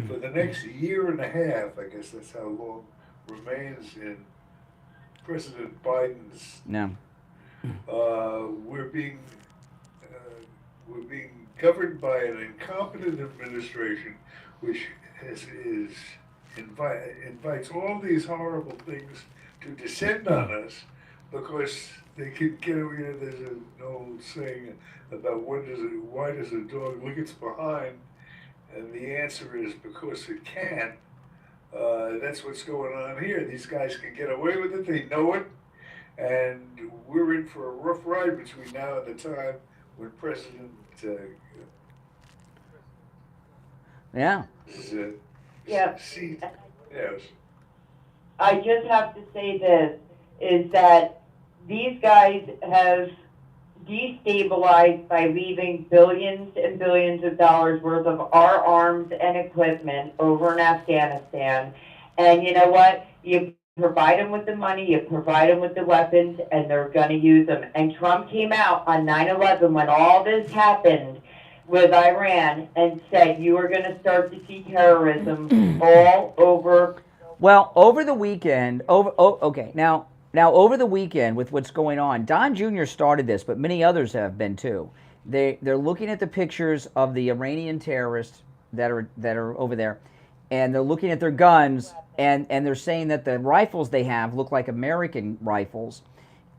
for the next year and a half, I guess that's how long remains in President Biden's. No. We're being governed by an incompetent administration, which invites all these horrible things to descend on us because they can get away. There's an old saying about why does a dog lick its behind? And the answer is because it can. That's what's going on here. These guys can get away with it. They know it. And we're in for a rough ride between now and the time when President yeah. Yes. I just have to say this, is that these guys have destabilized by leaving billions and billions of dollars worth of our arms and equipment over in Afghanistan. And you know what? You provide them with the money, you provide them with the weapons, and they're going to use them. And Trump came out on 9/11 when all this happened with Iran and said you are going to start to see terrorism all over. Well, over the weekend, Now, over the weekend, with what's going on, Don Jr. started this, but many others have been too. They're looking at the pictures of the Iranian terrorists that are over there, and they're looking at their guns, and they're saying that the rifles they have look like American rifles,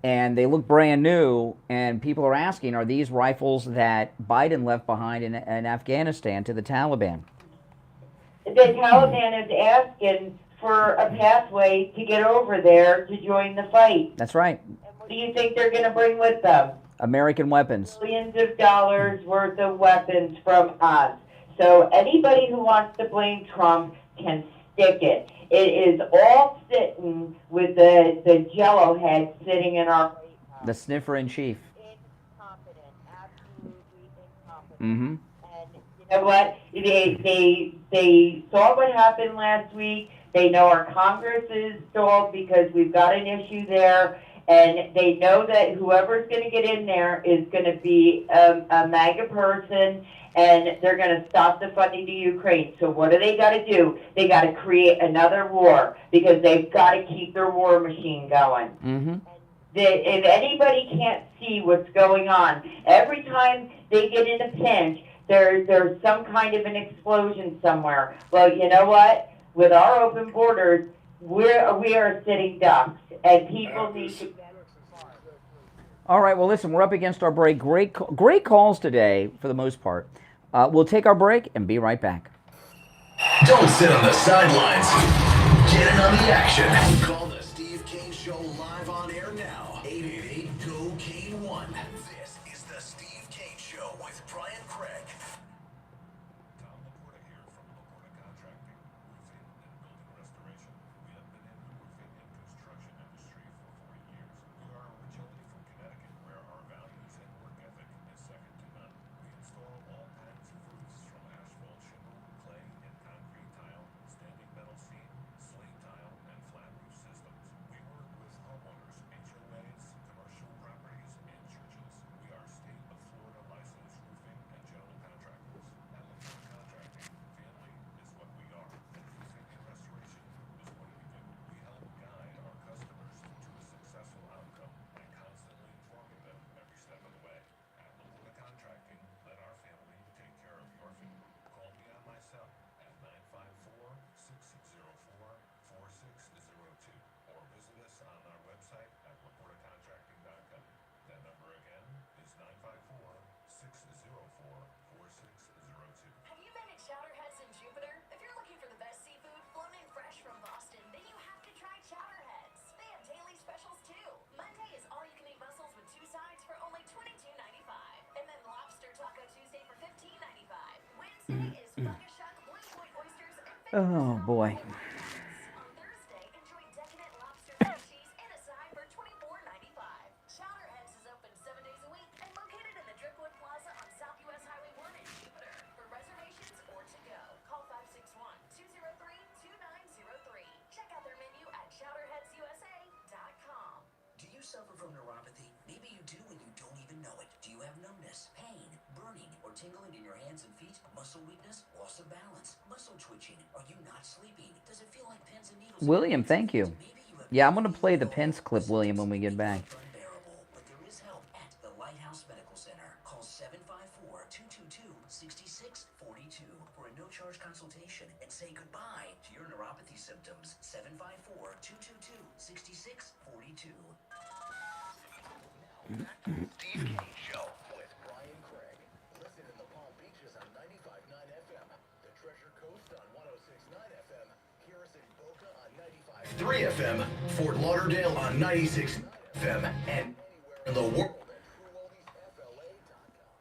and they look brand new. And people are asking, are these rifles that Biden left behind in Afghanistan to the Taliban? The Taliban is asking for a pathway to get over there to join the fight. That's right. And what do you think they're going to bring with them? American weapons. Billions of dollars worth of weapons from us. So anybody who wants to blame Trump can stick it. It is all sitting with the jello head sitting in our... The sniffer in chief. Incompetent, absolutely incompetent. Mm-hmm. And you know what? They saw what happened last week. They know our Congress is stalled because we've got an issue there, and they know that whoever's going to get in there is going to be a MAGA person, and they're going to stop the funding to Ukraine. So what do they got to do? They got to create another war because they've got to keep their war machine going. Mm-hmm. If anybody can't see what's going on, every time they get in a pinch, there's some kind of an explosion somewhere. Well, you know what? with our open borders, we are sitting ducks, and people need to. All right, well, listen, we're up against our break. Great calls today, for the most part. We'll take our break and be right back. Don't sit on the sidelines. Get in on the action. Call the Steve Kane Show live on air now. 888-GO-KANE-1. This is the Steve Kane Show with Brian Craig. Oh, boy. Suffer from neuropathy? Maybe you do and you don't even know it. Do you have numbness, pain, burning, or tingling in your hands and feet? Muscle weakness, loss of balance, muscle twitching? Are you not sleeping? Does it feel like pins and needles? William, thank you. Yeah, I'm going to play the Pence clip, William, when we get back. But there is help at the Lighthouse Medical Center. Call 754-222-6642 for a no-charge consultation and say goodbye to your neuropathy symptoms. 754-222-6642. Steve Kane Show with Brian Craig. Listen in the Palm Beaches on 95.9 FM, the Treasure Coast on 106.9 FM, Harrison Boca on 95.3 FM, Fort Lauderdale on 96.9 FM, and anywhere in the world.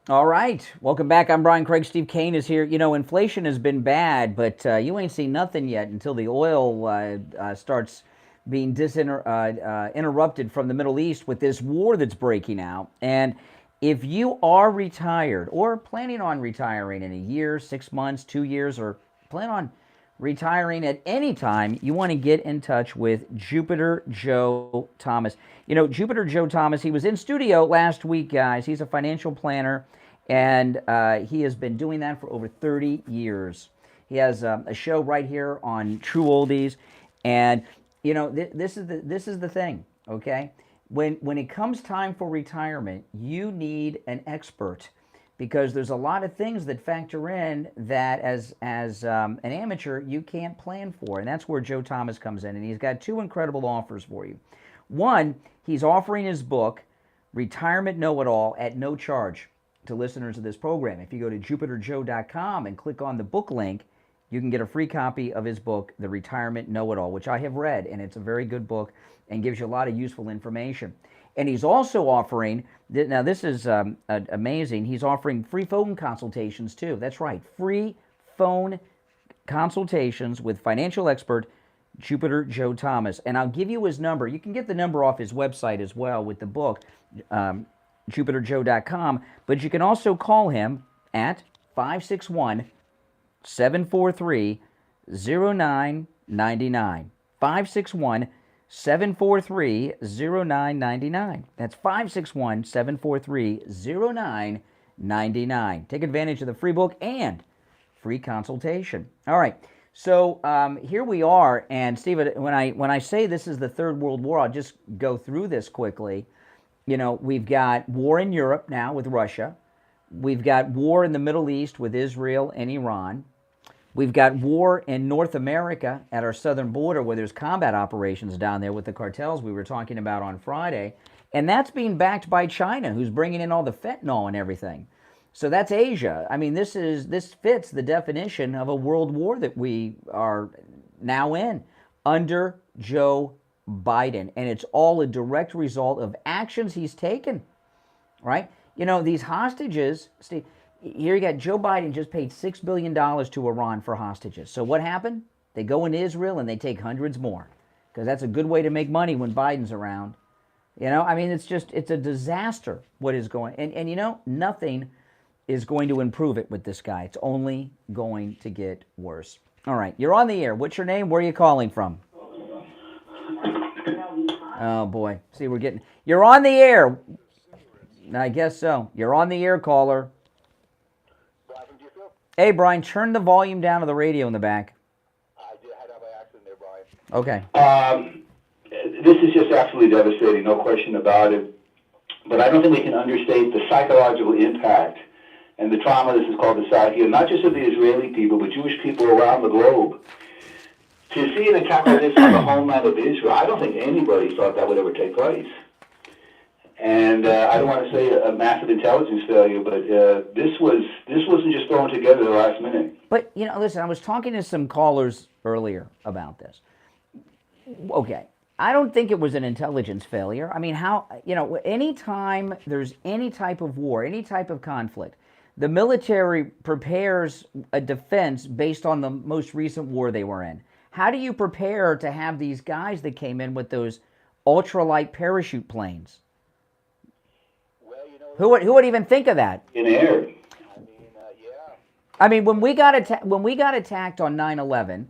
All right, welcome back. I'm Brian Craig. Steve Kane is here. You know, inflation has been bad, but you ain't seen nothing yet until the oil starts being interrupted from the Middle East with this war that's breaking out. And if you are retired or planning on retiring in a year, 6 months, 2 years, or plan on retiring at any time, you want to get in touch with Jupiter Joe Thomas. You know, Jupiter Joe Thomas, he was in studio last week, guys. He's a financial planner, and he has been doing that for over 30 years. He has a show right here on True Oldies, and you know, this is the thing, okay? When it comes time for retirement, you need an expert, because there's a lot of things that factor in that as an amateur you can't plan for, and that's where Joe Thomas comes in, and he's got two incredible offers for you. One, he's offering his book, Retirement Know-It-All, at no charge to listeners of this program. If you go to jupiterjoe.com and click on the book link, you can get a free copy of his book, The Retirement Know-It-All, which I have read, and it's a very good book and gives you a lot of useful information. And he's also offering, now this is amazing, he's offering free phone consultations too. That's right, free phone consultations with financial expert Jupiter Joe Thomas. And I'll give you his number. You can get the number off his website as well with the book, jupiterjoe.com, but you can also call him at 561-743-0999. 561-743-0999. That's 561-743-0999. Take advantage of the free book and free consultation. All right. So here we are, and Steve, when I say this is the Third World War, I'll just go through this quickly. You know, we've got war in Europe now with Russia. We've got war in the Middle East with Israel and Iran. We've got war in North America at our southern border where there's combat operations down there with the cartels we were talking about on Friday. And that's being backed by China, who's bringing in all the fentanyl and everything. So that's Asia. I mean, this fits the definition of a world war that we are now in under Joe Biden. And it's all a direct result of actions he's taken, right? You know, these hostages, Steve, here you got Joe Biden just paid $6 billion to Iran for hostages. So what happened? They go into Israel and they take hundreds more because that's a good way to make money when Biden's around. You know, I mean, it's a disaster what is going, and you know, nothing is going to improve it with this guy. It's only going to get worse. All right, you're on the air. What's your name? Where are you calling from? Oh boy, see, you're on the air. I guess so. You're on the air, caller. Hey, Brian, turn the volume down of the radio in the back. I had that by accident there, Okay. Brian. This is just absolutely devastating, no question about it. But I don't think we can understate the psychological impact and the trauma this has caused us here, not just of the Israeli people, but Jewish people around the globe. To see an attack like this on the homeland of Israel, I don't think anybody thought that would ever take place. And I don't want to say a massive intelligence failure, but this wasn't just thrown together at the last minute. But, you know, listen, I was talking to some callers earlier about this. Okay, I don't think it was an intelligence failure. I mean, how, you know, anytime there's any type of war, any type of conflict, the military prepares a defense based on the most recent war they were in. How do you prepare to have these guys that came in with those ultralight parachute planes? Who would even think of that? In air. I mean, when we got attacked on 9/11,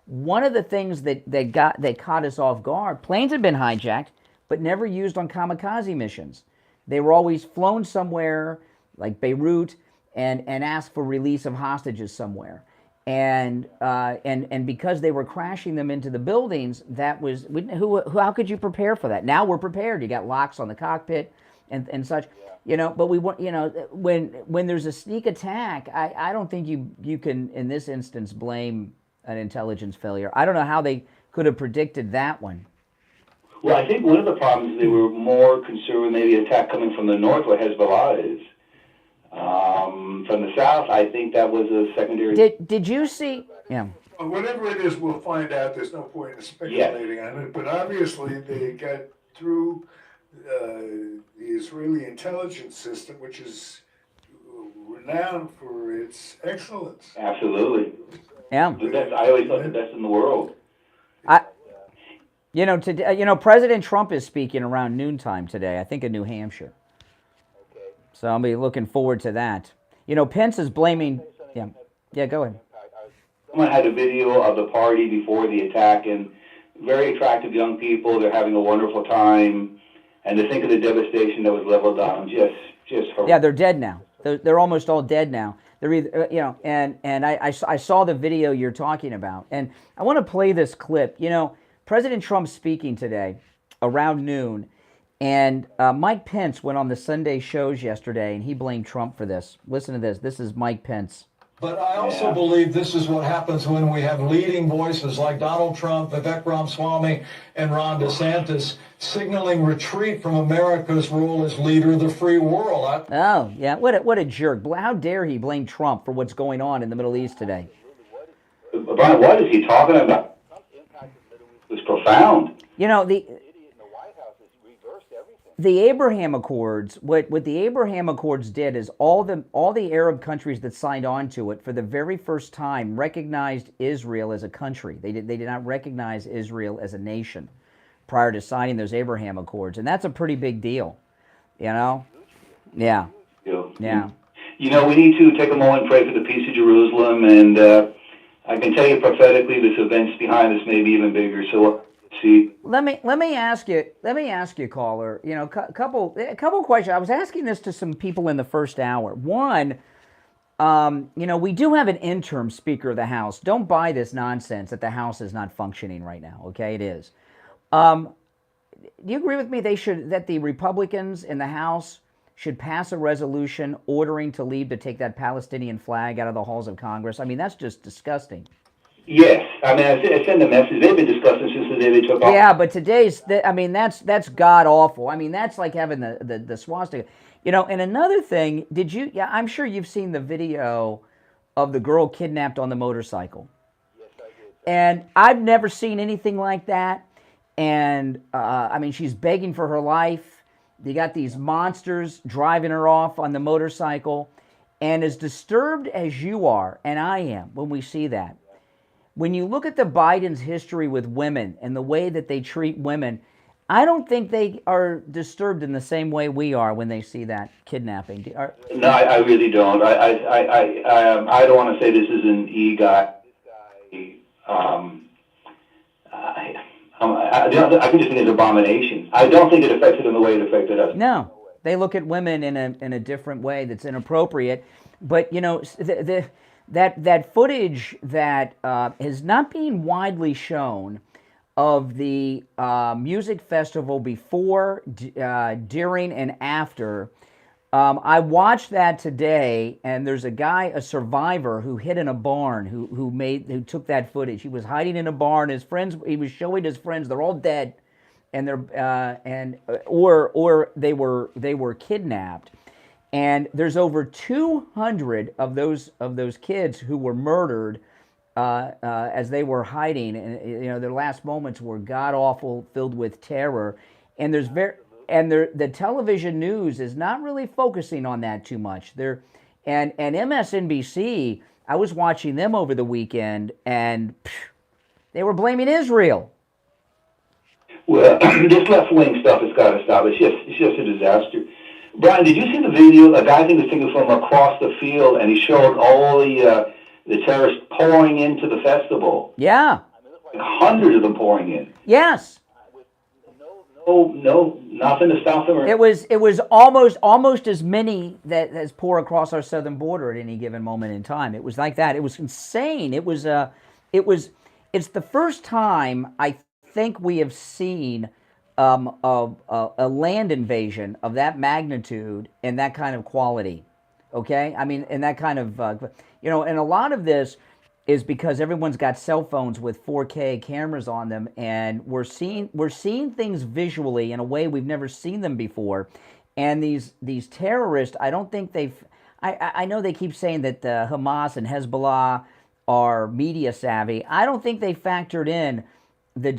one of the things that caught us off guard, planes had been hijacked, but never used on kamikaze missions. They were always flown somewhere, like Beirut, and asked for release of hostages somewhere. And because they were crashing them into the buildings, that was how could you prepare for that? Now we're prepared. You got locks on the cockpit and such. You know, but we want, you know, when there's a sneak attack, I don't think you can in this instance blame an intelligence failure. I don't know how they could have predicted that one. Well, I think one of the problems is they were more concerned with maybe attack coming from the north where Hezbollah is. From the south, I think that was a secondary. Did you see? Yeah. Whatever it is, we'll find out. There's no point in speculating on it. But obviously, they got through the Israeli intelligence system, which is renowned for its excellence. Absolutely. Yeah. The best, I always thought the best in the world. You know, today, you know, President Trump is speaking around noontime today, I think in New Hampshire. So I'll be looking forward to that. You know, Pence is blaming. Yeah, go ahead. Someone had a video of the party before the attack, and very attractive young people. They're having a wonderful time, and to think of the devastation that was leveled on them, just horrific. Yeah, they're dead now. They're almost all dead now. They're either, you know, and I saw the video you're talking about, and I want to play this clip. You know, President Trump's speaking today around noon, and Mike Pence went on the Sunday shows yesterday, and he blamed Trump for this. Listen to this. This is Mike Pence. But I also believe this is what happens when we have leading voices like Donald Trump, Vivek Ramaswamy, and Ron DeSantis signaling retreat from America's role as leader of the free world. Oh, yeah. What a jerk. How dare he blame Trump for what's going on in the Middle East today? Brian, what is he talking about? It's profound. You know, the Abraham Accords, what the Abraham Accords did is all the Arab countries that signed on to it for the very first time recognized Israel as a country. They did not recognize Israel as a nation prior to signing those Abraham Accords, and that's a pretty big deal. You know? Yeah. Yeah. You know, we need to take a moment and pray for the peace of Jerusalem, and I can tell you prophetically, this event's behind us may be even bigger. So. See. Let me ask you, caller. You know, a couple questions. I was asking this to some people in the first hour. One, you know, we do have an interim Speaker of the House. Don't buy this nonsense that the House is not functioning right now. Okay, it is. Do you agree with me? That the Republicans in the House should pass a resolution ordering Tlaib to take that Palestinian flag out of the halls of Congress. I mean, that's just disgusting. Yes, I mean, I send a message. They've been discussing since the day they took off. Yeah, but today's, I mean, that's god awful. I mean, that's like having the swastika. You know, and another thing, yeah, I'm sure you've seen the video of the girl kidnapped on the motorcycle. Yes, I did. And I've never seen anything like that. And, I mean, she's begging for her life. You got these monsters driving her off on the motorcycle. And as disturbed as you are, and I am, when we see that, when you look at the Biden's history with women and the way that they treat women, I don't think they are disturbed in the same way we are when they see that kidnapping. No, I really don't. I don't want to say this is an EGOT. I can just think it's an abomination. I don't think it affected them the way it affected us. No, they look at women in a different way that's inappropriate. But you know, that footage that is not being widely shown of the music festival before, during, and after. I watched that today, and there's a guy, a survivor, who hid in a barn, who took that footage. He was hiding in a barn. His friends, he was showing his friends, they're all dead, and or they were kidnapped. And there's over 200 of those kids who were murdered as they were hiding, and you know their last moments were god awful, filled with terror. And the television news is not really focusing on that too much. And MSNBC, I was watching them over the weekend, and they were blaming Israel. Well, this left-wing stuff has got to stop. It's just a disaster. Brian, did you see the video? A guy, I think, was taken from across the field, and he showed all the terrorists pouring into the festival. Yeah. Like hundreds of them pouring in. Yes. No, nothing to stop them. It was almost as many as pour across our southern border at any given moment in time. It was like that. It was insane. It's the first time I think we have seen a land invasion of that magnitude and that kind of quality. Okay, I mean, and that kind of and a lot of this is because everyone's got cell phones with 4K cameras on them, and we're seeing things visually in a way we've never seen them before. And these terrorists, I don't think I know they keep saying that Hamas and Hezbollah are media savvy. I don't think they factored in the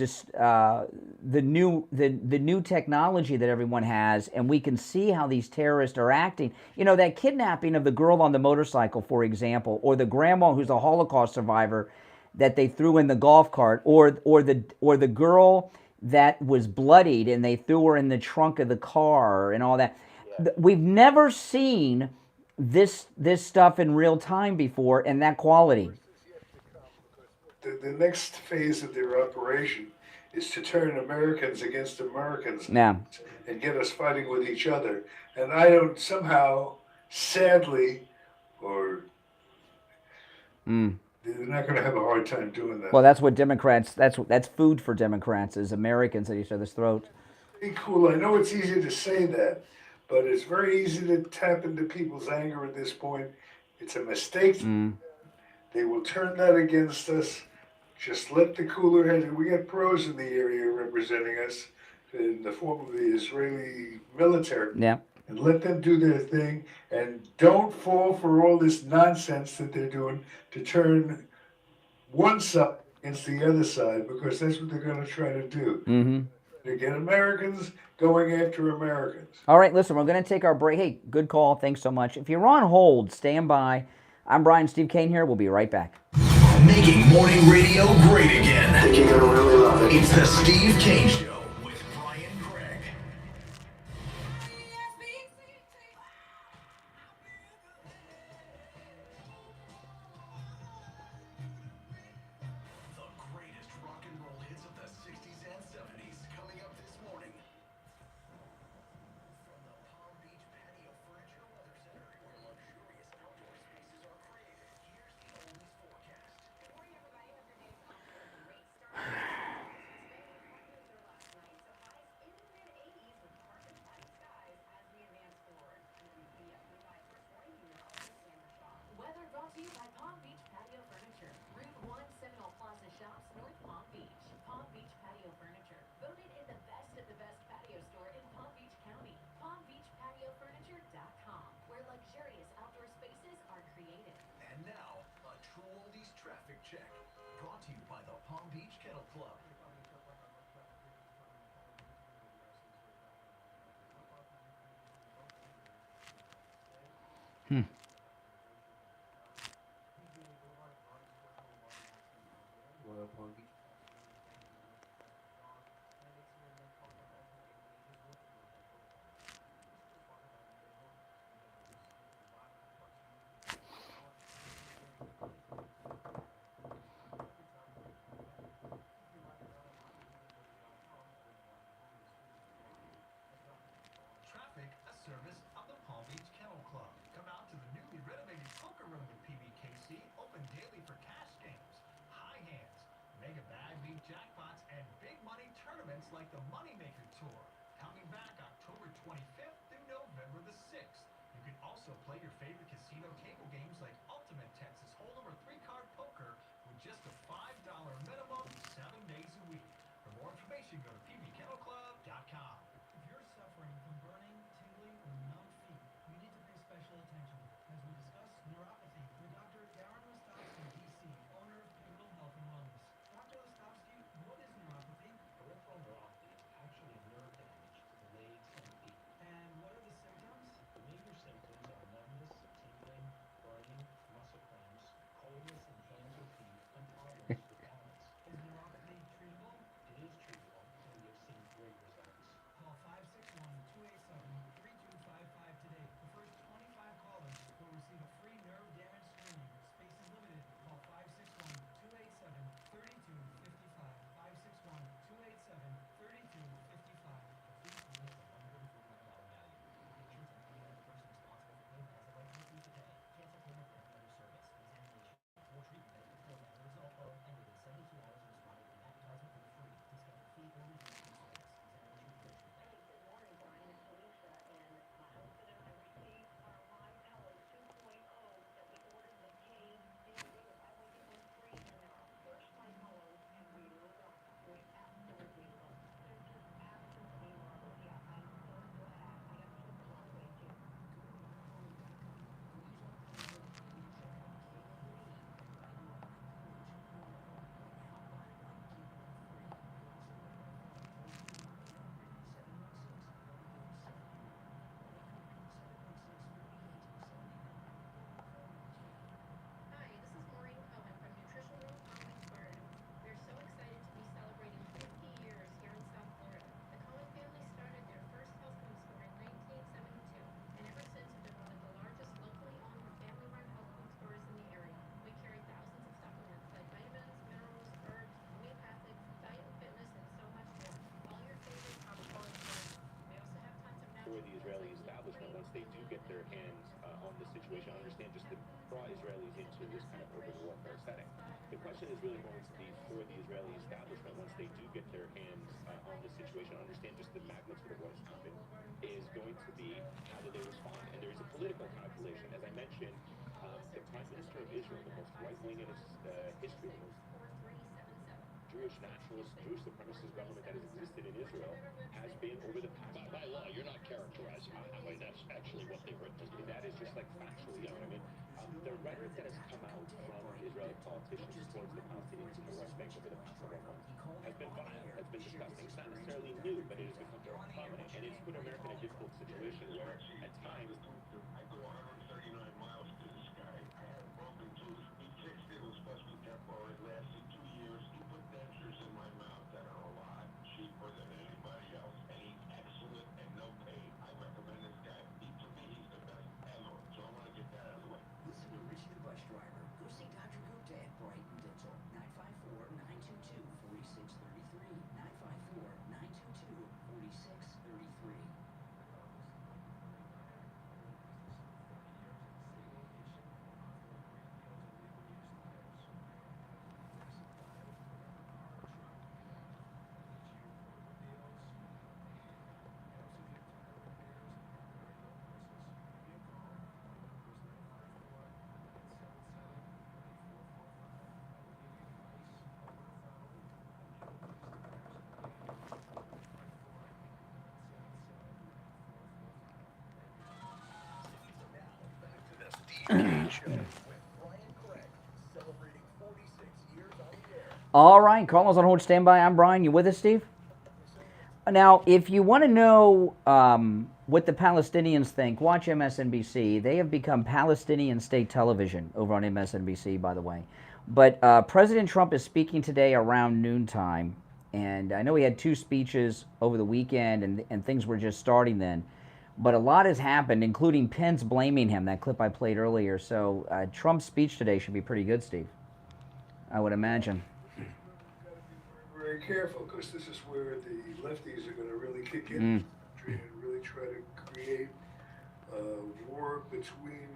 new technology that everyone has, and we can see how these terrorists are acting. You know, that kidnapping of the girl on the motorcycle, for example, or the grandma who's a Holocaust survivor that they threw in the golf cart, or the girl that was bloodied and they threw her in the trunk of the car and all that. Yeah. We've never seen this stuff in real time before, and that quality. The next phase of their operation is to turn Americans against Americans, yeah, and get us fighting with each other. And I don't somehow, sadly, or they're not going to have a hard time doing that. Well, that's what Democrats. That's food for Democrats, is Americans at each other's throats. Pretty cool. I know it's easy to say that, but it's very easy to tap into people's anger at this point. It's a mistake. They will turn that against us. Just let the cooler heads. We got pros in the area representing us in the form of the Israeli military. Yeah. And let them do their thing. And don't fall for all this nonsense that they're doing to turn one side against the other side, because that's what they're going to try to do. Mm-hmm. To get Americans going after Americans. All right, listen, we're going to take our break. Hey, good call. Thanks so much. If you're on hold, stand by. I'm Brian, Steve Kane here. We'll be right back. Making morning radio great again. I think you're going to really love it. It's the Steve Kane Show with Brian Craig. The greatest rock and roll hits of the 60s and 70s coming up this morning. From the Palm Beach Patio Furniture Weather Center, where luxurious outdoor spaces are created, here's the Oldies forecast. Cool Oldies Traffic Check. Brought to you by the Palm Beach Kennel Club. Palm Beach. Traffic, a service of the Palm Beach Kennel Club. Come out to the newly renovated poker room at PBKC, open daily for cash games, high hands, mega bag beat jackpots, and big money tournaments like the Moneymaker Tour. Coming back October 25th through November the 6th. You can also play your favorite casino table games like Ultimate Texas Hold'em or 3-card poker with just a $5 minimum, 7 days a week. For more information, go to pbkennelclub.com. If you're suffering from burning, tingling, or numb feet, you need to pay special attention. As we discuss neuropathy with Dr. Darren Lestovsky, DC, owner of Pivotal Health and Wellness. Dr. Lestovsky, what is neuropathy? Peripheral neuropathy is actually nerve damage to the legs and feet. And what are the symptoms? The major symptoms are numbness, tingling, burning, muscle cramps, coldness in hands or feet, and problems with balance. Is neuropathy treatable? It is treatable, and we have seen great results. Call 561-287-3255 today. The first 25 callers will receive a free nerve damage screening. Space is limited. Call 561-287-3255. 561-287-3255. The fee is $149 value. Patients and any other person responsible for payment has the right to refuse to pay. Cancel payment for any other service. Examination or treatment that before as a result of and within 72 hours of responding to an advertisement for free. Discount fee or reduced fee service. Examination for treatment. Hey, good morning, Brian. It's Felicia, and my husband and I received our My Pillow 2.0 that we ordered that came in with buy one get one free, and they're our first My Pillows, and we love them. We absolutely love them. They're just absolutely marvelous. Yeah, I'm so glad. I got slippers on the way too. Hi, this is Maureen Cohen from Nutrition Room Palm Beach Garden. We're so excited to be celebrating 50 years here in South Florida. The Cohen family started their first health food store in 1972, and ever since have been one of the largest locally owned family-run health food stores in the area. We carry thousands of supplements like vitamins, minerals, herbs, homeopathics, diet and fitness, and so much more. All your favorite top-quality brands. We also have tons of natural For the Israeli establishment, once they do get their hands on the situation, understand just to draw Israelis into this kind of urban warfare setting. The question is really going to be for the Israeli establishment, once they do get their hands on the situation, understand just the magnitude of what has happened, is going to be how do they respond. And there is a political calculation. As I mentioned, the Prime Minister of Israel, the most right-wing in its history, the most Jewish nationalist, Jewish supremacist government that has existed in Israel, has been over the past. By law, you're not characterizing it that way. That's actually what they've written. That is just like factually, you know what I mean? The rhetoric that has come out from Israeli politicians towards the Palestinians in the West Bank over the past several months has been violent, has been disgusting. It's not necessarily new, but it has become very prominent, and it's put America in a difficult situation where, at times, I go 139 miles to this guy. I had a broken tooth. He fixed it. It was supposed to be temporary. It lasted 2 years. He put dentures in my mouth that are a lot cheaper than anybody else. And he's excellent and no pain. I recommend this guy. To me, he's the best ever. So I want to get that out of the way. Listen to Richie the Bus Driver. Go see Dr. Gupta at Brighton Dental. 954-922-4633. 954-922-4633. Steve Kane Show with Brian Craig, celebrating All right, call us on hold, stand by. I'm Brian. You with us, Steve? Now, if you want to know what the Palestinians think, watch MSNBC. They have become Palestinian state television over on MSNBC, by the way. But President Trump is speaking today around noontime, and I know he had 2 speeches over the weekend, and things were just starting then. But a lot has happened, including Pence blaming him, that clip I played earlier. So Trump's speech today should be pretty good, Steve, I would imagine. Very careful, because this is where the lefties are going to really kick in and really try to create a war between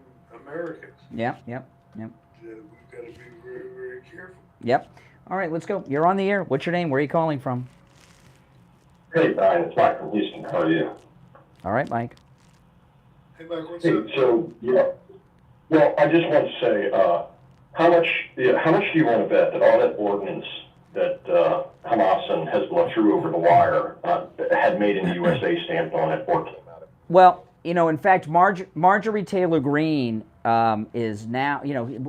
Americans. Yep. We've got to be very, very careful. Yep. All right, let's go. You're on the air. What's your name? Where are you calling from? Hey, Brian, it's Mike from Houston. How are you? All right, Mike. Hey, Mike, what's Hey, up? so, yeah. Well, I just want to say, how much do you want to bet that all that ordinance that Hamas and Hezbollah threw over the wire had made in the USA stamped on it or came out of it? Well, in fact, Marjorie Taylor Greene is now,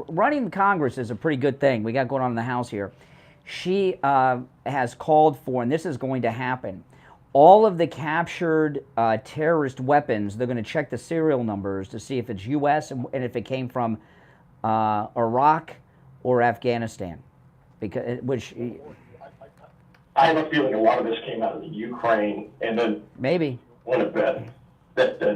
running Congress is a pretty good thing. We got going on in the House here. She has called for, and this is going to happen, all of the captured terrorist weapons, they're going to check the serial numbers to see if it's U.S. and if it came from Iraq or Afghanistan. I have a feeling a lot of this came out of the Ukraine, and then maybe want to bet that the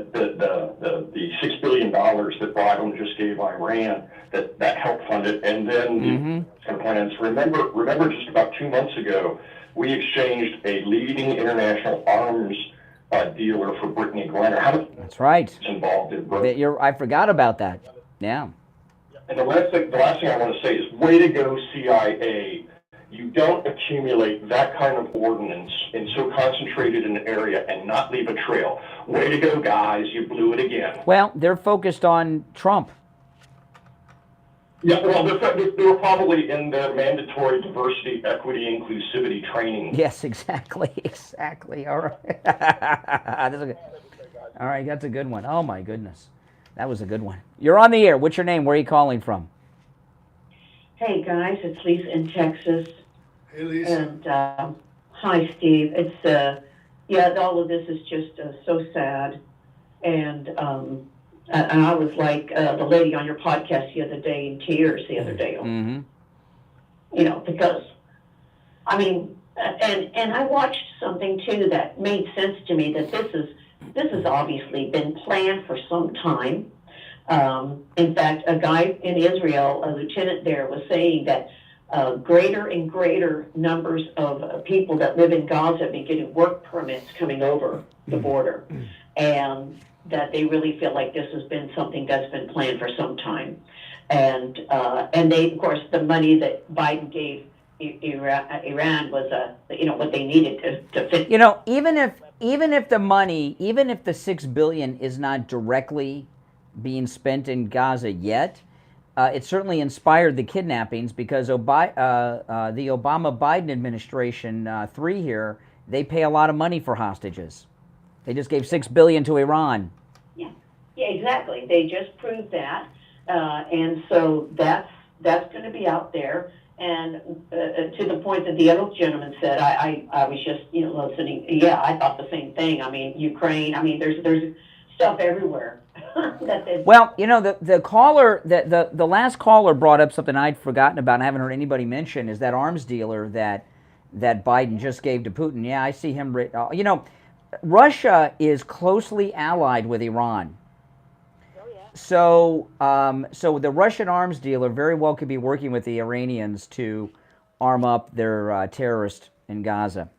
$6 billion that Biden just gave Iran that helped fund it, and then plans. Remember, just about 2 months ago, we exchanged a leading international arms dealer for Brittany Griner. That's right. Involved in I forgot about that. Yeah. And the last thing I want to say is, way to go, CIA. You don't accumulate that kind of ordnance in so concentrated an area and not leave a trail. Way to go, guys. You blew it again. Well, they're focused on Trump. Yeah, well, they were probably in their mandatory diversity, equity, inclusivity training. Yes, exactly. All right. All right, that's a good one. Oh, my goodness. That was a good one. You're on the air. What's your name? Where are you calling from? Hey, guys. It's Lisa in Texas. Hey, Lisa. And hi, Steve. It's, all of this is just so sad. And I was like the lady on your podcast the other day, in tears the other day. Because, I mean, and I watched something, too, that made sense to me, that this has obviously been planned for some time. In fact, a guy in Israel, a lieutenant there, was saying that greater and greater numbers of people that live in Gaza have been getting work permits coming over the border, and that they really feel like this has been something that's been planned for some time. And they, of course, the money that Biden gave Iran was what they needed to fit. Even if the money, even if the $6 billion is not directly being spent in Gaza yet, it certainly inspired the kidnappings, because the Obama-Biden administration, 3 here, they pay a lot of money for hostages. They just gave $6 billion to Iran. Yeah, exactly. They just proved that, and so that's going to be out there. And to the point that the other gentleman said, I was just listening. Yeah, I thought the same thing. I mean, Ukraine. I mean, there's stuff everywhere. Well, the caller, the last caller brought up something I'd forgotten about and I haven't heard anybody mention, is that arms dealer that Biden just gave to Putin. Yeah, I see him. Russia is closely allied with Iran. So the Russian arms dealer very well could be working with the Iranians to arm up their terrorists in Gaza.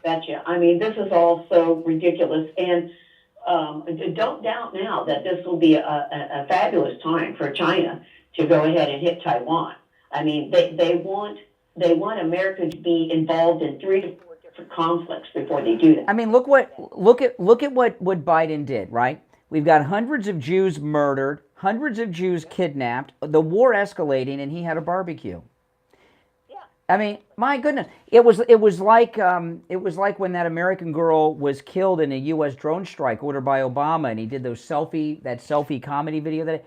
Betcha. I mean, this is all so ridiculous. And don't doubt now that this will be a fabulous time for China to go ahead and hit Taiwan. I mean, they want America to be involved in 3 to 4 different conflicts before they do that. I mean, look at what Biden did, right? We've got hundreds of Jews murdered, hundreds of Jews kidnapped, the war escalating, and he had a barbecue. I mean, my goodness, it was like when that American girl was killed in a U.S. drone strike ordered by Obama, and he did that selfie comedy video that,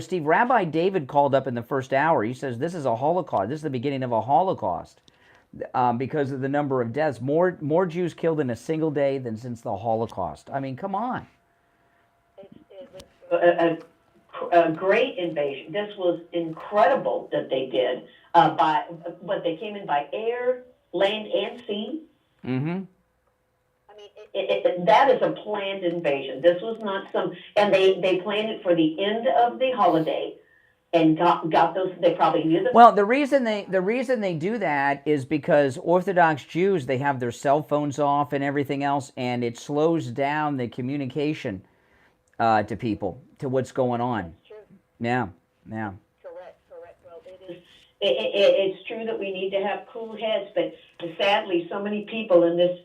Steve, Rabbi David called up in the first hour. He says this is a Holocaust. This is the beginning of a Holocaust because of the number of deaths. More Jews killed in a single day than since the Holocaust. I mean, come on. It was a great invasion. This was incredible that they did. They came in by air, land, and sea. Mm-hmm. I mean, that is a planned invasion. This was not and they planned it for the end of the holiday, and got those. They probably knew them. Well, the reason they do that is because Orthodox Jews, they have their cell phones off and everything else, and it slows down the communication to people, to what's going on. That's true. Yeah. Correct. Well, it's true that we need to have cool heads, but sadly, so many people in this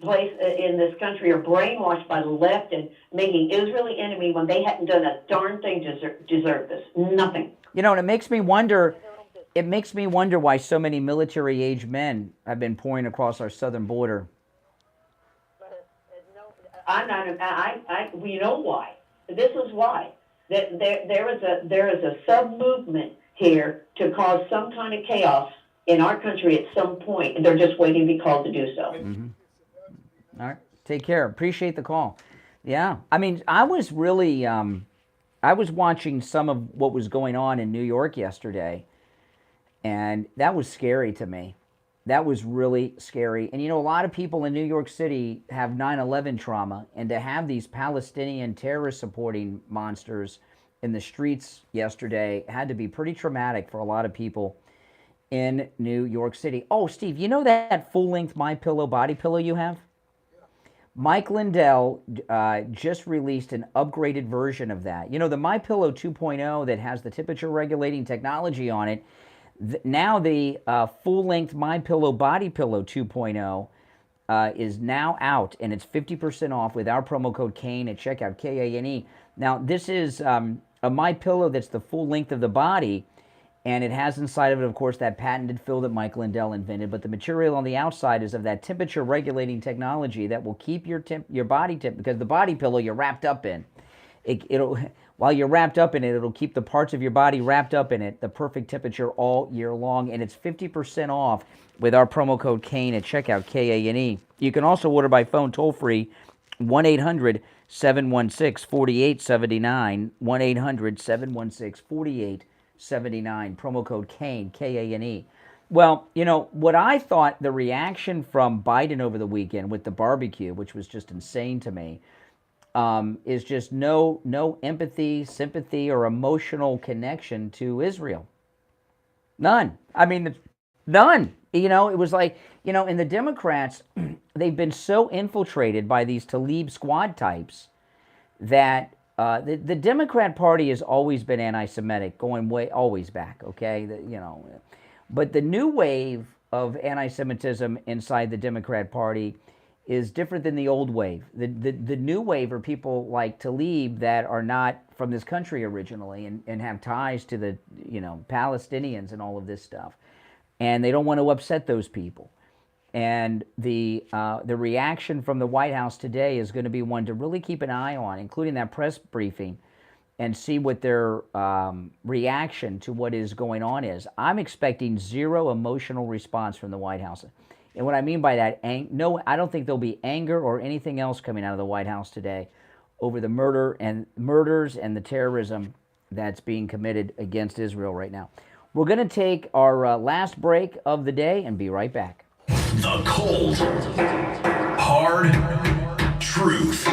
place, in this country, are brainwashed by the left and making Israel the enemy when they hadn't done a darn thing to deserve this. Nothing. And it makes me wonder. It makes me wonder why so many military-age men have been pouring across our southern border. I'm not. We know why. This is why. There is a sub-movement here to cause some kind of chaos in our country at some point, and they're just waiting to be called to do so. Mm-hmm. All right. Take care. Appreciate the call. Yeah. I mean, I was really, I was watching some of what was going on in New York yesterday, and that was scary to me. That was really scary. And, a lot of people in New York City have 9/11 trauma, and to have these Palestinian terrorist-supporting monsters in the streets yesterday had to be pretty traumatic for a lot of people in New York City. Oh, Steve, that full-length MyPillow body pillow you have? Mike Lindell just released an upgraded version of that. The MyPillow 2.0 that has the temperature-regulating technology on it, now the full-length MyPillow body pillow 2.0 is now out, and it's 50% off with our promo code KANE at checkout, KANE. Now, this is a MyPillow that's the full length of the body, and it has inside of it, of course, that patented fill that Mike Lindell invented, but the material on the outside is of that temperature-regulating technology that will keep your body temp, because the body pillow you're wrapped up in, while you're wrapped up in it, it'll keep the parts of your body wrapped up in it, the perfect temperature all year long, and it's 50% off with our promo code KANE at checkout, KANE. You can also order by phone toll-free, 1-800-716-4879, 1-800-716-4879, promo code KANE, KANE. Well, what I thought the reaction from Biden over the weekend with the barbecue, which was just insane to me, is just no empathy, sympathy, or emotional connection to Israel. None. I mean, none. It was like, and the Democrats, they've been so infiltrated by these Talib squad types that the Democrat Party has always been anti-Semitic, going always back, okay? But the new wave of anti-Semitism inside the Democrat Party is different than the old wave. The new wave are people like Talib that are not from this country originally and have ties to the Palestinians and all of this stuff, and they don't want to upset those people. And the reaction from the White House today is going to be one to really keep an eye on, including that press briefing, and see what their reaction to what is going on is. I'm expecting zero emotional response from the White House. And what I mean by that, no, I don't think there'll be anger or anything else coming out of the White House today over the murders and the terrorism that's being committed against Israel right now. We're going to take our last break of the day and be right back. The cold, hard truth.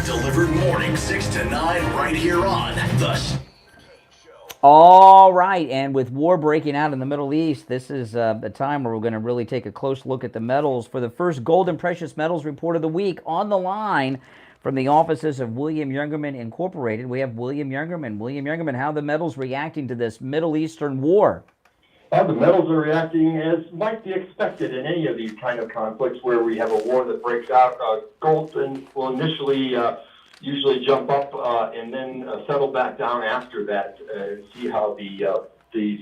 Delivered morning 6 to 9 right here on The All right, and with war breaking out in the Middle East, this is the time where we're going to really take a close look at the metals for the first gold and precious metals report of the week. On the line from the offices of William Youngerman Incorporated, we have William Youngerman. William Youngerman, how are the metals reacting to this Middle Eastern war? The metals are reacting as might be expected in any of these kind of conflicts where we have a war that breaks out. Gold will initially usually jump up and then settle back down after that and see how the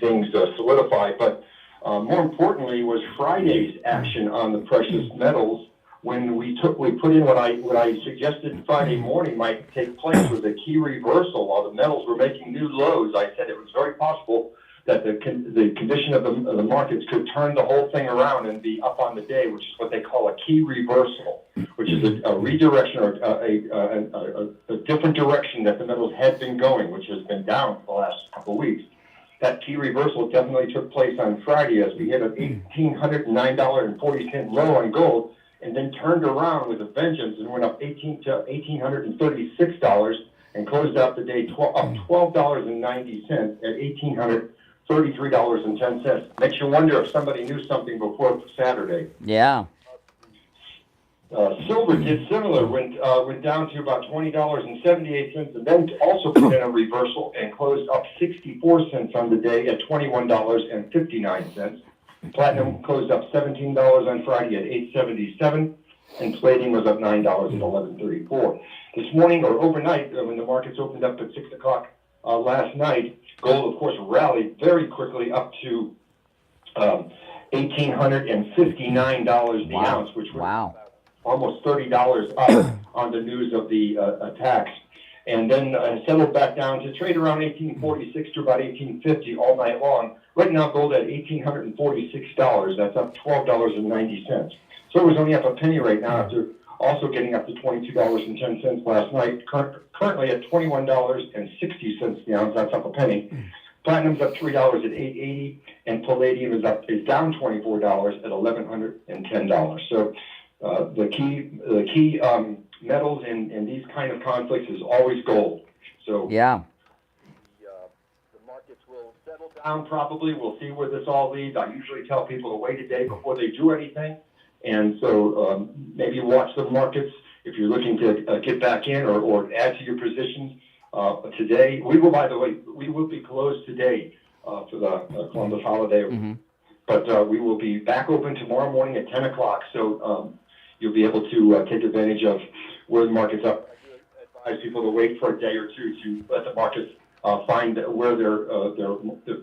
things solidify. But More importantly was Friday's action on the precious metals when we put in what I suggested Friday morning might take place was a key reversal while the metals were making new lows. I said it was very possible that the condition of the markets could turn the whole thing around and be up on the day, which is what they call a key reversal, which is a redirection or a different direction that the metals had been going, which has been down for the last couple of weeks. That key reversal definitely took place on Friday as we hit an $1,809.40 low on gold, and then turned around with a vengeance and went up to $1,836 and closed out the day up $12.90 at $1,833.10. Makes you wonder if somebody knew something before Saturday. Yeah. Silver did similar, went down to about $20.78, and then also put in a reversal and closed up 64 cents on the day at $21.59. Platinum closed up $17 on Friday at $8.77, and palladium was up $9 at $11.34. This morning or overnight, when the markets opened up at 6 o'clock last night, gold, of course, rallied very quickly up to $1,859 the ounce, which was almost $30 up on the news of the attacks. And then settled back down to trade around 1846 to about 1850 all night long. Right now, gold at $1,846. That's up $12.90. So it was only up a penny right now after also getting up to $22.10 last night. Currently at $21.60 the ounce. That's up a penny. Platinum's up $3 at $8.80, and palladium is down $24 at $1,110. So the key metals in these kind of conflicts is always gold. So yeah. The markets will settle down probably. We'll see where this all leads. I usually tell people to wait a day before they do anything. And so maybe watch the markets if you're looking to get back in or add to your positions. Today, by the way, we will be closed today for the Columbus holiday. Mm-hmm. But we will be back open tomorrow morning at 10 o'clock. So you'll be able to take advantage of where the market's up. I do advise people to wait for a day or two to let the markets find where their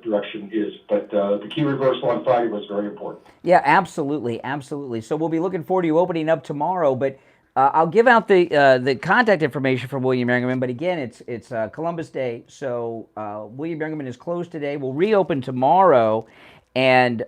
direction is. But the key reversal on Friday was very important. Yeah, absolutely, absolutely. So we'll be looking forward to you opening up tomorrow. But I'll give out the contact information for William Youngerman. But again, it's Columbus Day, so William Youngerman is closed today. We'll reopen tomorrow, and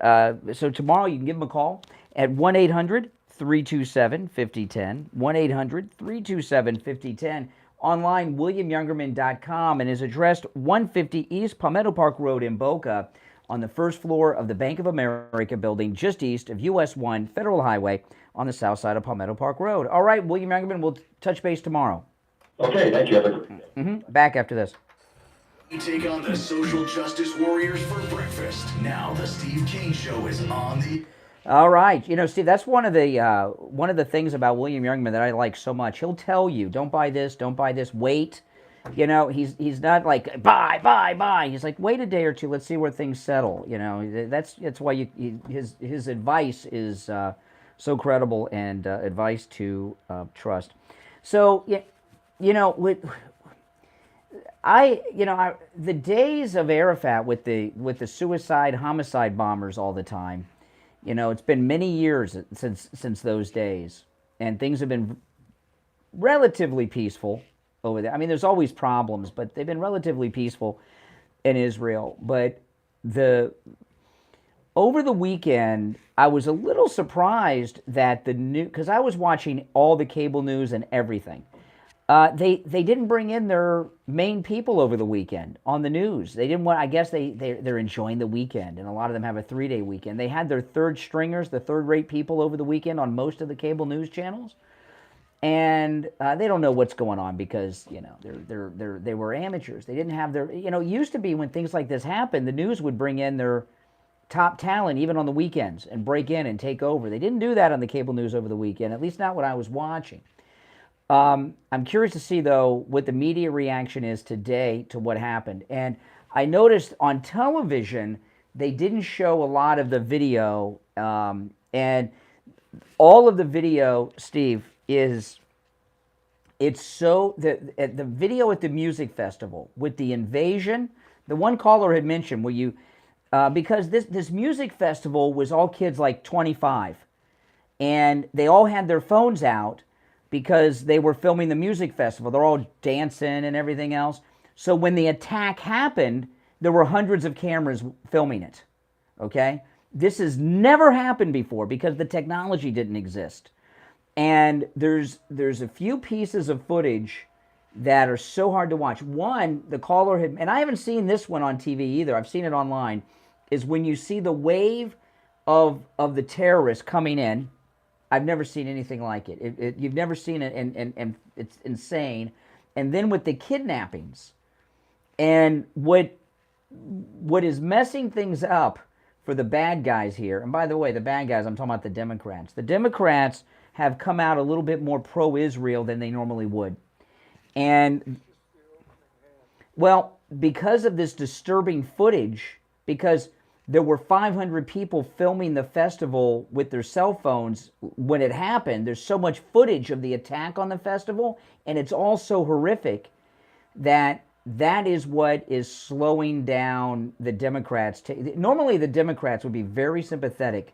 so tomorrow you can give him a call at 1-800-327-5010, 1-800-327-5010. Online, WilliamYoungerman.com, and is addressed 150 East Palmetto Park Road in Boca on the first floor of the Bank of America building just east of US 1 Federal Highway on the south side of Palmetto Park Road. All right, William Youngerman, we'll touch base tomorrow. Okay, thank you. Back after this. We take on the social justice warriors for breakfast. Now the Steve Kane Show is on the... All right. You know, Steve, that's one of the things about William Youngerman that I like so much. He'll tell you, don't buy this, wait. You know, he's not like, buy. He's like, wait a day or two, let's see where things settle. You know, that's why his advice is so credible and advice to trust. So, you know, the days of Arafat with the suicide, homicide bombers all the time, you know, it's been many years since those days, and things have been relatively peaceful over there. I mean, there's always problems, but they've been relatively peaceful in Israel. But over the weekend, I was a little surprised that because I was watching all the cable news and everything. They didn't bring in their main people over the weekend on the news. They didn't want. I guess they're enjoying the weekend, and a lot of them have a 3-day weekend. They had their third stringers, the third-rate people over the weekend on most of the cable news channels, and they don't know what's going on because they were amateurs. They didn't have their. You know, it used to be when things like this happened, the news would bring in their top talent even on the weekends and break in and take over. They didn't do that on the cable news over the weekend, at least not what I was watching. I'm curious to see, though, what the media reaction is today to what happened. And I noticed on television, they didn't show a lot of the video. And all of the video, Steve, it's so... The video at the music festival with the invasion, the one caller had mentioned where because this music festival was all kids like 25. And they all had their phones out because they were filming the music festival. They're all dancing and everything else. So when the attack happened, there were hundreds of cameras filming it. Okay? This has never happened before because the technology didn't exist. And there's a few pieces of footage that are so hard to watch. One, the caller had, and I haven't seen this one on TV either, I've seen it online, is when you see the wave of the terrorists coming in. I've never seen anything like it. You've never seen it, and it's insane. And then with the kidnappings, and what is messing things up for the bad guys here, and by the way, the bad guys, I'm talking about the Democrats. The Democrats have come out a little bit more pro-Israel than they normally would. And, well, because of this disturbing footage, because there were 500 people filming the festival with their cell phones when it happened. There's so much footage of the attack on the festival, and it's all so horrific that is what is slowing down the Democrats. Normally, the Democrats would be very sympathetic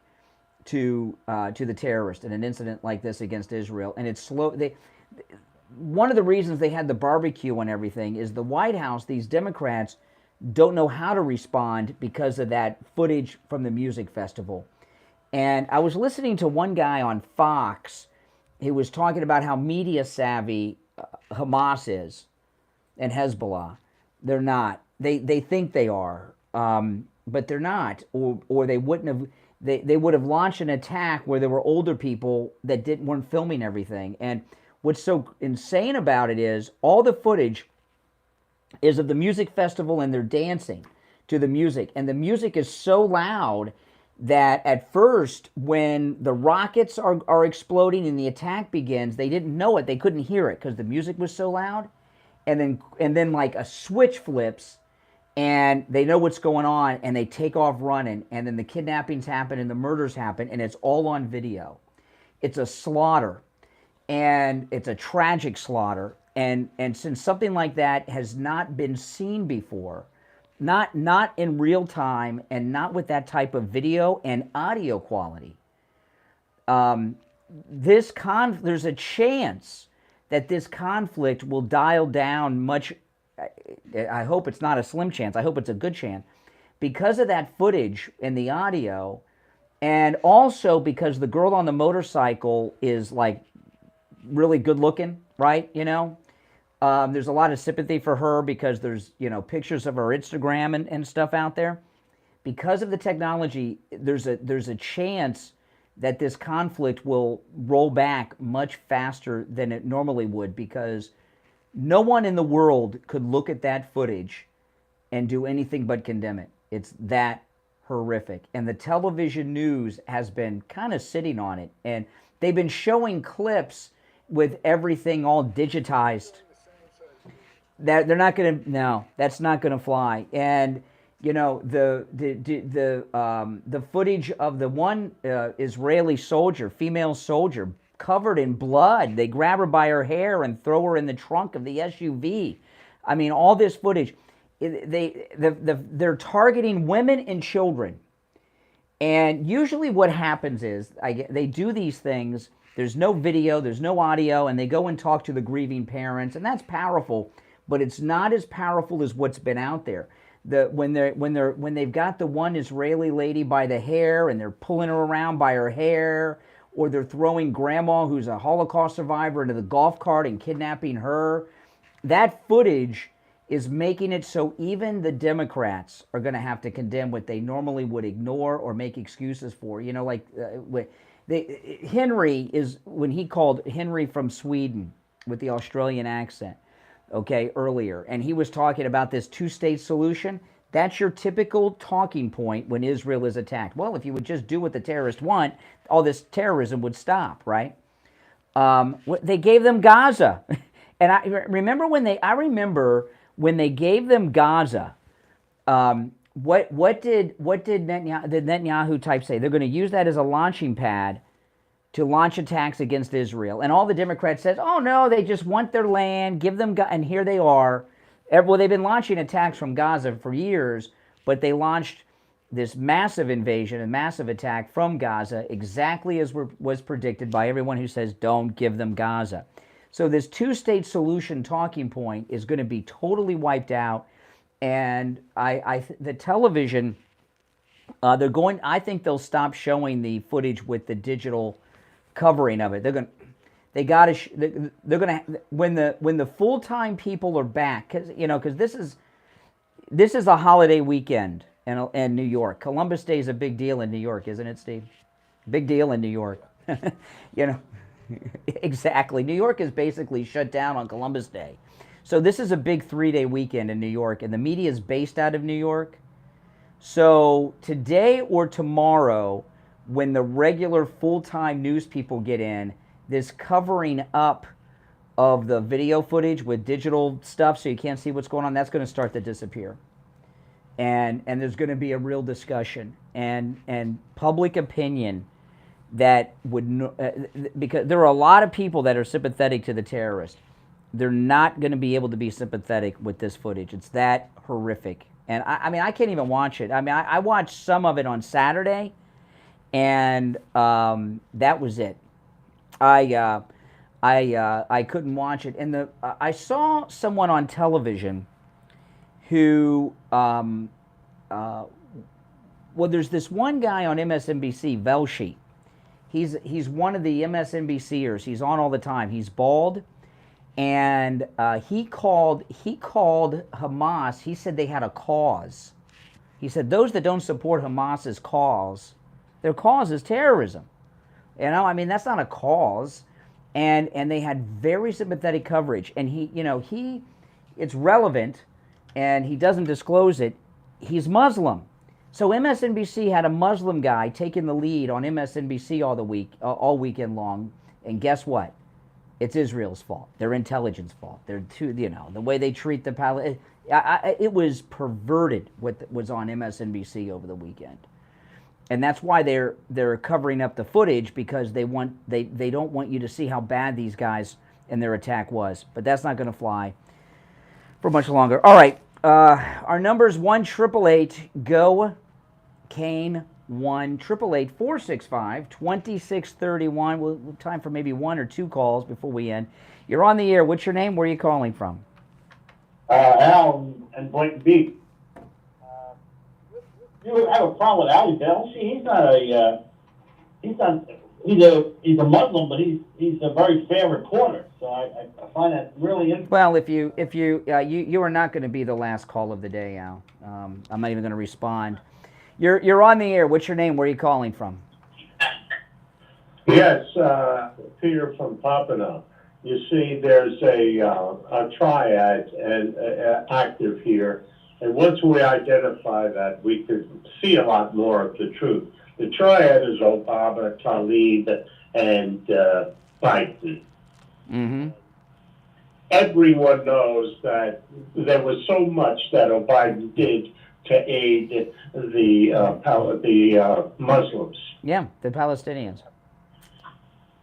to the terrorists in an incident like this against Israel, and it's slow. One of the reasons they had the barbecue and everything is the White House, these Democrats, don't know how to respond because of that footage from the music festival. And I was listening to one guy on Fox. He was talking about how media savvy Hamas is and Hezbollah. They're not. They think they are, but they're not. Or they wouldn't have. They would have launched an attack where there were older people that weren't filming everything. And what's so insane about it is all the footage is of the music festival, and they're dancing to the music. And the music is so loud that at first, when the rockets are exploding and the attack begins, they didn't know it. They couldn't hear it because the music was so loud. And then like a switch flips, and they know what's going on, and they take off running. And then the kidnappings happen and the murders happen, and it's all on video. It's a slaughter, and it's a tragic slaughter. And since something like that has not been seen before, not in real time, and not with that type of video and audio quality, there's a chance that this conflict will dial down much. I hope it's not a slim chance. I hope it's a good chance because of that footage and the audio, and also because the girl on the motorcycle is like really good looking, right? You know. There's a lot of sympathy for her because there's, pictures of her Instagram and stuff out there. Because of the technology, there's a chance that this conflict will roll back much faster than it normally would, because no one in the world could look at that footage and do anything but condemn it. It's that horrific. And the television news has been kind of sitting on it. And they've been showing clips with everything all digitized. That they're not going to, no, that's not going to fly. And the footage of the one Israeli soldier, female soldier, covered in blood. They grab her by her hair and throw her in the trunk of the SUV. I mean, all this footage. They're targeting women and children. And usually what happens is they do these things. There's no video, there's no audio, and they go and talk to the grieving parents, and that's powerful. But it's not as powerful as what's been out there. When they've got the one Israeli lady by the hair and they're pulling her around by her hair, or they're throwing grandma who's a Holocaust survivor into the golf cart and kidnapping her, that footage is making it so even the Democrats are going to have to condemn what they normally would ignore or make excuses for. Henry is, when he called Henry from Sweden with the Australian accent, earlier, and he was talking about this two-state solution. That's your typical talking point when Israel is attacked. Well, if you would just do what the terrorists want, all this terrorism would stop, right? They gave them Gaza, and I remember when they gave them Gaza. What did Netanyahu type say? They're going to use that as a launching pad to launch attacks against Israel. And all the Democrats said, oh no, they just want their land, give them, and here they are. Well, they've been launching attacks from Gaza for years, but they launched this massive invasion and massive attack from Gaza, exactly as was predicted by everyone who says don't give them Gaza. So this two-state solution talking point is going to be totally wiped out, and the television, I think they'll stop showing the footage with the digital covering of it. They're gonna when the full-time people are back, because this is a holiday weekend in New York. Columbus Day is a big deal in New York, isn't it, Steve? Big deal in New York. Exactly. New York is basically shut down on Columbus Day. So this is a big 3-day weekend in New York, and the media is based out of New York. So today or tomorrow, when the regular full-time news people get in, this covering up of the video footage with digital stuff so you can't see what's going on, that's going to start to disappear. And there's going to be a real discussion and public opinion that would, because there are a lot of people that are sympathetic to the terrorist. They're not going to be able to be sympathetic with this footage. It's that horrific. And I mean, I can't even watch it. I mean, I watched some of it on Saturday, and that was it. I couldn't watch it. And I saw someone on television who, well, there's this one guy on MSNBC, Velshi. He's one of the MSNBCers. He's on all the time. He's bald, and he called Hamas. He said they had a cause. He said those that don't support Hamas's cause, their cause is terrorism. I mean, that's not a cause. And they had very sympathetic coverage. And it's relevant, and he doesn't disclose it. He's Muslim. So MSNBC had a Muslim guy taking the lead on MSNBC all weekend long. And guess what? It's Israel's fault. Their intelligence fault. The way they treat the Palestinians. It was perverted what was on MSNBC over the weekend. And that's why they're covering up the footage, because they don't want you to see how bad these guys and their attack was. But that's not going to fly for much longer. All right, our number's 1-888-GO Kane 1-888-465-2631. We'll have time for maybe one or two calls before we end. You're on the air. What's your name? Where are you calling from? Al and Boynton Beach. You have a problem with Ali Bell? See, he's a Muslim, but he's a very fair reporter. So I find that really interesting. Well, you are not going to be the last call of the day, Al. I'm not even going to respond. You're on the air. What's your name? Where are you calling from? Yes, Peter from Pompano. You see, there's a triad active here. And once we identify that, we could see a lot more of the truth. The triad is Obama, Tlaib, and Biden. Mm-hmm. Everyone knows that there was so much that Biden did to aid the Muslims. Yeah, the Palestinians.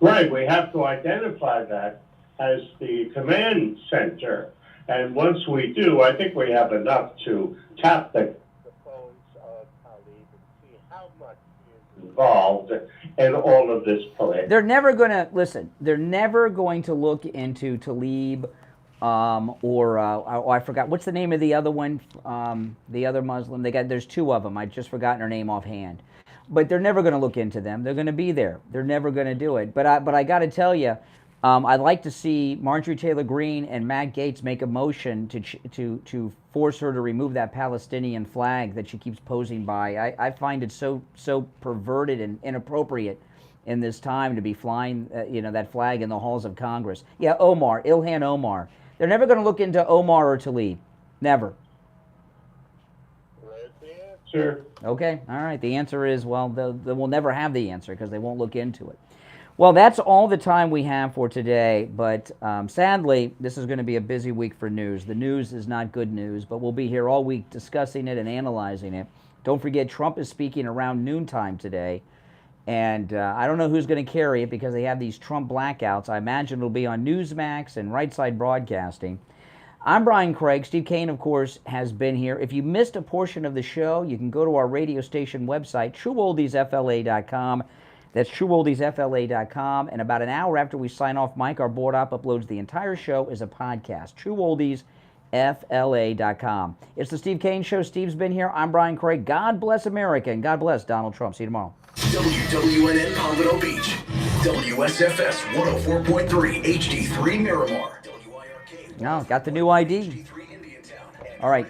Right, we have to identify that as the command center. And once we do, I think we have enough to tap the phones of Tlaib and see how much is involved in all of this play. They're never going to, listen, they're never going to look into Tlaib I forgot, what's the name of the other one, the other Muslim? There's two of them. I've just forgotten her name offhand. But they're never going to look into them. They're going to be there. They're never going to do it. But I got to tell you, I'd like to see Marjorie Taylor Greene and Matt Gaetz make a motion to force her to remove that Palestinian flag that she keeps posing by. I find it so perverted and inappropriate in this time to be flying that flag in the halls of Congress. Yeah, Ilhan Omar. They're never going to look into Omar or Tlaib. Never. That's the answer. Okay, all right. The answer is, well, they will never have the answer because they won't look into it. Well, that's all the time we have for today, but sadly, this is going to be a busy week for news. The news is not good news, but we'll be here all week discussing it and analyzing it. Don't forget, Trump is speaking around noontime today, and I don't know who's going to carry it because they have these Trump blackouts. I imagine it'll be on Newsmax and Right Side Broadcasting. I'm Brian Craig. Steve Kane, of course, has been here. If you missed a portion of the show, you can go to our radio station website, trueoldiesfla.com. That's trueoldiesfla.com. And about an hour after we sign off, Mike, our board op, uploads the entire show as a podcast, trueoldiesfla.com. It's the Steve Kane Show. Steve's been here. I'm Brian Craig. God bless America, and God bless Donald Trump. See you tomorrow. WWNN Pompano Beach, WSFS 104.3 HD3 Miramar. No, got the new ID. All right.